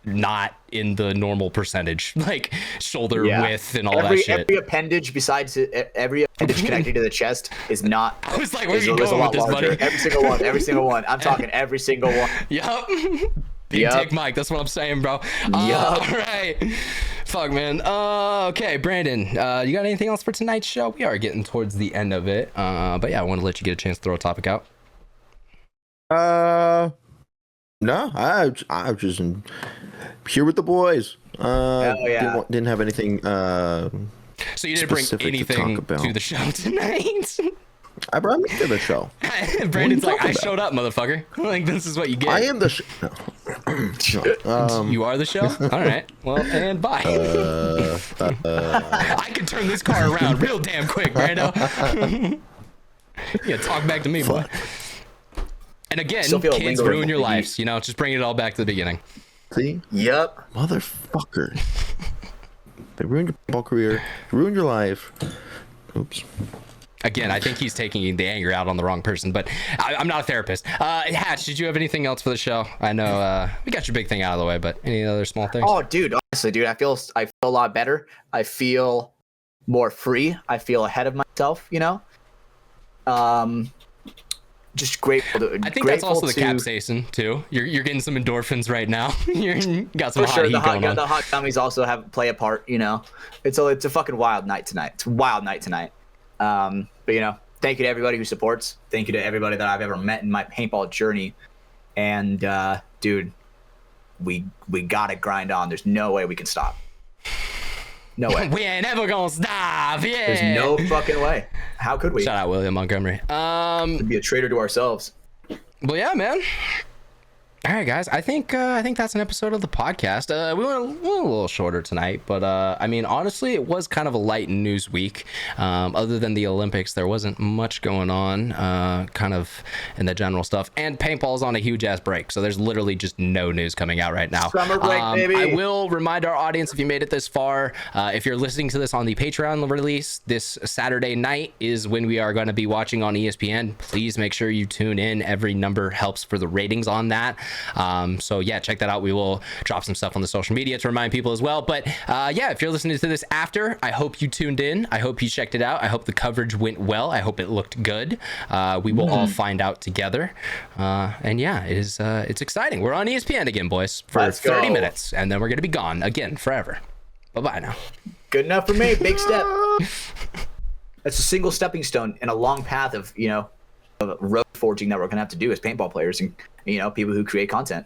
not in the normal percentage, like shoulder width and all that shit. Every appendage besides every appendage connected to the chest is not. I was like, where are you is a going lot with this, larger. buddy? Every single one. I'm talking every single one. Yup. Big Dick Mike, that's what I'm saying, bro. All right. Fuck, man. Okay, Brandon, you got anything else for tonight's show? We are getting towards the end of it. But yeah, I want to let you get a chance to throw a topic out. No, I just here with the boys. Didn't have anything. So you didn't bring specific to anything talk about. to the show tonight? I brought me to the show. Brandon's like, talking I about? showed up, motherfucker. Like, this is what you get. I am the show. You are the show? All right. Well, and bye. I can turn this car around real damn quick, Brando. Yeah, talk back to me, boy. And again, kids ruin your lives. Just bring it all back to the beginning. See? Yep. Motherfucker. They ruined your football career. Ruined your life. Oops. Again, I think he's taking the anger out on the wrong person, but I'm not a therapist. Hatch, did you have anything else for the show? I know we got your big thing out of the way, but any other small things? Oh, dude, honestly, dude, I feel a lot better. I feel more free. I feel ahead of myself, just grateful to, I think that's also the capsaicin too. You're getting some endorphins right now. You got some hot heat going on. The hot gummies also play a part. It's a fucking wild night tonight. It's a wild night tonight. But thank you to everybody who supports. Thank you to everybody that I've ever met in my paintball journey. And dude, we gotta grind on. There's no way we can stop. No way. We ain't ever gonna stop. Yeah. There's no fucking way. How could we? Shout out William Montgomery. We'd be a traitor to ourselves. Well, yeah, man. All right, guys. I think that's an episode of the podcast. We went a little shorter tonight, but I mean, honestly, it was kind of a light news week. Other than the Olympics, there wasn't much going on, kind of in the general stuff. And paintball's on a huge ass break, so there's literally just no news coming out right now. Summer break, baby. I will remind our audience, if you made it this far, if you're listening to this on the Patreon release, this Saturday night is when we are going to be watching on ESPN. Please make sure you tune in. Every number helps for the ratings on that. So yeah, check that out. We will drop some stuff on the social media to remind people as well. But yeah, if you're listening to this after, I hope you tuned in. I hope you checked it out. I hope the coverage went well. I hope it looked good. We will all find out together. And yeah, it's exciting. We're on ESPN again, boys, for 30 minutes, and then we're gonna be gone again forever. Bye-bye now. Good enough for me. Big step. That's a single stepping stone in a long path of of road forging that we're gonna have to do as paintball players and people who create content.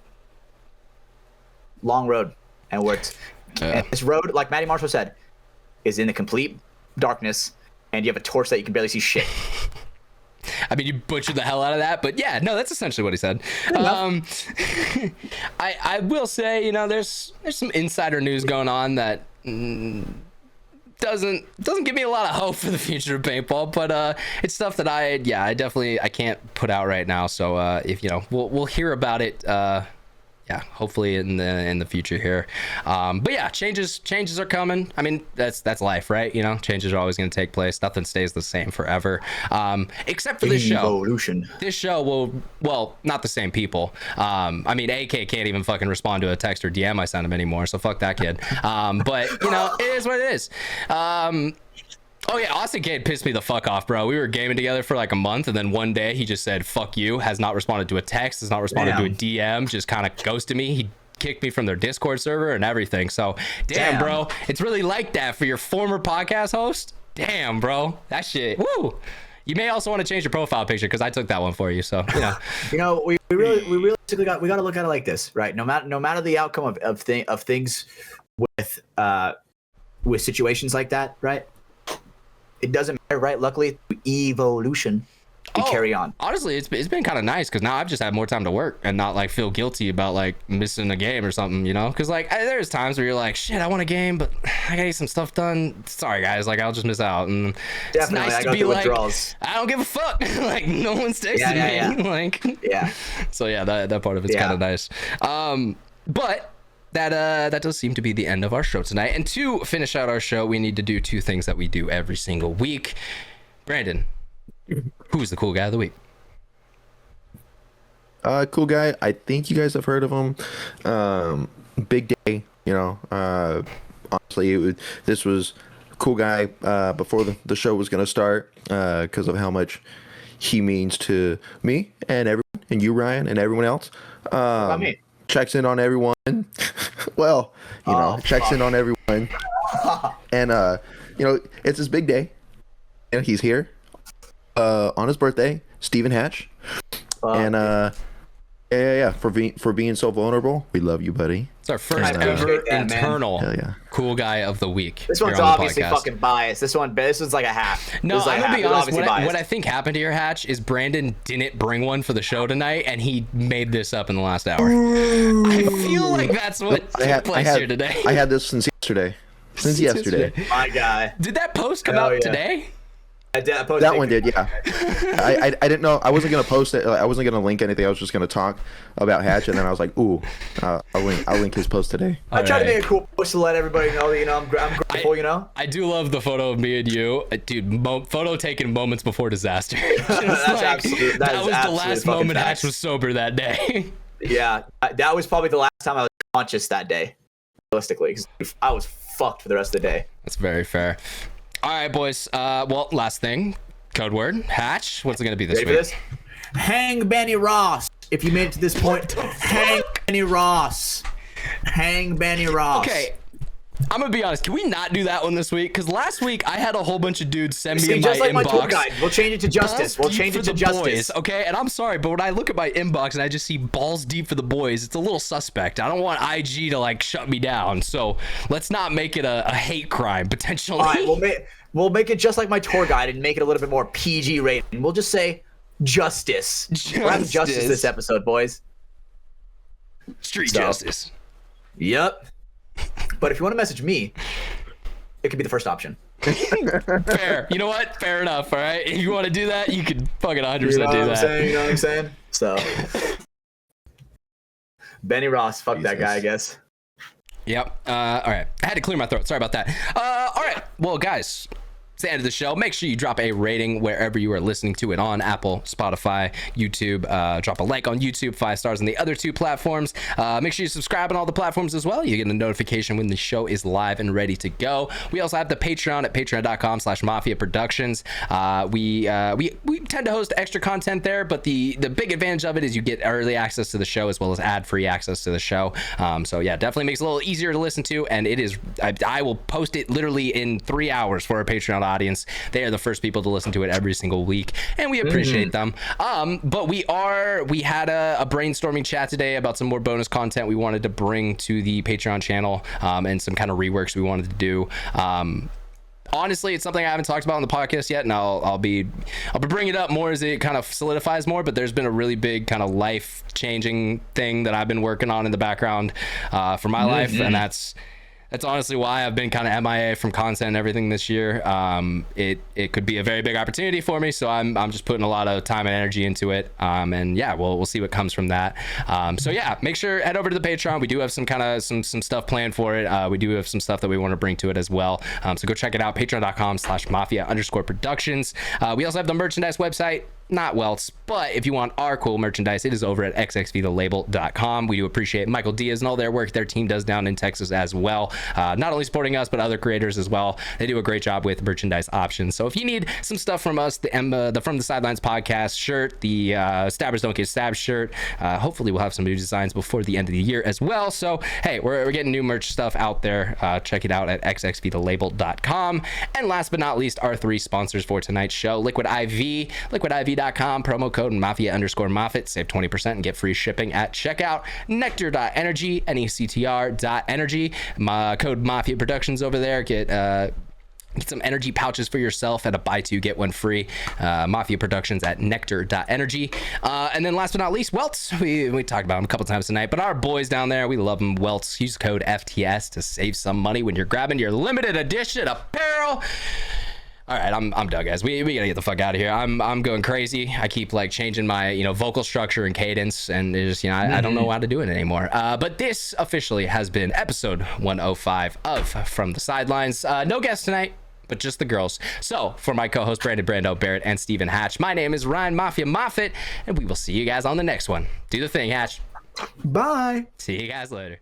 Long road, and And this road, like Matty Marshall said, is in the complete darkness, and you have a torch that you can barely see shit. I mean, you butchered the hell out of that, but yeah, no, that's essentially what he said. I will say, you know, there's some insider news going on that doesn't give me a lot of hope for the future of paintball, but it's stuff that I definitely can't put out right now. So if you know, we'll hear about it. Yeah, hopefully in the future here. But yeah, changes are coming. I mean, that's life, right? You know, changes are always going to take place. Nothing stays the same forever, except for this show. Evolution. This show well, not the same people. I mean, AK can't even fucking respond to a text or DM I send him anymore, so fuck that kid. But you know, it is what it is. Oh yeah, Austin Cade pissed me the fuck off, bro. We were gaming together for like a month, and then one day he just said "fuck you," has not responded to a text, has not responded to a DM, just kind of ghosted me. He kicked me from their Discord server and everything. So damn, bro, it's really like that for your former podcast host. Damn, bro, that shit. Woo. You may also want to change your profile picture because I took that one for you. So you know, we really got to look at it like this, right? No matter the outcome of things with situations like that, right? It doesn't matter, right? Luckily, evolution, we carry on. Honestly, it's been kind of nice because now I've just had more time to work and not like feel guilty about like missing a game or something, you know? Because like there's times where you're like, shit, I want a game, but I gotta get some stuff done. Sorry guys, like I'll just miss out. And definitely, it's nice to be like, I don't give a fuck. Like no one's texting me. Yeah. Like yeah. So yeah, that part of it's kind of nice. But that does seem to be the end of our show tonight. And to finish out our show, we need to do two things that we do every single week. Brandon, who's the cool guy of the week? Cool guy. I think you guys have heard of him. Big Day. You know, honestly, this was a cool guy before the show was gonna start because of how much he means to me and everyone, and you, Ryan, and everyone else. About me. Checks in on everyone. Well, you know, checks in on everyone. And you know, it's his big day. And he's here on his birthday, Stephen Hatch. And yeah, for being so vulnerable. We love you, buddy. It's our first ever internal cool guy of the week. This one's obviously fucking biased. This one's like a half. No, I'm gonna be honest. What I think happened here, Hatch, is Brandon didn't bring one for the show tonight, and he made this up in the last hour. I feel like that's what took place here today. I had this since yesterday. My guy. Did that post come out today? I did. That one did, yeah. I didn't know. I wasn't gonna post it. I wasn't gonna link anything. I was just gonna talk about Hatch, and then I was like, "Ooh, I'll link his post today." I tried to make a cool post to let everybody know that you know I'm grateful. You know. I do love the photo of me and you, dude. Photo taken moments before disaster. That was the last moment Hatch was sober that day. Yeah, that was probably the last time I was conscious that day, realistically, because I was fucked for the rest of the day. That's very fair. All right, boys. Well, last thing, code word, Hatch. What's it gonna be this week? For this? Hang Benny Ross. If you made it to this point, hang Benny Ross. Hang Benny Ross. Okay, I'm gonna be honest. Can we not do that one this week? Because last week I had a whole bunch of dudes send me in my inbox. My tour guide. We'll change it to justice. We'll change it to justice. Boys, okay, and I'm sorry, but when I look at my inbox and I just see balls deep for the boys, it's a little suspect. I don't want IG to like shut me down. So let's not make it a hate crime potentially. All right, we'll make it just like my tour guide and make it a little bit more PG rated. We'll just say justice. We're having justice this episode, boys. Street justice. Yep. But if you want to message me, it could be the first option. Fair. You know what? Fair enough. All right. If you want to do that, you can fucking 100% do that. You know what I'm saying? So, Benny Ross, fuck that guy, I guess. Yep. All right. I had to clear my throat. Sorry about that. All right. Well, guys, it's the end of the show. Make sure you drop a rating wherever you are listening to it on Apple, Spotify, YouTube. Drop a like on YouTube, 5 stars on the other 2 platforms. Make sure you subscribe on all the platforms as well. You get a notification when the show is live and ready to go. We also have the Patreon at patreon.com/MafiaProductions. We tend to host extra content there, but the big advantage of it is you get early access to the show as well as ad-free access to the show. So yeah, definitely makes it a little easier to listen to, and it is. I will post it literally in 3 hours for our Patreon audience. They are the first people to listen to it every single week, and we appreciate them. But we had a brainstorming chat today about some more bonus content we wanted to bring to the Patreon channel, and some kind of reworks we wanted to do. Honestly, it's something I haven't talked about on the podcast yet, and I'll be bringing it up more as it kind of solidifies more. But there's been a really big kind of life changing thing that I've been working on in the background for my life, and that's honestly why I've been kind of MIA from content and everything this year. It could be a very big opportunity for me, so I'm just putting a lot of time and energy into it. And yeah, we'll see what comes from that. So yeah, make sure head over to the Patreon. We do have some stuff planned for it. We do have some stuff that we want to bring to it as well. So go check it out, patreon.com/Mafia_productions. We also have the merchandise website. Not Welts, but if you want our cool merchandise, it is over at xxvthelabel.com. We do appreciate Michael Diaz and all their work their team does down in Texas as well. Not only supporting us, but other creators as well. They do a great job with merchandise options. So if you need some stuff from us, the From the Sidelines podcast shirt, the Stabbers Don't Get Stabbed shirt, hopefully we'll have some new designs before the end of the year as well. So hey, we're getting new merch stuff out there. Check it out at xxvthelabel.com. And last but not least, our three sponsors for tonight's show: Liquid IV, liquidiv.com, promo code Mafia_Moffitt, save 20% and get free shipping at checkout. NECTR.energy, NECTR.energy, code MafiaProductions over there. Get some energy pouches for yourself at a buy two get one free. Mafia Productions at NECTR.energy. And then last but not least, Welts. We talked about them a couple times tonight, but our boys down there, we love them. Welts, use code FTS to save some money when you're grabbing your limited edition apparel. All right, I'm done, guys. We gotta get the fuck out of here. I'm going crazy. I keep like changing my vocal structure and cadence, and it's just I don't know how to do it anymore. But this officially has been episode 105 of From the Sidelines. No guests tonight, but just the girls. So for my co-host Brandon Brando, Baird, and Stephen Hatch, my name is Ryan Mafia Moffitt, and we will see you guys on the next one. Do the thing, Hatch. Bye. See you guys later.